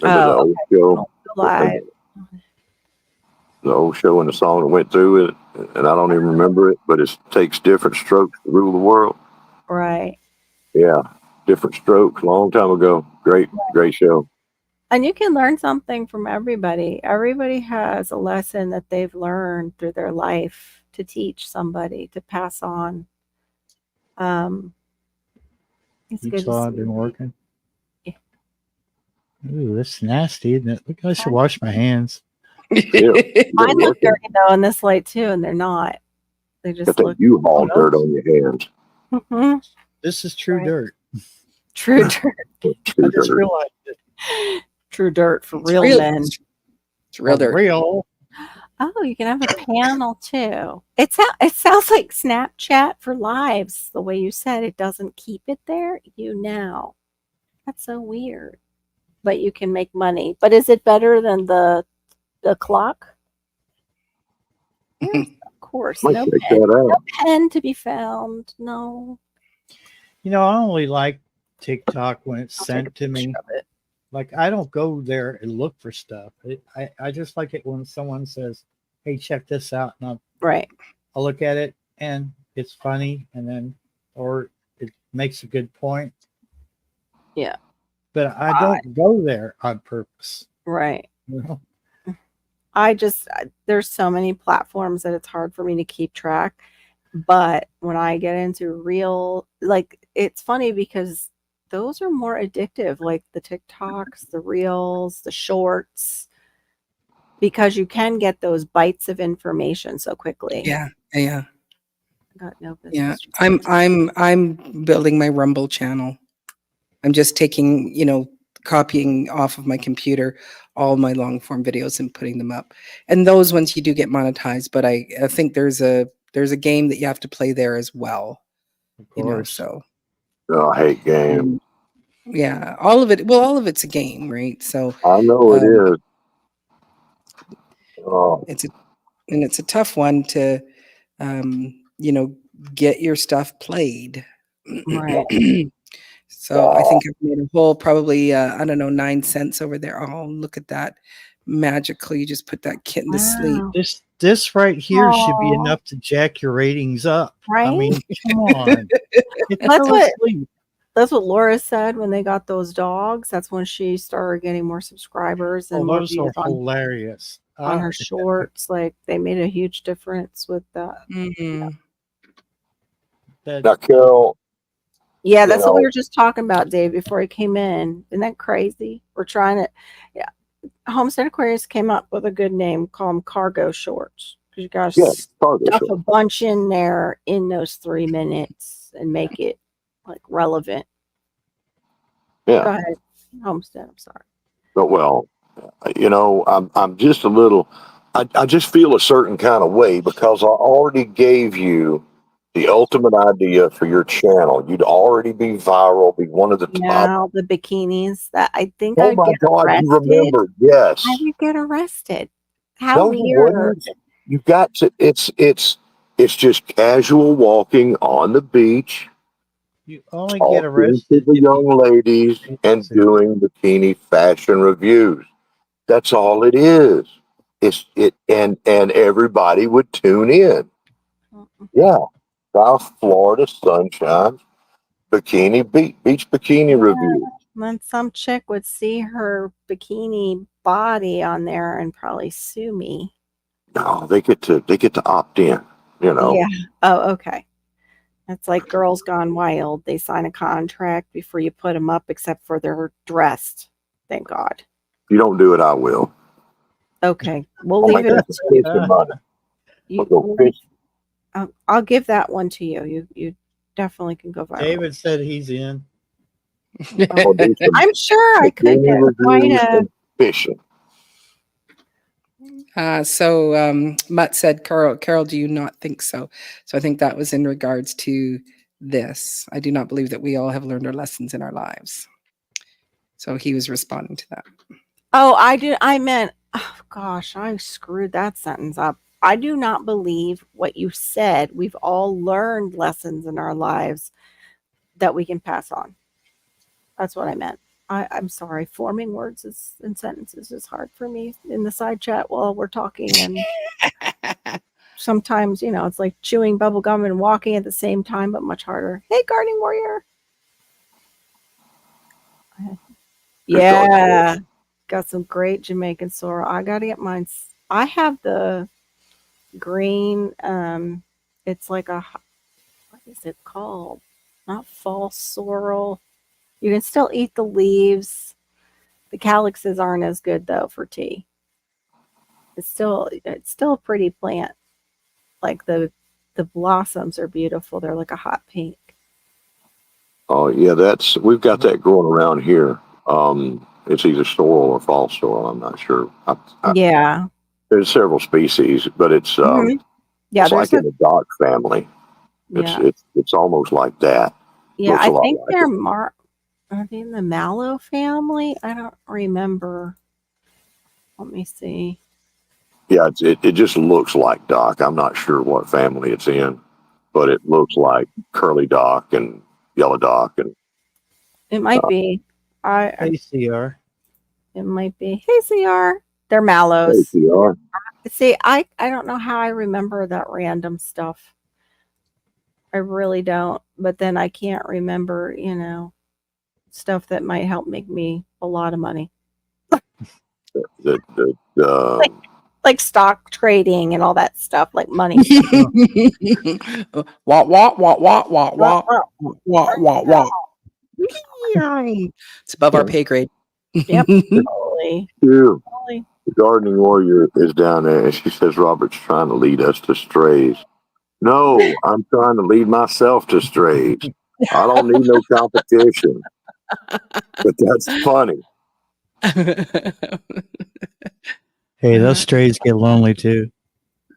Remember the old show? Live. The old show and the song that went through it, and I don't even remember it, but it takes different strokes to rule the world. Right. Yeah, different strokes. Long time ago. Great show. And you can learn something from everybody. Everybody has a lesson that they've learned through their life to teach somebody, to pass on. It's You good saw to I've been see. working. Yeah. Ooh, that's nasty, isn't it? Look, I should wash my hands. Yeah, Mine look dirty though in this light too, and they're not. They got just that look. U-Haul dirt on your hands. Mhm. This is true Right. dirt. True dirt. I just realized it. True dirt for It's real real. men. It's real For dirt. real. Oh, you can have a panel too. It sounds like Snapchat for lives. The way you said it doesn't keep it there. You now. That's so weird. But you can make money. But is it better than the clock? Yes, of course. Might No check pen. that out. No pen to be found. No. You know, I only like TikTok when it's I'll take a sent to me. picture of it. Like, I don't go there and look for stuff. I just like it when someone says, "Hey, check this out," and Right. I'll look at it and it's funny, and then or it makes a good point. Yeah. But I don't go there on purpose. Right. You know? There's so many platforms that it's hard for me to keep track. But when I get into real, like, it's funny because those are more addictive, like the TikToks, the reels, the shorts, because you can get those bites of information so quickly. Yeah. I got no Yeah. business. I'm building my Rumble channel. I'm just taking, copying off of my computer all my long form videos and putting them up. And those ones you do get monetized, but I think there's a game that you have to play there as well. Of course. So Oh, I hate games. yeah, all of it's a game, right? So I know it is. Oh, it's a tough one to get your stuff played. Right. So I think I've made a whole probably 9 cents over there. Oh, look at that. Magically, you just put that kitten to sleep. Wow. This right here should be Aw. enough to jack your ratings up. Right? I mean, come on. It That's fell what- asleep. That's what Laura said when they got those dogs. That's when she started getting more subscribers and Oh, more those views are hilarious. on her shorts. Like, they made a huge difference with that. Mhm. now, Carol, Yeah, that's what we know- were just talking about, Dave, before he came in. Isn't that crazy? We're trying to, yeah. Homestead Aquarius came up with a good name, call them cargo shorts. Because you got to yes, cargo stuff shorts. a bunch in there in those 3 minutes and make it like relevant. Yeah. Go ahead, Homestead. I'm sorry. But well, I'm just a little. I just feel a certain kind of way because I already gave you The ultimate idea for your channel. You'd already be viral, be one of the top. Yeah, all the bikinis that I think Oh I'd my get God, you arrested. remember? Yes. I would get arrested. How No, you weird. wouldn't. You got to. It's just casual walking on the beach, You only get talking to arrested the if young you ladies and doing bikini fashion reviews. That's all it is. And everybody would tune in. Yeah, South Florida sunshine beach bikini review. Then some chick would see her bikini body on there and probably sue me. No, they get to opt in. You know. Yeah. Oh, okay. It's like Girls Gone Wild. They sign a contract before you put them up, except for they're dressed. Thank God. If you don't do it, I will. Okay, we'll I'll leave make it. that some fishing money. We'll go fish. I'll give that one to you. You definitely can go viral. David said he's in. I'll do some I'm sure I could bikini get quite reviews a. and fishing. Mutt said, Carol, do you not think so? So I think that was in regards to this. I do not believe that we all have learned our lessons in our lives. So he was responding to that. Oh, I did. I meant, oh gosh, I screwed that sentence up. I do not believe what you said. We've all learned lessons in our lives that we can pass on. That's what I meant. I'm sorry. Forming words and sentences is hard for me in the side chat while we're talking. And sometimes, it's like chewing bubble gum and walking at the same time, but much harder. Hey, Gardening Warrior. Yeah. Got some great Jamaican sorrel. I got to get mine. I have the green. It's like what is it called? Not false sorrel. You can still eat the leaves. The calyxes aren't as good though for tea. It's still a pretty plant. Like the blossoms are beautiful. They're like a hot pink. Oh yeah, we've got that growing around here. It's either sorrel or false sorrel. I'm not sure. Yeah. There's several species, but it's Yeah, it's like in the dock family. Yeah. It's almost like that. Yeah, Looks a I lot think like they're it. are they in the mallow family? I don't remember. Let me see. Yeah, it just looks like dock. I'm not sure what family it's in, but it looks like curly dock and yellow dock and. It might be. ACR. It might be. Hey, CR. They're mallows. ACR. See, I don't know how I remember that random stuff. I really don't. But then I can't remember, stuff that might help make me a lot of money. Like stock trading and all that stuff, like money. It's above our pay grade. Yep. Totally. The Gardening Warrior is down there, and she says Robert's trying to lead us to strays. No, I'm trying to lead myself to strays. I don't need no competition. But that's funny. Hey, those strays get lonely too.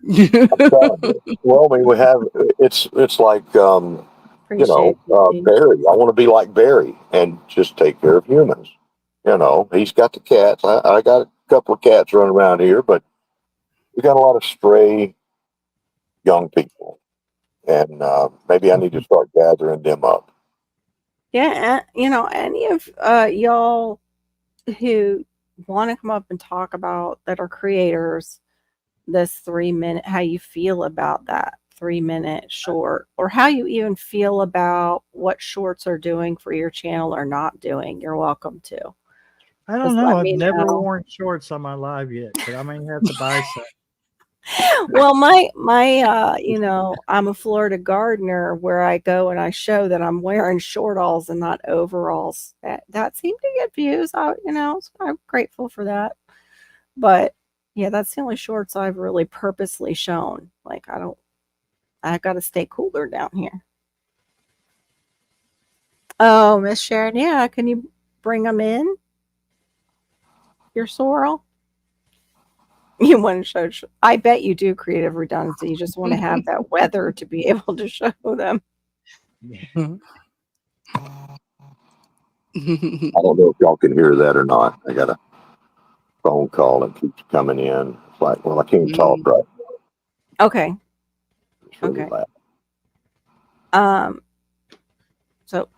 Well, I mean, we have it's like Barry. I want to be like Barry and just take care of humans. He's got the cats. I got a couple of cats running around here, but we got a lot of stray young people, and maybe I need to start gathering them up. Yeah, any of y'all who want to come up and talk about that are creators, this 3-minute, how you feel about that 3-minute short, or how you even feel about what shorts are doing for your channel or not doing, you're welcome to. I don't know. I've never worn shorts on my live yet, but I may have to buy some. Well, my I'm a Florida gardener where I go and I show that I'm wearing shortalls and not overalls. That seemed to get views. I'm grateful for that. But yeah, that's the only shorts I've really purposely shown. Like I got to stay cooler down here. Oh, Miss Sharon, yeah, can you bring them in? Your sorrel? You want to show, I bet you do creative redundancy. You just want to have that weather to be able to show them. I don't know if y'all can hear that or not. I got a phone call that keeps coming in. It's like, well, I can't talk right. Okay. It's really Okay. loud. So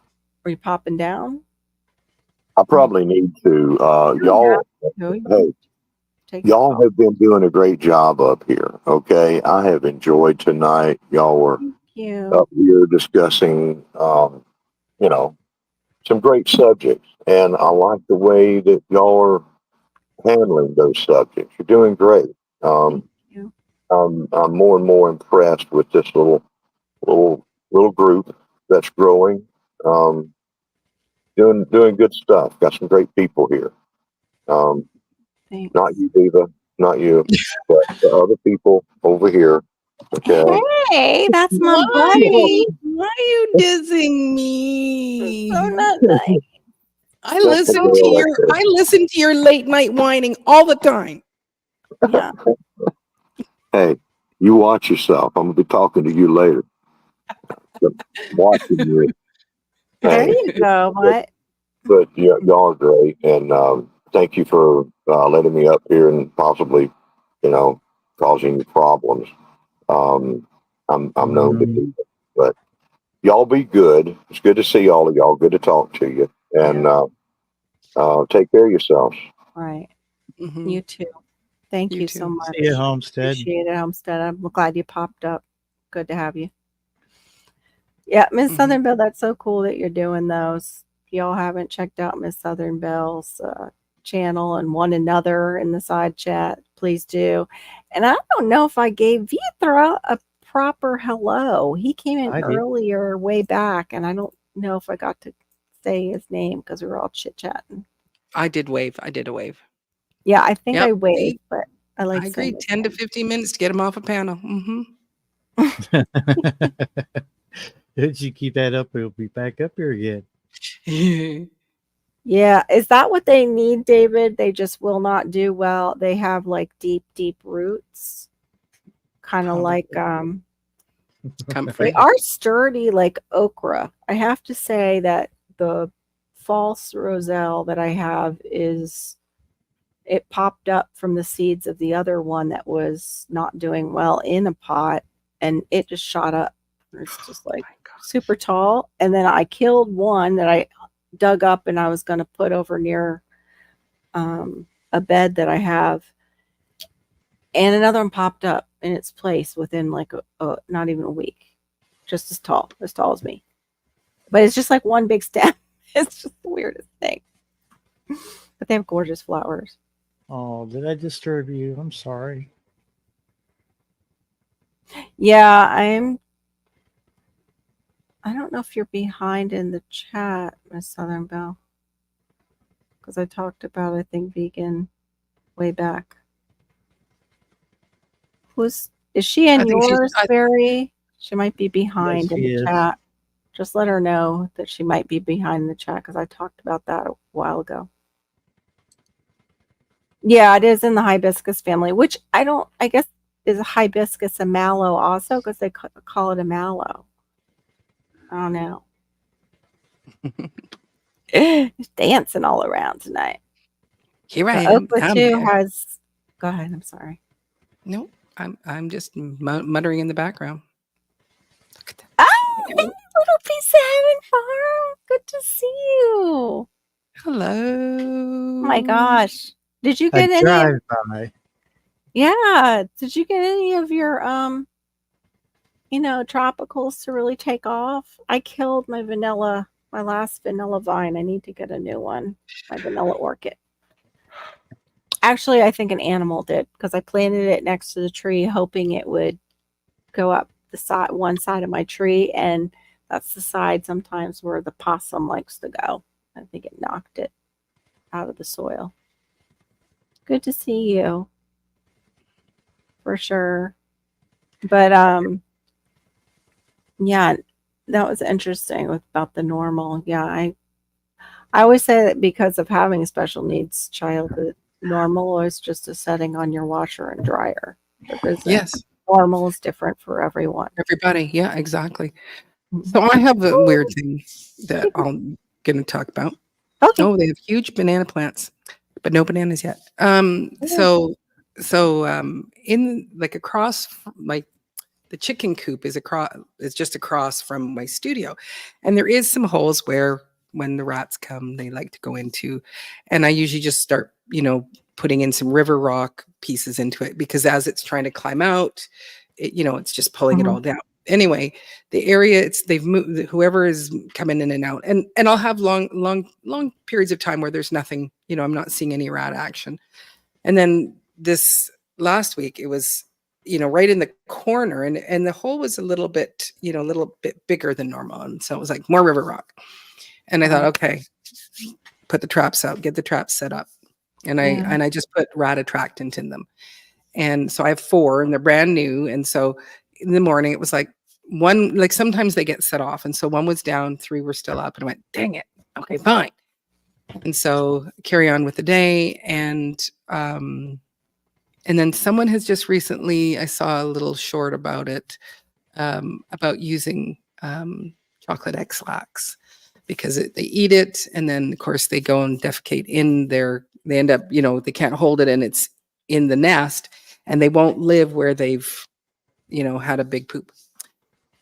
are you popping down? I probably need to. No, Hey, take y'all have been doing a great job up here. Okay, I have enjoyed tonight. Y'all were you. up here discussing, you know, some great subjects, and I like the way that y'all are handling those subjects. You're doing great. Thank you. I'm more and more impressed with this little group that's growing. Um, doing good stuff. Got some great people here. Thanks. Not you, Diva, not you, but the other people over here. Okay. Hey, that's my Why? buddy. Why are you dissing me? So not nice. I listen to your late night whining all the time. Yeah. Hey, you watch yourself. I'm gonna be talking to you later. Watching you. There Hey, you go, Mutt. but y'all are great, and thank you for letting me up here and possibly, causing you problems. I'm known to do that, but y'all be good. It's good to see all of y'all. Good to talk to you, and take care of yourselves. Right. Mhm. You too. Thank You you too. so much. See you, Homestead. Appreciate it, Homestead. I'm glad you popped up. Good to have you. Yeah, Miss Mhm. Southern Belle, that's so cool that you're doing those. If y'all haven't checked out Miss Southern Belle's channel and one another in the side chat, please do. And I don't know if I gave Vitra a proper hello. He came in I did. earlier, way back, and I don't know if I got to say his name because we were all chit chatting. I did wave. I did a wave. Yeah, I think Yep. I waved, but I like I saying agree. his 10 to name. 15 minutes to get him off a panel. Mm-hmm. If you keep that up, it'll be back up here again. Yeah, is that what they need, David? They just will not do well. They have like deep, deep roots, kind of like Comfrey. they are sturdy like okra. I have to say that the false roselle that I have it popped up from the seeds of the other one that was not doing well in a pot, and it just shot up. It's just like super tall. And then I killed one that I dug up and I was going to put over near a bed that I have, and another one popped up in its place within like a not even a week, just as tall as me. But it's just like one big stem. It's just the weirdest thing. But they have gorgeous flowers. Oh, did I disturb you? I'm sorry. Yeah, I don't know if you're behind in the chat, Miss Southern Belle, because I talked about, I think, vegan way back. Is she in yours, Barry? She might be behind Yes, in she the is. chat. Just let her know that she might be behind the chat because I talked about that a while ago. Yeah, it is in the hibiscus family, which I guess is a hibiscus a mallow also because they call it a mallow. I don't know. It's dancing all around tonight. Here I The am. okra I'm too there. has. Go ahead. I'm sorry. No, I'm just muttering in the background. Look at that. Oh, hey, little piece of heaven farm. Good to see you. Hello. Oh my gosh. Did you I get any of, drive by. yeah, did you get any of your tropicals to really take off? I killed my last vanilla vine. I need to get a new one. My vanilla orchid. Actually, I think an animal did because I planted it next to the tree hoping it would go up one side of my tree, and that's the side sometimes where the possum likes to go. I think it knocked it out of the soil. Good to see you. For sure. But yeah, that was interesting about the normal. Yeah, I always say that because of having a special needs child, that normal is just a setting on your washer and dryer. Yes, Normal is different for everyone. everybody. Yeah, exactly. Mhm. So I have a weird thing that I'm going to talk about. Okay. Oh, they have huge banana plants, but no bananas yet. In like across like the chicken coop is just across from my studio, and there is some holes where when the rats come, they like to go into, and I usually just start, putting in some river rock pieces into it because as it's trying to climb out, it's just pulling it Mhm. all down. Anyway, the area they've moved, whoever is coming in and out, and I'll have long periods of time where there's nothing, I'm not seeing any rat action. And then this last week, it was, right in the corner, and the hole was a little bit bigger than normal, and so it was like more river rock. And I thought, okay, put the traps out, get the traps set up, and I just put rat attractant in them, and so I have 4, and they're brand new, and so in the morning it was like one, like sometimes they get set off, and so 1 was down, 3 were still up, and I went, dang it, okay, fine. And so carry on with the day, and then someone has just recently, I saw a little short about it, about using chocolate X-Lax because they eat it, and then of course they go and defecate they end up, they can't hold it, and it's in the nest, and they won't live where they've, had a big poop.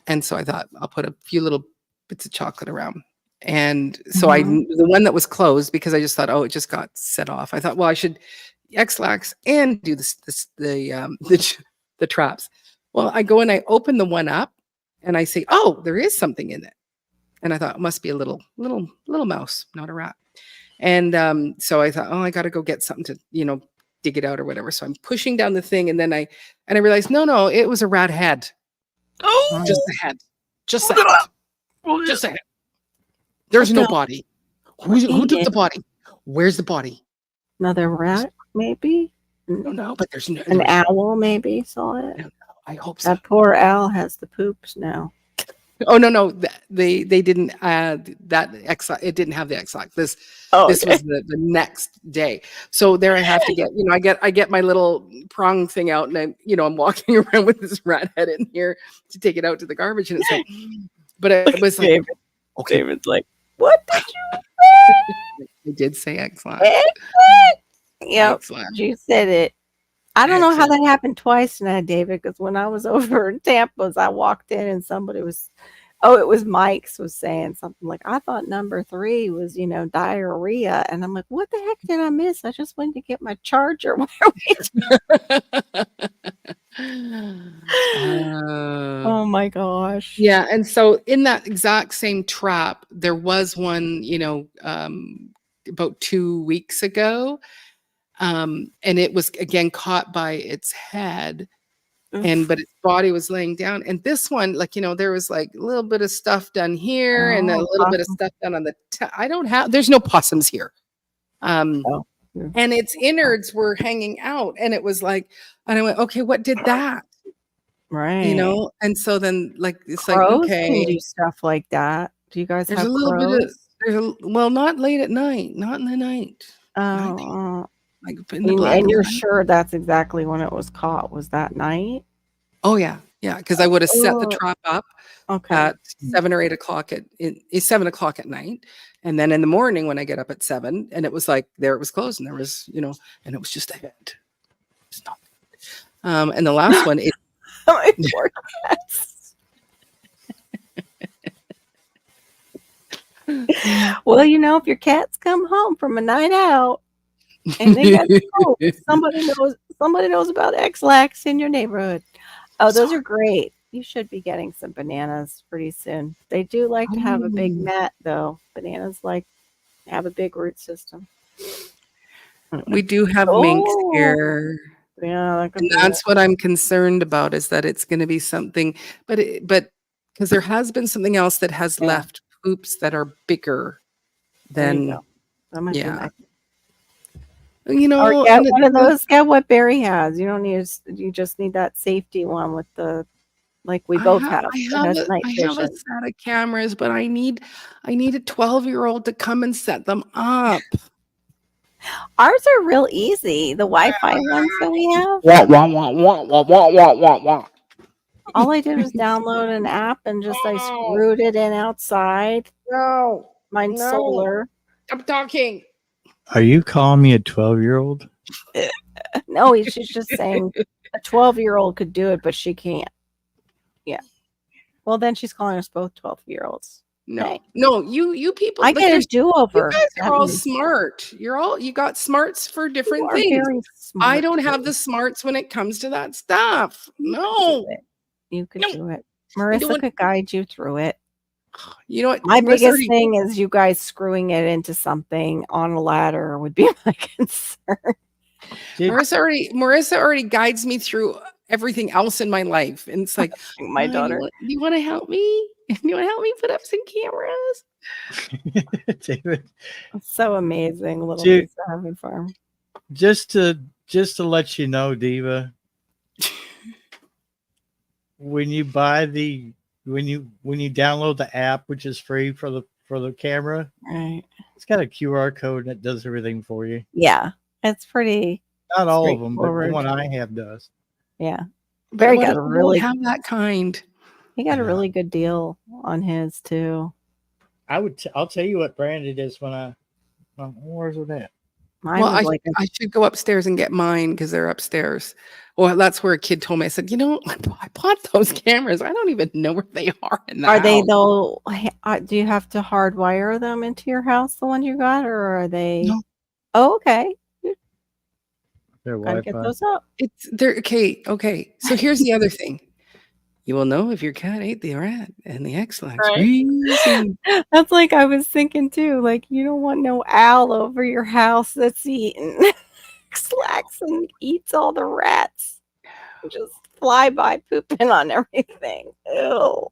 And so I thought I'll put a few little bits of chocolate around. And so Mhm. the one that was closed, because I just thought, oh, it just got set off. I thought, well, I should X-Lax and do the traps. Well, I go and I open the one up and I say, oh, there is something in it. And I thought it must be a little mouse, not a rat. And so I thought, oh, I got to go get something to, dig it out or whatever. So I'm pushing down the thing, and then I realized, no, it was a rat head. Oh, Just a head. Just a head. Just a head. There's no body. Who took the body? Where's the body? another rat, maybe? No, but there's no. An owl maybe saw it. No, I hope so. That poor owl has the poops now. Oh no, they didn't that X. It didn't have the X-Lax. This was the next day. So there I have to get, I get my little prong thing out, and I'm walking around with this rat head in here to take it out to the garbage, and it's like, but it was like, David. okay, David's like, what did you I did say X-Lax. say? Yep, X-Lax. you said it. I don't know how that happened twice tonight, David, because when I was over in Tampa, I walked in and somebody was, it was Mike's was saying something like, I thought number 3 was, diarrhea. And I'm like, what the heck did I miss? I just went to get my charger. Oh my gosh. Yeah. And so in that exact same trap, there was one, about 2 weeks ago. And it was again caught by its head, but its body was laying down. And this one, there was like a little bit of stuff done here and a little bit of stuff done on the there's no possums here. And its innards were hanging out, and it was like, and I went, okay, what did that? Right. And so then it's crows like, okay, can do stuff like that. Do you guys there's have a little crows? bit of, well, not late at night, not in the night. Like in the black and you're night. sure that's exactly when it was caught? Was that night? Oh yeah, because I would have set the trap up at 7 or 8 o'clock it's 7 o'clock at night, and then in the morning when I get up at 7, and it was like there it was closed, and there was and it was just a head. It's not. And the last one is My poor cats. Well, if your cats come home from a night out and they got somebody knows about X-Lax in your neighborhood. Oh, those are great. You should be getting some bananas pretty soon. They do like to have a big mat, though. Bananas have a big root system. We do have minks here. Yeah, and that's what I'm concerned about, is that it's going to be something, but because there has been something else that has left poops that are bigger than, or get and one of those. Get what Barry has. You don't need. You just need that safety one with the, like we both have. I have a set of cameras, but I need a 12-year-old to come and set them up. Ours are real easy. The Wi-Fi ones that we have. Wah, wah, wah, wah, wah, wah, wah, wah, wah. All I did was download an app and just I screwed it in outside. No. Mine's No. solar. I'm talking. Are you calling me a 12-year-old? No, she's just saying a 12-year-old could do it, but she can't. Yeah. Well, then she's calling us both 12-year-olds. No, Hey. no, you people. I but get a there's- do-over. You guys That are all means smart. You got smarts for you different are things. very smart. I don't have the smarts when it comes to that stuff. You could No. do it. You could No. do it. do Marissa it. could guide you through it. You know what? My Marissa biggest already- thing is you guys screwing it into something on a ladder would be my concern. Did, Marissa already guides me through everything else in my life. And it's like, My "Oh, daughter. Do you want to help me? Do you want to help me put up some cameras? David, It's so amazing, little Dude. Lisa having farm. just to let you know, Diva, when you buy when you download the app, which is free for the camera, Right. it's got a QR code that does everything for you. Yeah. It's pretty Not all of them, but the straightforward. one I have does. Yeah. But Barry what got if a you don't really have that kind. he got a Yeah. really good deal on his too. I'll tell you what brand it is when where's it at? Mine Well, was like a I should go upstairs and get mine because they're upstairs. Well, that's where a kid told me. I said, I bought those cameras. I don't even know where they are in the Are they house." though? Do you have to hardwire them into your house, the ones you got, or are they? No. Oh, okay. Their Gotta get Wi-Fi. those up. They're okay. Okay. So here's the other thing. You will know if your cat ate the rat and the X-Lax. Right. That's like I was thinking too. Like you don't want no owl over your house that's eating slacks and eats all the rats. Just fly by pooping on everything. Ew.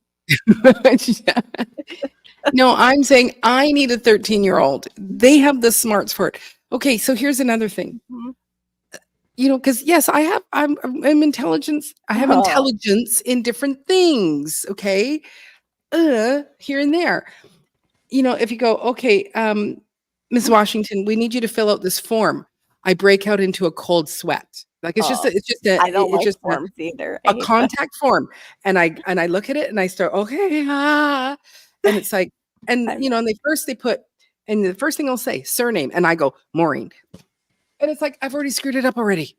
No, I'm saying I need a 13-year-old. They have the smarts for it. Okay, so here's another thing. Mhm. Because yes, I'm intelligence. I have Oh. intelligence in different things. Okay, here and there. If you go, okay, Ms. Washington, we need you to fill out this form. I break out into a cold sweat. Like it's just Oh, I I don't like just forms either. I a hate contact form, and I look at it and I start and it's like and I'm- and they put and the first thing I'll say surname and I go Maureen, and it's like I've already screwed it up already.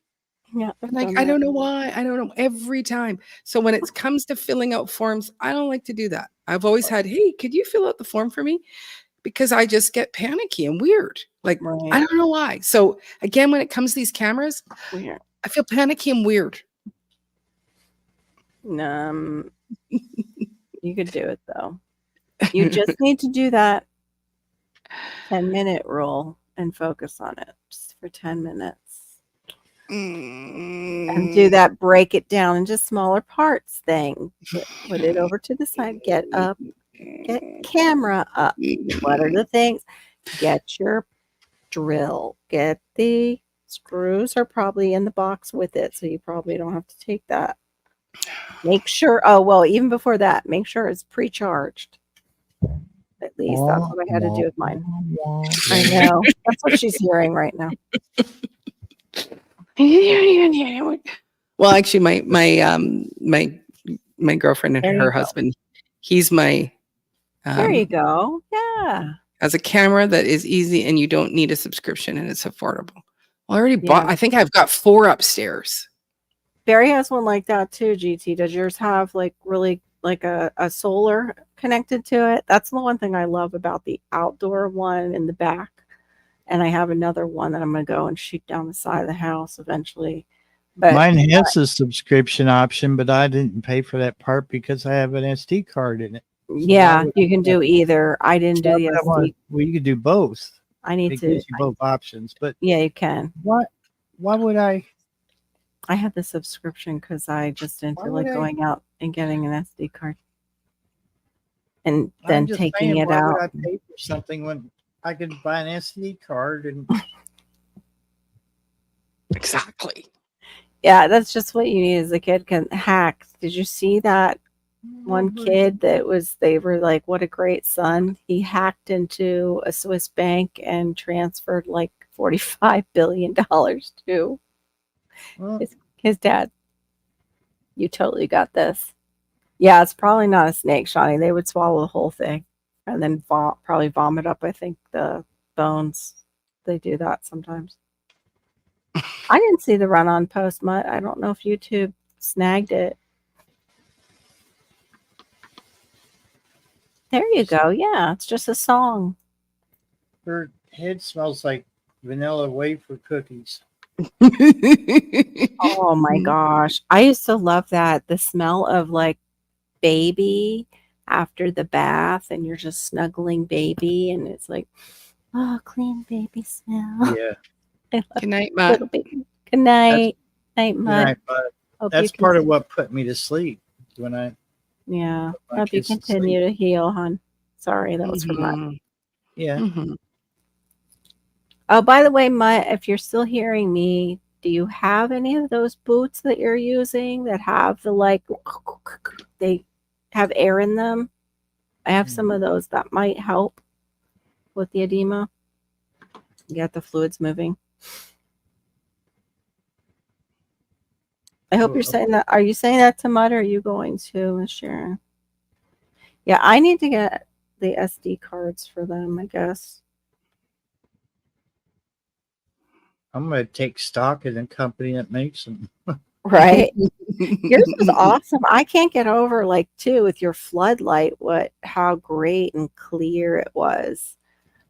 Yeah, I've Like done I that. don't know why. I don't know every time. So when it comes to filling out forms, I don't like to do that. I've always had, hey, could you fill out the form for me? Because I just get panicky and weird. Like I Right. don't know why. So again, when it comes to these cameras, Weird. I feel panicky and weird. You could do it though. You just need to do that 10-minute rule and focus on it just for 10 minutes. And do that break it down into smaller parts thing. Put it over to the side. Get up. Get camera up. What are the things? Get your drill. Get the screws are probably in the box with it, so you probably don't have to take that. Make sure, even before that, make sure it's pre-charged. At least that's what I had to do with mine. I know. That's what she's hearing right now. Well, actually, my girlfriend and There you her go. husband, he's my There you go. Yeah. has a camera that is easy and you don't need a subscription and it's affordable. Well, I already bought. Yeah. I think I've got 4 upstairs. Barry has one like that too, GT. Does yours have like really like a solar connected to it? That's the one thing I love about the outdoor one in the back. And I have another one that I'm going to go and shoot down the side of the house eventually. But Mine has a subscription option, but I didn't pay for that part because I have an SD card in it. yeah, would- you can do either. I didn't do the SD. Well, you could do both. I need It to. gives you both options. But Yeah, you can. why would I? I had the subscription because I just didn't Why feel would like I- going out and getting an SD card and I'm then just taking saying, it why out. would I pay for something when I could buy an SD card and Exactly. Yeah, that's just what you need as a kid. Can hack. Did you see that one kid they were like, what a great son. He hacked into a Swiss bank and transferred like $45 billion too. Well, His dad, you totally got this. Yeah, it's probably not a snake, Shawnee. They would swallow the whole thing and then probably vomit up, I think, the bones. They do that sometimes. I didn't see the run-on post, Mutt. I don't know if YouTube snagged it. There you go. Yeah, it's just a song. her head smells like vanilla wafer cookies. Oh my gosh. I used to love that. The smell of like baby after the bath, and you're just snuggling baby, and it's like, oh, clean baby smell. Yeah. I love Good night, Mutt. little baby. Good night. Night, Good Mud. night, bud. Hope That's you part of continue- what put me to sleep when I Yeah. put my Hope you kids to continue to heal, hon. Sorry, that was from Mutt. Mhm. Yeah. Mhm. Oh, by the way, Mutt, if you're still hearing me, do you have any of those boots that you're using that have the like they have air in them? I have some of those that might help with the edema. Get the fluids moving. I hope you're saying that. Are you saying that to Mud, or are you going to, Miss Sharon? Yeah, I need to get the SD cards for them, I guess. I'm going to take stock in the company that makes them. Right. Yours was awesome. I can't get over, like, too, with your floodlight, how great and clear it was.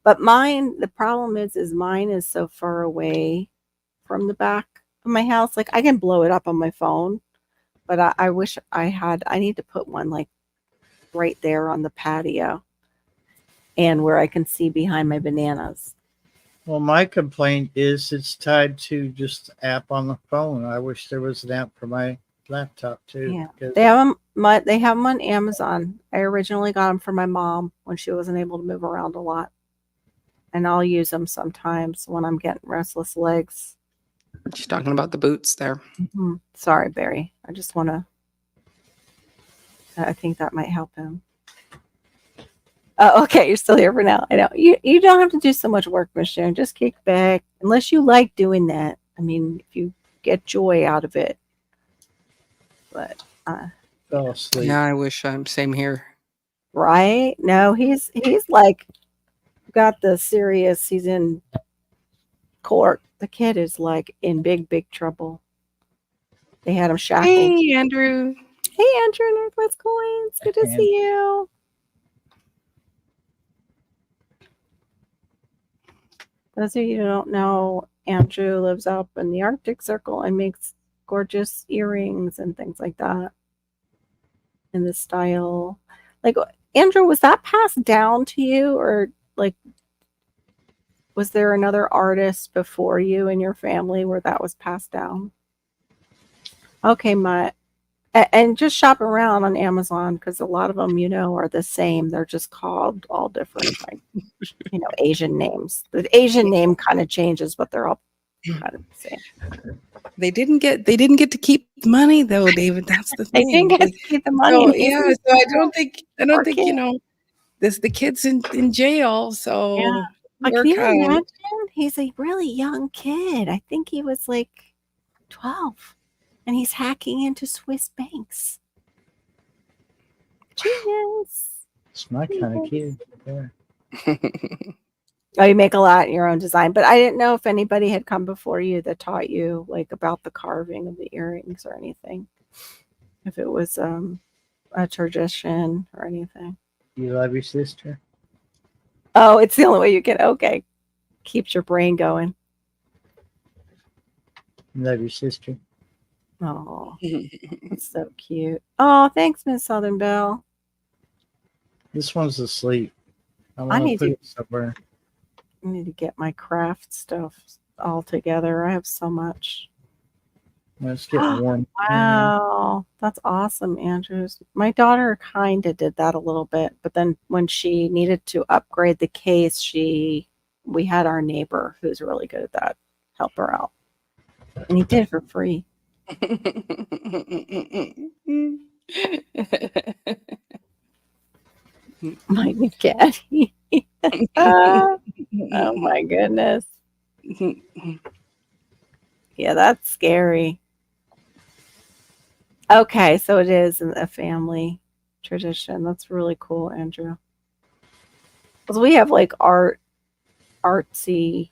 But mine, the problem is mine is so far away from the back of my house. Like, I can blow it up on my phone, but I wish I need to put one like right there on the patio and where I can see behind my bananas. Well, my complaint is it's tied to just the app on the phone. I wish there was an app for my laptop too. Yeah. 'cause- They have them on Amazon. I originally got them for my mom when she wasn't able to move around a lot. And I'll use them sometimes when I'm getting restless legs. She's talking about the boots there. Sorry, Barry. I just want to. I think that might help him. Oh, okay. You're still here for now. I know you don't have to do so much work, Miss Sharon. Just kick back, unless you like doing that. I mean, if you get joy out of it. But Fell asleep. Yeah, I wish I'm same here. right? No, he's like got the serious. He's in court. The kid is like in big trouble. They had him shackled. Hey, Andrew. Hey, Andrew, Northwest Coins. Good to see you. Those of you who don't know, Andrew lives up in the Arctic Circle and makes gorgeous earrings and things like that in the style. Like, Andrew, was that passed down to you, or like, was there another artist before you in your family where that was passed down? Okay, and just shop around on Amazon, because a lot of them, are the same. They're just called all different, like, Asian names. The Asian name kind of changes, but they're all kind of the same. They didn't get to keep the money though, David. That's the They thing. didn't get to keep the money. So, and he yeah, was- so I don't think kid. this the kid's in jail, so Yeah. But we're can you kind of- imagine? He's a really young kid. I think he was like 12, and he's hacking into Swiss banks. Genius. It's my kind of kid. Yeah. Oh, you make a lot in your own design, but I didn't know if anybody had come before you that taught you like about the carving of the earrings or anything. If it was a tradition or anything. You love your sister? Oh, it's the only way you can. Okay, keeps your brain going. You love your sister? Oh, that's so cute. Oh, thanks, Miss Southern Belle. This one's asleep. I I want to need put to- it somewhere. I need to get my craft stuff all together. I have so much. When it's getting warm. Wow, that's awesome, Andrews. My daughter kind of did that a little bit, but then when she needed to upgrade the case, we had our neighbor who's really good at that help her out, and he did it for free. My new caddy. Oh my goodness. Yeah, that's scary. Okay, so it is a family tradition. That's really cool, Andrew. Because we have like artsy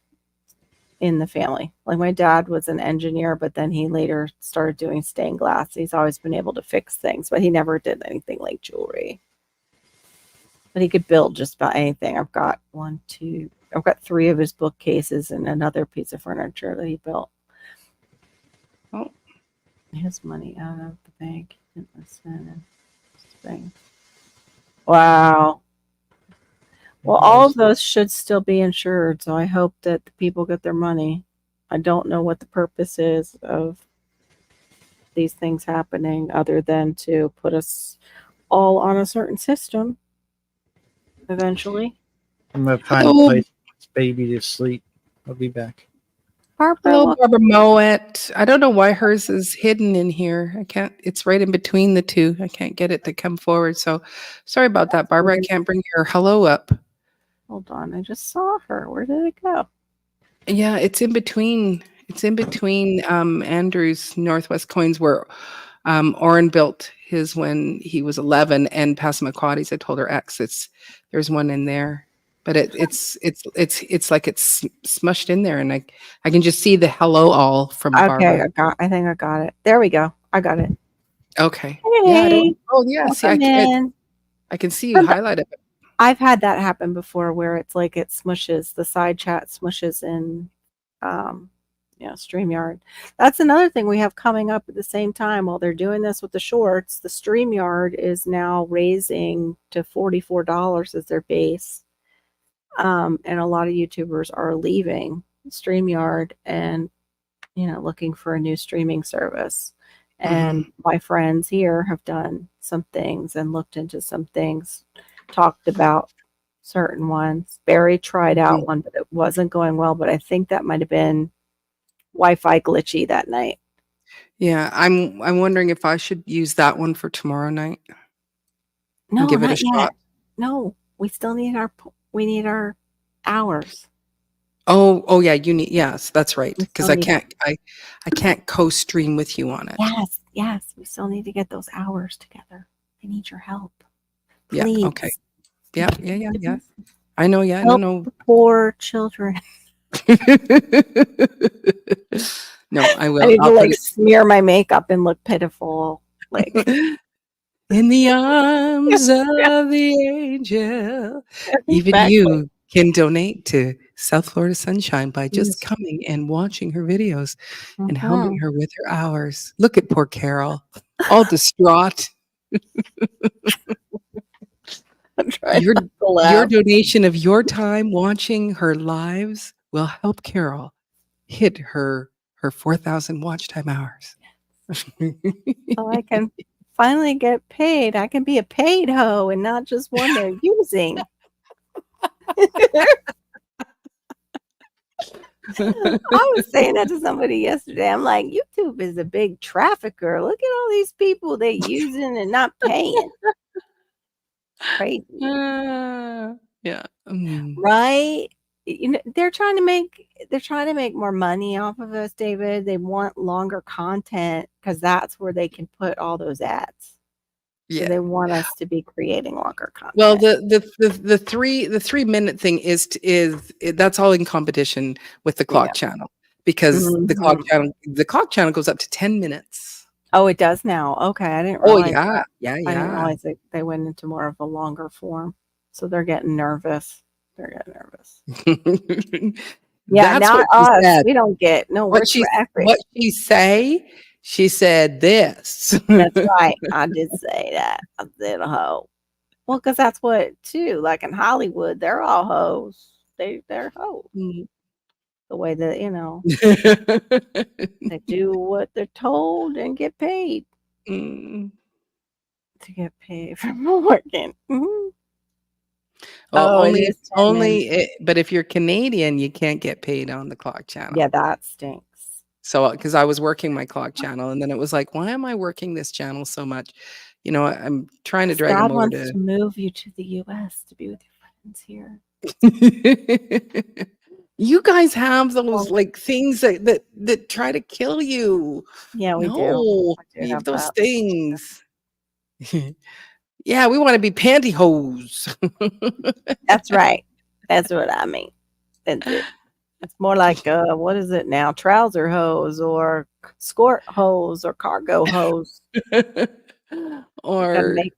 in the family. Like my dad was an engineer, but then he later started doing stained glass. He's always been able to fix things, but he never did anything like jewelry. But he could build just about anything. I've got three of his bookcases and another piece of furniture that he built. Oh. His money out of the bank. Didn't listen and thing. Wow. Well, all of those should still be insured, so I hope that the people get their money. I don't know what the purpose is of these things happening other than to put us all on a certain system eventually. I'm gonna find a place for this baby to sleep. I'll be back. Barbara, Hello, Barbara Moet. I don't know why hers is hidden in here. I can't. It's right in between the two. I can't get it to come forward. So sorry about that, Barbara. I can't bring your hello up. hold on, I just saw her. Where did it go? Yeah, it's in between. It's in between Andrew's Northwest Coins where Oren built his when he was 11 and Passamaquoddy's. I told her ex. There's one in there. But it's like it's smushed in there, and I can just see the hello all from Okay, Barbara. I think I got it. There we go. I got it. Okay. Hey, Yeah. Oh yeah. See, I can see you highlight it. I've had that happen before, where it's like it smushes the side chat smushes in, StreamYard. That's another thing we have coming up at the same time. While they're doing this with the shorts, the StreamYard is now raising to $44 as their base. And a lot of YouTubers are leaving StreamYard and, looking for a new streaming service. And my friends here have done some things and looked into some things, talked about certain ones. Barry tried out one, but it wasn't going well. But I think that might have been Wi-Fi glitchy that night. Yeah, I'm wondering if I should use that one for tomorrow night. No, give it a not yet. shot. No, we still need our hours. Oh yeah, yes, that's right. Because I can't co-stream with you on it. Yes, we still need to get those hours together. I need your help. Please. Yeah, okay. Yeah. I know, yeah, Help no. the poor children. No, I will. I need to smear my makeup and look pitiful. Like in the arms of the angel. Even you can donate to South Florida Sunshine by just coming and watching her videos and helping her with her hours. Look at poor Carol, all distraught. Your donation of your time watching her lives will help Carol hit her 4,000 watch time hours. So I can finally get paid. I can be a paid hoe and not just one they're using. I was saying that to somebody yesterday. I'm like, YouTube is a big trafficker. Look at all these people they using and not paying. Crazy. Yeah. Right? They're trying to make more money off of us, David. They want longer content because that's where they can put all those ads. Yeah. So they want us to be creating longer content. Well, the 3-minute thing is that's all in competition with the clock channel because the clock channel goes up to 10 minutes. Oh, it does now. Okay, I didn't realize. Yeah. I didn't realize they went into more of a longer form, so they're getting nervous. Yeah, not us. Said. We don't get no. What she say? She said this. That's right. I did say that. I said a hoe. Well, because that's what too. Like in Hollywood, they're all hoes. They're hoes. The way that they do what they're told and get paid. To get paid for working. Well, but if you're Canadian, you can't get paid on the clock channel. Yeah, that stinks. So, because I was working my clock channel, and then it was like, why am I working this channel so much? I'm trying to drag them over wants to move you to the U.S. to be with your friends here. You guys have those Well, like things that try to kill you. yeah, we do. No, We do leave have those that. things. Yeah, we want to be pantyhose. That's right. That's what I mean. It's more like what is it now? Trouser hose or skirt hose or cargo hose. We gotta Or make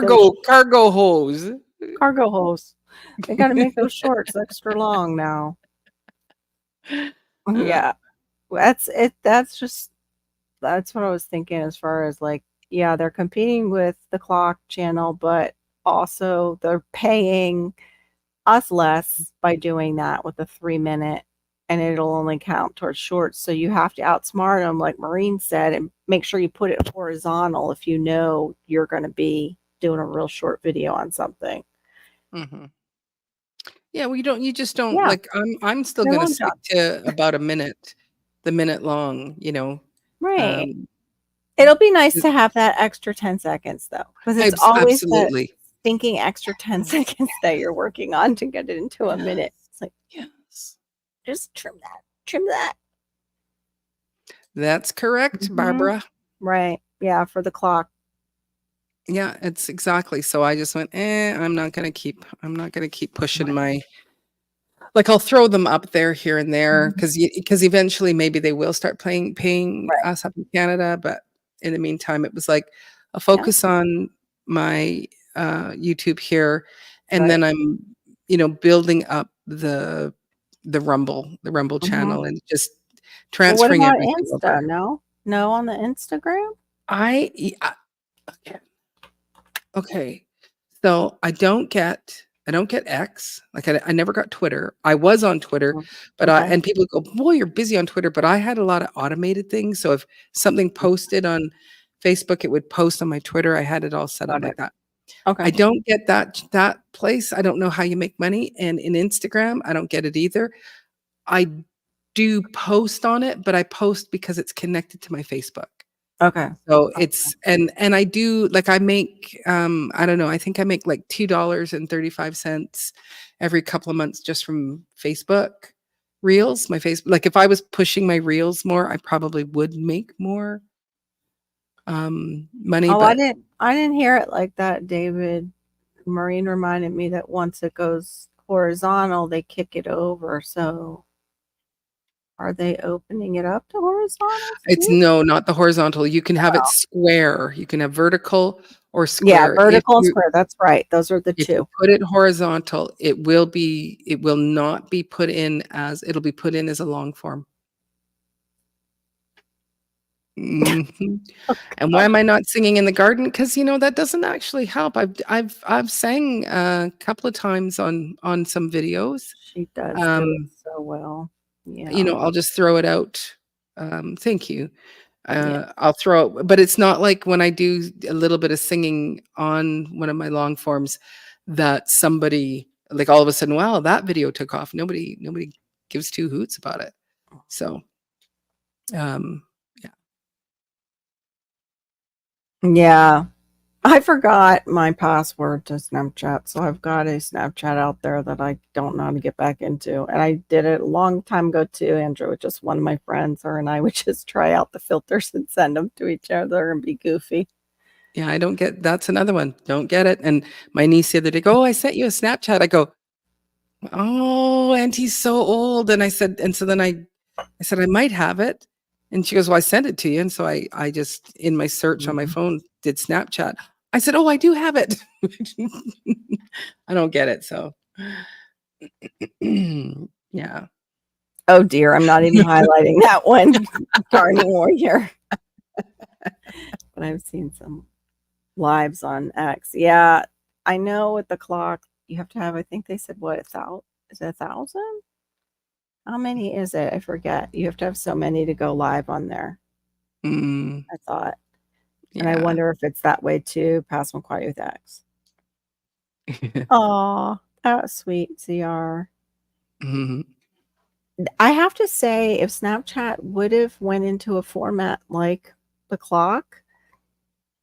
those cargo hose. cargo hose. They gotta make those shorts extra long now. Yeah. That's it. That's what I was thinking as far as like, yeah, they're competing with the clock channel, but also they're paying us less by doing that with a 3 minute, and it'll only count towards shorts. So you have to outsmart them, like Maureen said, and make sure you put it horizontal if you know you're going to be doing a real short video on something. Mhm. Yeah, well, you just don't Yeah, like I'm still my gonna long stick john. to about a minute, the minute long, Right. um, It'll be nice it to have that extra 10 seconds though, because it's abs always that absolutely. thinking extra 10 seconds that you're working on to get it into a minute. Yes, It's like, yes. just trim that, trim that. That's correct, Mhm. Barbara. Right. Yeah, for the clock. Yeah, it's exactly. So I just went, I'm not gonna keep pushing my like I'll throw them up there here and there Mhm. because eventually maybe they will start paying Right. us up in Canada. But in the meantime, it was like a Yeah. focus on my YouTube here, and Right. then I'm building up the Rumble Mhm. channel and just Well, what transferring about everything Insta? over. No? No on the Instagram? I okay. Okay. So I don't get X. Like I never got Twitter. I was on Twitter, Mm. but Okay. and people go, "Boy, you're busy on Twitter." But I had a lot of automated things. So if something posted on Facebook, it would post on my Twitter. I had it all set up Got it. like that. Okay. I don't get that place. I don't know how you make money. And in Instagram, I don't get it either. I do post on it, but I post because it's connected to my Facebook. Okay. So Okay. it's and I do like I make I don't know, I think I make like $2.35 every couple of months just from Facebook Reels. My Facebook like if I was pushing my Reels more, I probably would make more money, Oh, but I didn't hear it like that, David. Maureen reminded me that once it goes horizontal, they kick it over. So are they opening it up to horizontal it's too? no, not the horizontal. You can have it square. You can have vertical or Yeah, square. vertical and square. That's right. Those are the If you two. put it horizontal, it will not be put in as it'll be put in as a long form. Mhm. Oh, And why God. am I not singing in the garden? Because that doesn't actually help. I've sang a couple of times on some videos. She does do it Um, so well. Yeah. I'll just throw it out. Thank you. Yeah. I'll throw it, but it's not like when I do a little bit of singing on one of my long forms that somebody like all of a sudden, wow, that video took off. Nobody gives two hoots about it. So, um, yeah. Yeah. I forgot my password to Snapchat, so I've got a Snapchat out there that I don't know how to get back into. And I did it a long time ago too, Andrew, with just one of my friends. Her and I would just try out the filters and send them to each other and be goofy. Yeah, I don't get that's another one. Don't get it. And my niece the other day go, "Oh, I sent you a Snapchat." I go, "Oh, Auntie's so old." And I said, and so then I said, "I might have it." And she goes, "Well, I sent it to you." And so I just in my search on my Mhm. phone did Snapchat. I said, "Oh, I do have it." I don't get it. So yeah. Oh dear, I'm not even highlighting that one. Gardening Warrior. But I've seen some lives on X. Yeah, I know with the clock, you have to have, I think they said, what, is it 1,000? How many is it? I forget. You have to have so many to go live on there, Mm, I thought. And I yeah. wonder if it's that way too, Pass One Quiet with X. Aw, that was sweet, CR. Mhm. I have to say, if Snapchat would have went into a format like the clock,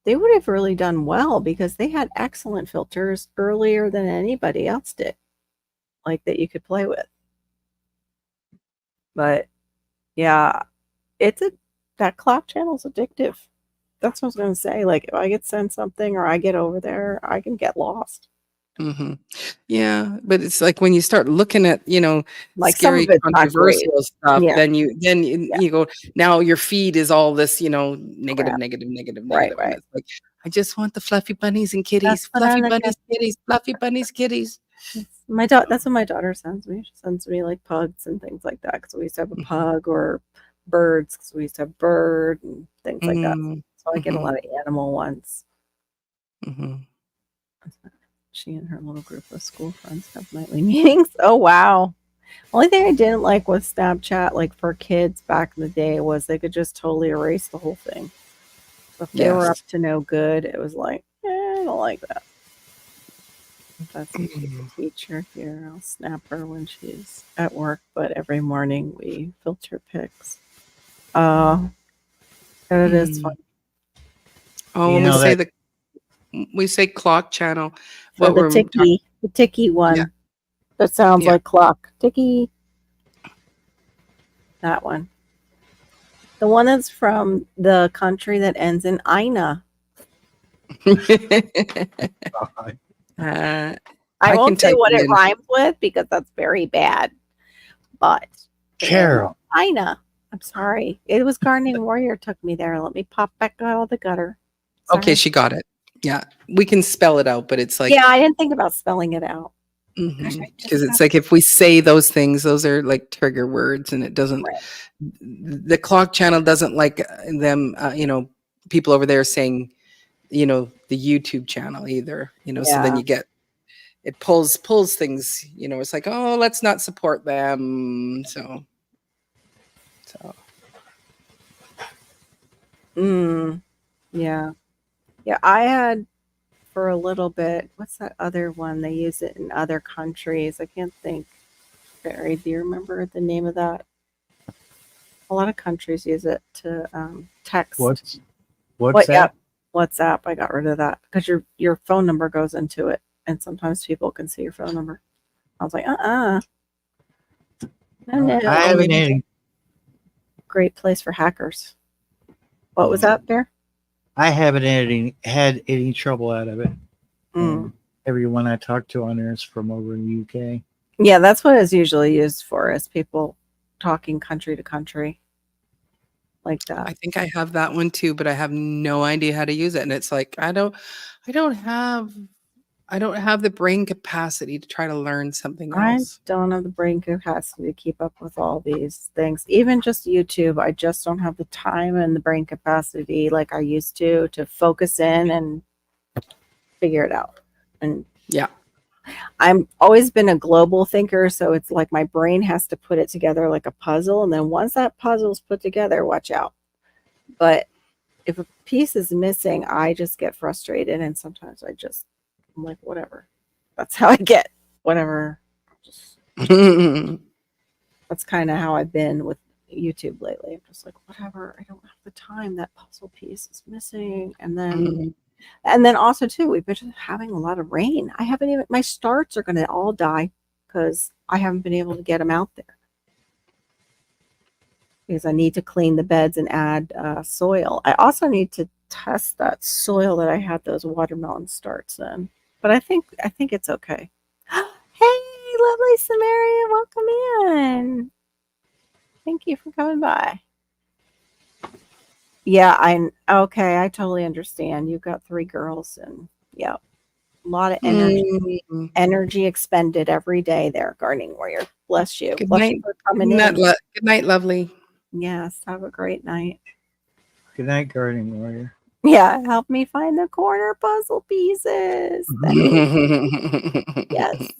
they would have really done well because they had excellent filters earlier than anybody else did, like that you could play with. But yeah, that clock channel's addictive. That's what I was gonna say. Like if I get sent something or I get over there, I can get lost. Hmm. Yeah, but it's like when you start looking at, Like some scary, of it's not great. controversial stuff, Yeah, then you, yeah, you go, now your feed is all this, negative, crap. negative, negative, Right, negative. And right. it's like, I just want the fluffy bunnies and That's kitties, what I fluffy like. bunnies, kitties, fluffy bunnies, kitties. That's what my daughter sends me. She sends me like pugs and things like that because we used to have a Mhm. pug, or birds because we used to have bird and things like that. Mm, So I get a mhm, lot of animal ones. mhm. She and her little group of school friends have nightly meetings. Oh wow. Only thing I didn't like with Snapchat, like for kids back in the day, was they could just totally erase the whole thing. So if they were up Yes. to no good, it was like, I don't like that. That's a Mm. teacher here. I'll snap her when she's at work, but every morning we filter pics. Uh, and it is fun Mm. Oh, You when know that we say clock channel, for what we're talking, the ticky yeah, one. That sounds yeah. like clock. Ticky. That one. The one that's from the country that ends in Ina. uh, I I can won't say type what it it in. rhymes with because that's very bad. But it ends Carol. in Ina. I'm sorry. It was Gardening Warrior took me there. Let me pop back out of the gutter. Okay, Sorry. she got it. Yeah, we can spell it out, but it's like, Yeah, I didn't think about spelling it out. Gosh, I because just it's got like if we say those things, those are like trigger words, and it doesn't. right. The clock channel doesn't like them. People over there saying, the YouTube channel either. So then Yeah. you get it pulls things. It's like, oh, let's not support them. So. Yeah. Yeah. I had for a little bit. What's that other one? They use it in other countries. I can't think. Barry, do you remember the name of that? A lot of countries use it to text. what's that? WhatsApp. I got rid of that because your phone number goes into it, and sometimes people can see your phone number. I was like, no, no. I Oh, haven't maybe. had any, Great place for hackers. What was that, Bear? I haven't had any trouble out of it. Mm. Everyone I talk to on there is from over in the UK. Yeah, that's what it's usually used for, is people talking country to country like that. I think I have that one too, but I have no idea how to use it. And it's like I don't have the brain capacity to try to learn something I else. don't have the brain capacity to keep up with all these things. Even just YouTube, I just don't have the time and the brain capacity like I used to focus in and figure it out. And Yeah. I'm always been a global thinker, so it's like my brain has to put it together like a puzzle, and then once that puzzle's put together, watch out. But if a piece is missing, I just get frustrated, and sometimes I'm like, whatever. That's how I get. Whatever. That's kind of how I've been with YouTube lately. I'm just like, whatever. I don't have the time. That puzzle piece is missing, and then also too, we've been just having a lot of rain. I haven't even, my starts are going to all die because I haven't been able to get them out there because I need to clean the beds and add soil. I also need to test that soil that I had those watermelon starts in, but I think it's okay. Hey, lovely Samaria, welcome in. Thank you for coming by. Yeah, okay. I totally understand. You've got 3 girls, and yeah, a lot of energy expended every day there, Gardening Warrior. Bless you. Good Bless night. you for coming Good night, in. good night, lovely. Yes, have a great night. Good night, Gardening Warrior. Yeah, help me find the corner puzzle pieces. Yes,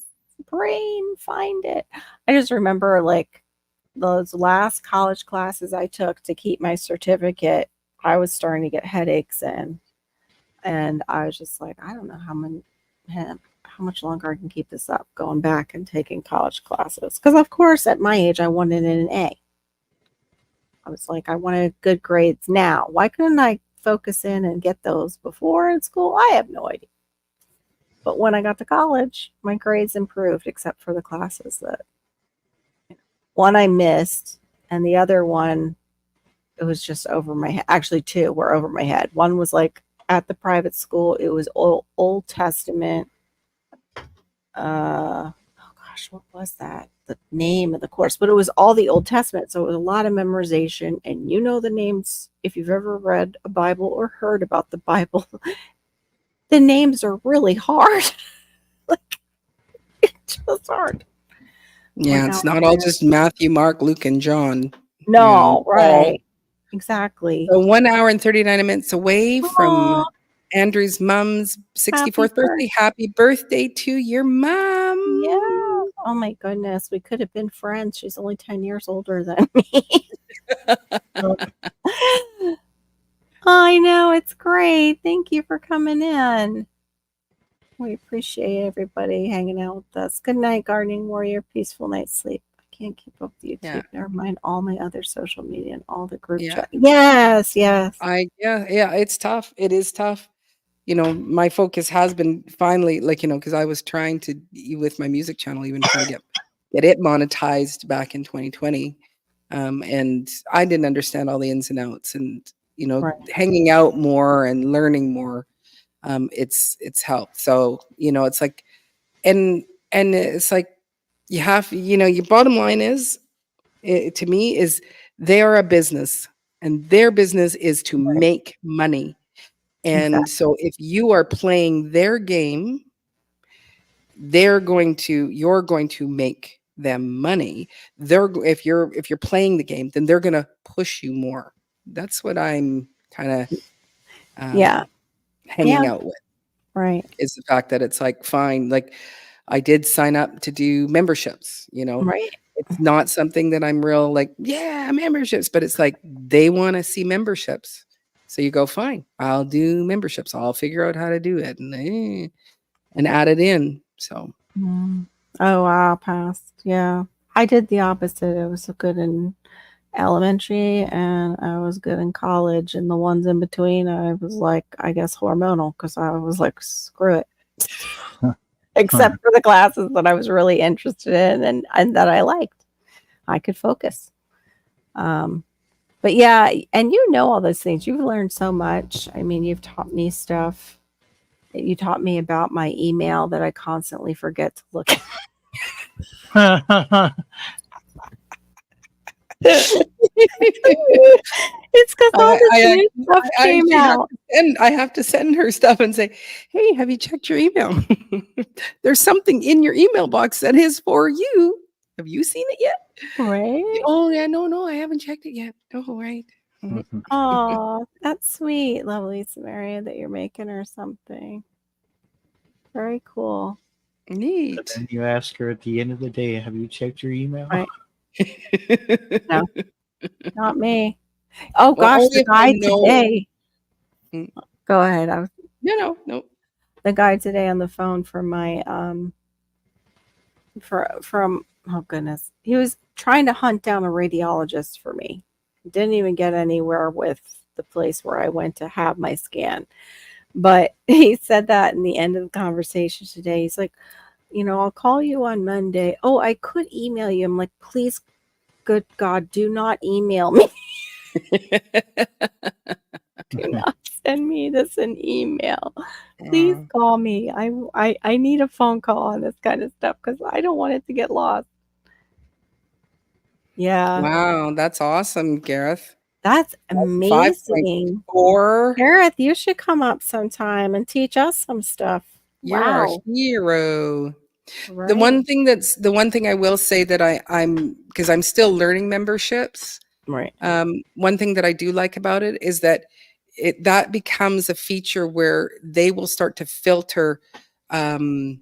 brain, find it. I just remember like those last college classes I took to keep my certificate. I was starting to get headaches, and I was just like, I don't know how much longer I can keep this up, going back and taking college classes. Because of course, at my age, I wanted an A. I was like, I wanted good grades now. Why couldn't I focus in and get those before in school? I have no idea. But when I got to college, my grades improved, except for the classes that one I missed, and the other one, it was just over my head. Actually, two were over my head. One was like at the private school. It was Old Testament. Oh gosh, what was that? The name of the course, but it was all the Old Testament. So it was a lot of memorization. And you know the names, if you've ever read a Bible or heard about the Bible, the names are really hard. Like, it's just hard. Yeah, Like, it's not all just Matthew, Mark, Luke, and John. no, Paul. right. Exactly. So 1 hour and 39 minutes away from Aw, Andrew's mom's 64th happy birthday. Happy birthday to your mom. yeah. Oh my goodness. We could have been friends. She's only 10 years older than me. I know. It's great. Thank you for coming in. We appreciate everybody hanging out with us. Good night, Gardening Warrior. Peaceful night's sleep. I can't keep up with YouTube. Yeah. Never mind all my other social media and all the group Yeah. chat. Yes, yes. Yeah, it's tough. It is tough. You know, my focus has been finally, like, you know, because I was trying to, with my music channel, even trying to get it monetized back in 2020. And I didn't understand all the ins and outs, and, you know, Right. hanging out more and learning more. It's helped. So, you know, it's like, and it's like, you have, you know, your bottom line is, to me, is they are a business, and their business is to make money. And Exactly. so if you are playing their game, you're going to make them money. If you're playing the game, then they're going to push you more. That's what I'm kind of Yeah. hanging Yeah. out with, Right. is the fact that it's like, fine, like, I did sign up to do memberships, you know. Right. It's not something that I'm real like, yeah, memberships, but it's like they want to see memberships. So you go, fine, I'll do memberships. I'll figure out how to do it and add it in. So Mm. Oh wow, passed. Yeah. I did the opposite. I was so good in elementary and I was good in college, and the ones in between I was like, I guess hormonal, because I was like, screw it. Except for the classes that I was really interested in and that I liked. I could focus. But yeah, and you know all those things. You've learned so much. I mean, you've taught me stuff. You taught me about my email that I constantly forget to look at. It's because all the new stuff came out. And I have to send her stuff and say, hey, have you checked your email? There's something in your email box that is for you. Have you seen it yet? Right? Oh, yeah, no, I haven't checked it yet. Oh, right. Oh, that's sweet, lovely Samaria, that you're making her something. Very cool. Neat. And then you ask her at the end of the day, have you checked your email? Right. No, not me. Oh gosh, only the if I guy know. today. Mm. Go ahead. No. The guy today on the phone for my from oh goodness, he was trying to hunt down a radiologist for me. Didn't even get anywhere with the place where I went to have my scan. But he said that in the end of the conversation today. He's like, you know, I'll call you on Monday. Oh, I could email you. I'm like, please, good God, do not email me. Do not send me this an email. Please call me. I need a phone call on this kind of stuff because I don't want it to get lost. Yeah. Wow, that's awesome, Gareth. That's amazing. 5.4. Gareth, you should come up sometime and teach us some stuff. You're our Wow. hero. Right. The one thing I will say that I'm because I'm still learning memberships. Right. One thing that I do like about it is that that becomes a feature where they will start to filter, bring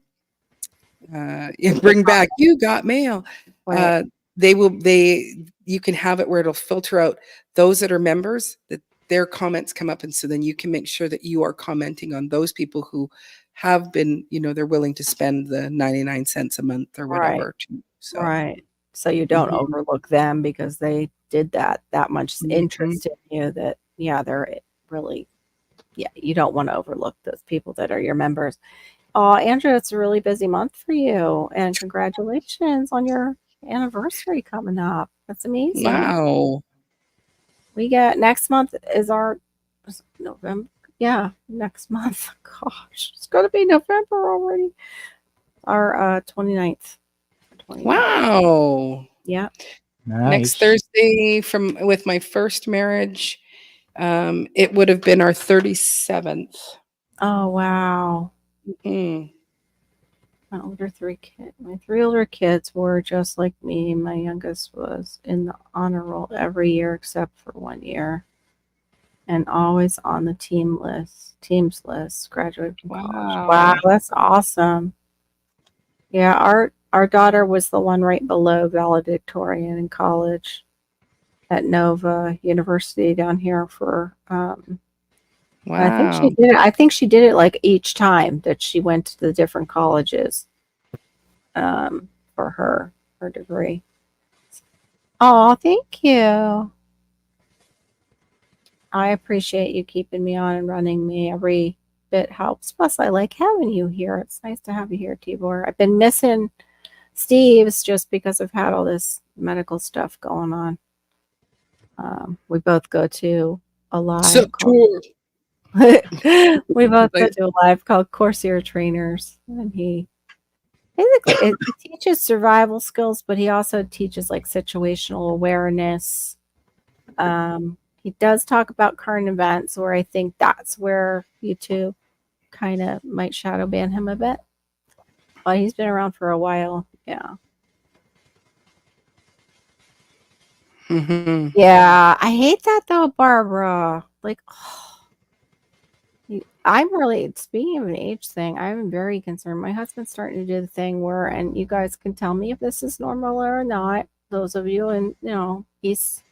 back, you got mail. Right. You can have it where it'll filter out those that are members, that their comments come up. And so then you can make sure that you are commenting on those people who have been, you know, they're willing to spend the 99 cents a month or whatever. So. Right. So you don't overlook them because they did that much interest in you that, yeah, they're really, yeah, you don't want to overlook those people that are your members. Oh, Andrew, it's a really busy month for you. And congratulations on your anniversary coming up. That's amazing. Wow. We got next month is November. Yeah, next month. Gosh, it's gonna be November already. Our 29th. 29th. Wow. Yeah. Next Nice. Thursday with my first marriage, it would have been our 37th. Oh wow. Mm. My three older kids were just like me. My youngest was in the honor roll every year except for 1 year. And always on the teams list, graduated from college. Wow, Wow. that's awesome. Yeah, our daughter was the one right below valedictorian in college at Nova University down here for I think she Wow. did it. I think she did it like each time that she went to the different colleges for her degree. Oh, thank you. I appreciate you keeping me on and running me. Every bit helps. Plus, I like having you here. It's nice to have you here, Tibor. I've been missing Steve's just because I've had all this medical stuff going on. We both go to a live called we both go to a live called Corsair Trainers, and he basically he teaches survival skills, but he also teaches like situational awareness. He does talk about current events, where I think that's where you two kind of might shadow ban him a bit. But he's been around for a while. Yeah. Mm-hmm. Yeah. I hate that though, Barbara. Like, I'm really, speaking of an age thing, I'm very concerned. My husband's starting to do the thing where, and you guys can tell me if this is normal or not. Those of you, and he's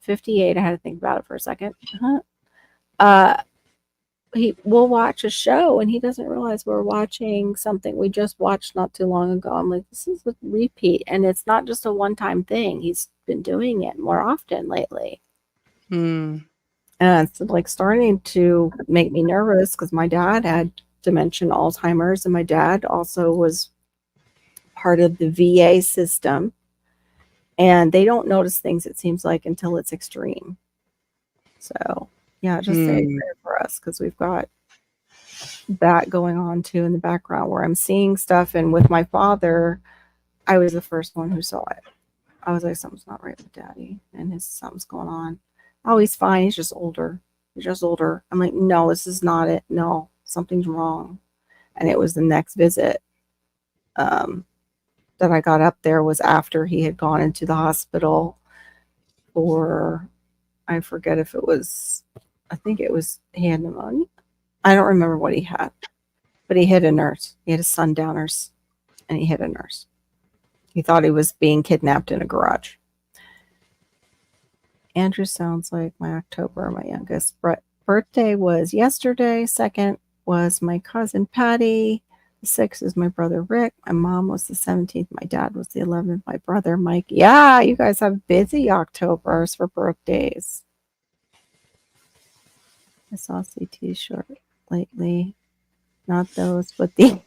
58. I had to think about it for a second. He will watch a show and he doesn't realize we're watching something we just watched not too long ago. I'm like, this is a repeat, and it's not just a one-time thing. He's been doing it more often lately. Mm. And it's like starting to make me nervous because my dad had dementia, Alzheimer's, and my dad also was part of the VA system. And they don't notice things, it seems like, until it's extreme. So, yeah, just say a prayer for us because we've got that going on too in the background where I'm seeing stuff. And with my father, I was the first one who saw it. I was like, something's not right with Daddy, and something's going on. Oh, he's fine. He's just older. He's just older. I'm like, no, this is not it. No, something's wrong. And it was the next visit that I got up there was after he had gone into the hospital for, I forget if it was, I think it was, he had pneumonia. I don't remember what he had, but he hit a nurse. He had a sundowners and he hit a nurse. He thought he was being kidnapped in a garage. Andrew sounds like my October, my youngest. Birthday was yesterday. 2nd was my cousin Patty. The 6th is my brother Rick. My mom was the 17th. My dad was the 11th. My brother Mike. Yeah, you guys have busy Octobers for birthdays. I saw CT short lately. Not those, but the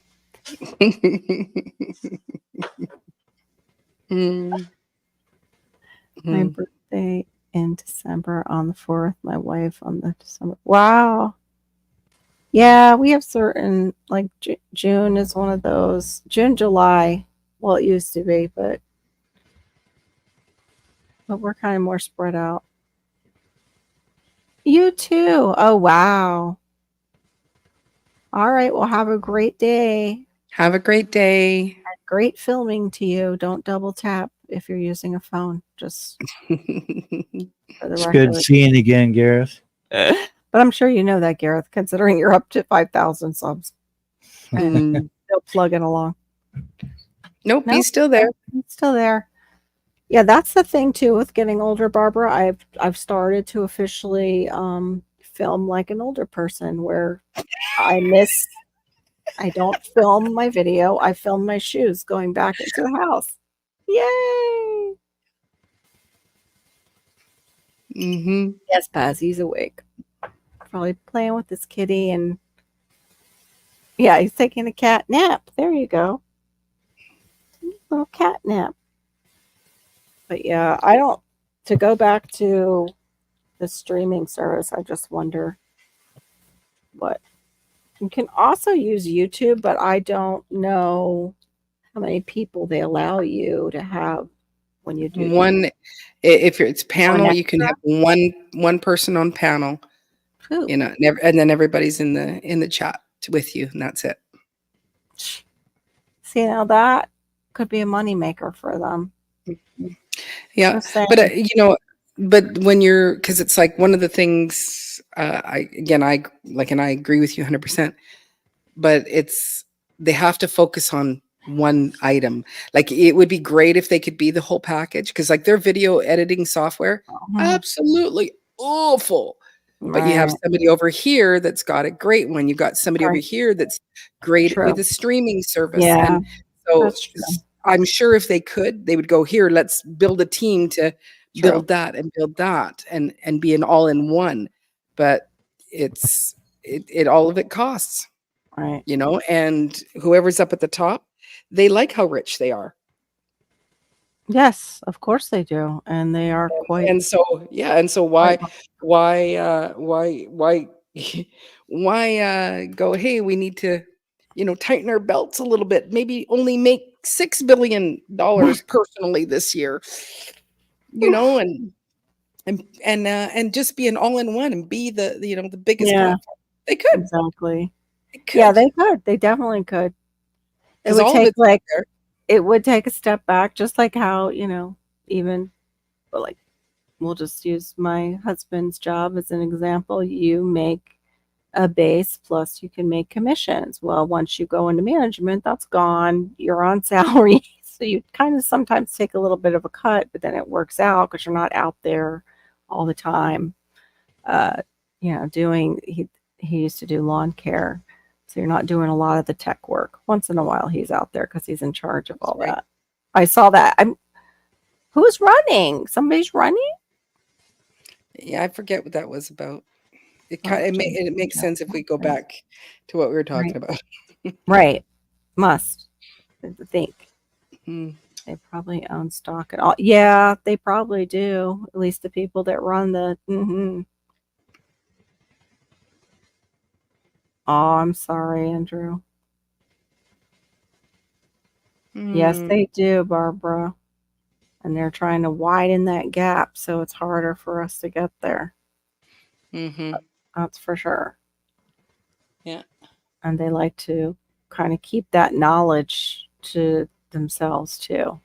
my birthday in December on the 4th. My wife on the December. Wow. Yeah, we have certain, like June is one of those. June, July. Well, it used to be, but we're kind of more spread out. You too. Oh, wow. All right. Well, have a great day. Have a great day. Great filming to you. Don't double tap if you're using a phone. Just for the It's record. good seeing you again, Gareth. But I'm sure you know that, Gareth, considering you're up to 5,000 subs. And still plugging along. Nope, he's still there. He's still there. Yeah, that's the thing too with getting older, Barbara. I've started to officially film like an older person, where I don't film my video. I film my shoes going back into the house. Yay! Mm-hmm. Yes, Paz, he's awake. Probably playing with his kitty, and yeah, he's taking a cat nap. There you go. Little cat nap. But yeah, I don't. To go back to the streaming service, I just wonder what you can also use YouTube, but I don't know how many people they allow you to have when you do One, if it's panel, One you can have extra? one person on panel, Who? you know, and then everybody's in the chat with you, and that's it. See, now that could be a moneymaker for them. Yeah, Just saying. but you know, but when you're, because it's like one of the things, I agree with you 100%. But they have to focus on one item. Like it would be great if they could be the whole package, because like their video editing software, absolutely awful. But you have Right. somebody over here that's got a great one. You've got somebody over Right. here that's great True. with a streaming service. Yeah, And so that's true. I'm sure if they could, they would go, here, let's build a team to True. build that and be an all-in-one. But it all of it costs, Right. you know, and whoever's up at the top, they like how rich they are. Yes, of course they do, and they are quite. And so, yeah, and so why go, hey, we need to, you know, tighten our belts a little bit, maybe only make $6 billion personally this year, you know, and just be an all-in-one and be the you know, the biggest Yeah, platform. They could. exactly. They could. Yeah, they could. They definitely could. It 'Cause would all of take it's like there. it would take a step back, just like how, you know, even but like we'll just use my husband's job as an example. You make a base plus you can make commissions. Well, once you go into management, that's gone. You're on salary. So you kind of sometimes take a little bit of a cut, but then it works out because you're not out there all the time. You know, doing he used to do lawn care. So you're not doing a lot of the tech work. Once in a while he's out there because he's in charge of all Right. that. I saw that. Who's running? Somebody's running? Yeah, I forget what that was about. It Oh, kind geez. it makes Yeah, sense if we go okay. back to what we were talking Right. about. Right. Must. I think. Hmm. They probably own stock and all. Yeah, they probably do. At least the people that run the. Oh, I'm sorry, Andrew. Yes, Hmm. they do, Barbara. And they're trying to widen that gap so it's harder for us to get there. Mhm. That's for sure. Yeah. And they like to kind of keep that knowledge to themselves too.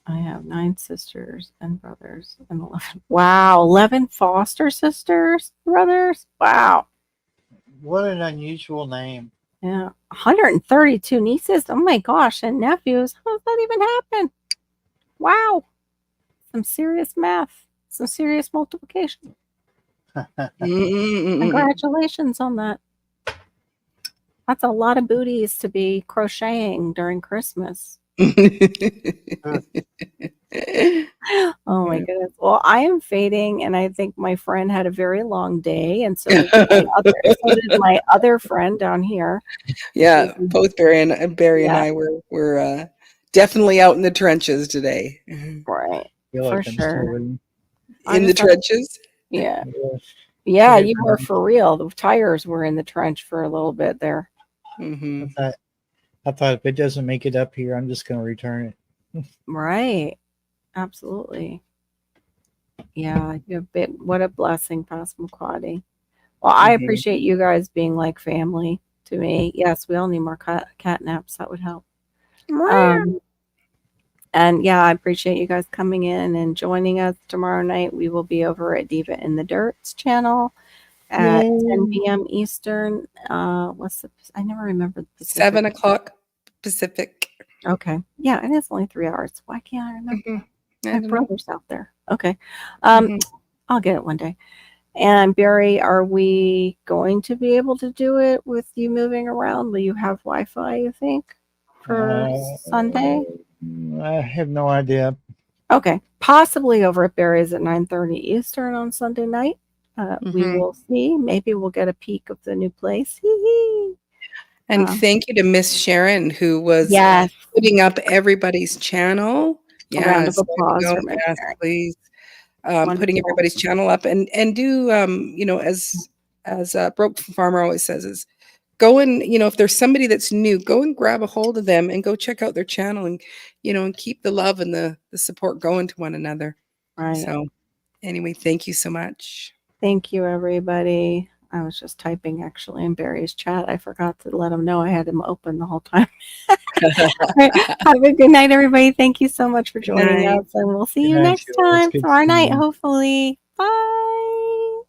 I have 9 sisters and brothers and 11. Wow, 11 foster sisters, brothers. Wow. What an unusual name. Yeah, 132 nieces. Oh my gosh, and nephews. How does that even happen? Wow. Some serious math, some serious multiplication. Congratulations on that. That's a lot of booties to be crocheting during Christmas. Oh my goodness. Well, I am fading, and I think my friend had a very long day, and so did my other friend down here. Yeah, both Barry and Yeah. I were definitely out in the trenches today. Right. Feel For like I'm sure. still in. In the trenches? Yeah. Yes. Yeah, Here you it were comes. for real. The tires were in the trench for a little bit there. Mhm. I thought if it doesn't make it up here, I'm just going to return it. Right. Absolutely. Yeah, what a blessing, Passamaquoddy. Well, I Mhm. appreciate you guys being like family to me. Yes, we all need more cat naps. That would help. And yeah, I appreciate you guys coming in and joining us tomorrow night. We will be over at Diva in the Dirt's channel at 10 p.m. Eastern. I never remember the Pacific. 7 o'clock Pacific. Okay. Yeah, and it's only 3 hours. Why can't I remember? Mhm. I My don't know. brother's out there. Okay. Mhm. I'll get it one day. And Barry, are we going to be able to do it with you moving around? Will you have Wi-Fi, you think, for Sunday? I have no idea. Okay. Possibly over at Barry's at 9:30 Eastern on Sunday night. We Mhm. will see. Maybe we'll get a peek of the new place. Hee hee. And thank you to Miss Sharon, who was Yes. putting up everybody's channel. A round of Yes, there you applause go. for Miss Yes, Sharon. please. Putting Wonderful. everybody's channel up and do you know, as Broke Farmer always says, is go and, you know, if there's somebody that's new, go and grab a hold of them and go check out their channel and, you know, and keep the love and the support going to one another. Right. So anyway, thank you so much. Thank you, everybody. I was just typing actually in Barry's chat. I forgot to let him know I had him open the whole time. Have a good night, everybody. Thank you so much for joining night. us, and we'll see Good you night, next Sheila. It's time good tomorrow seeing night, you. hopefully. Bye.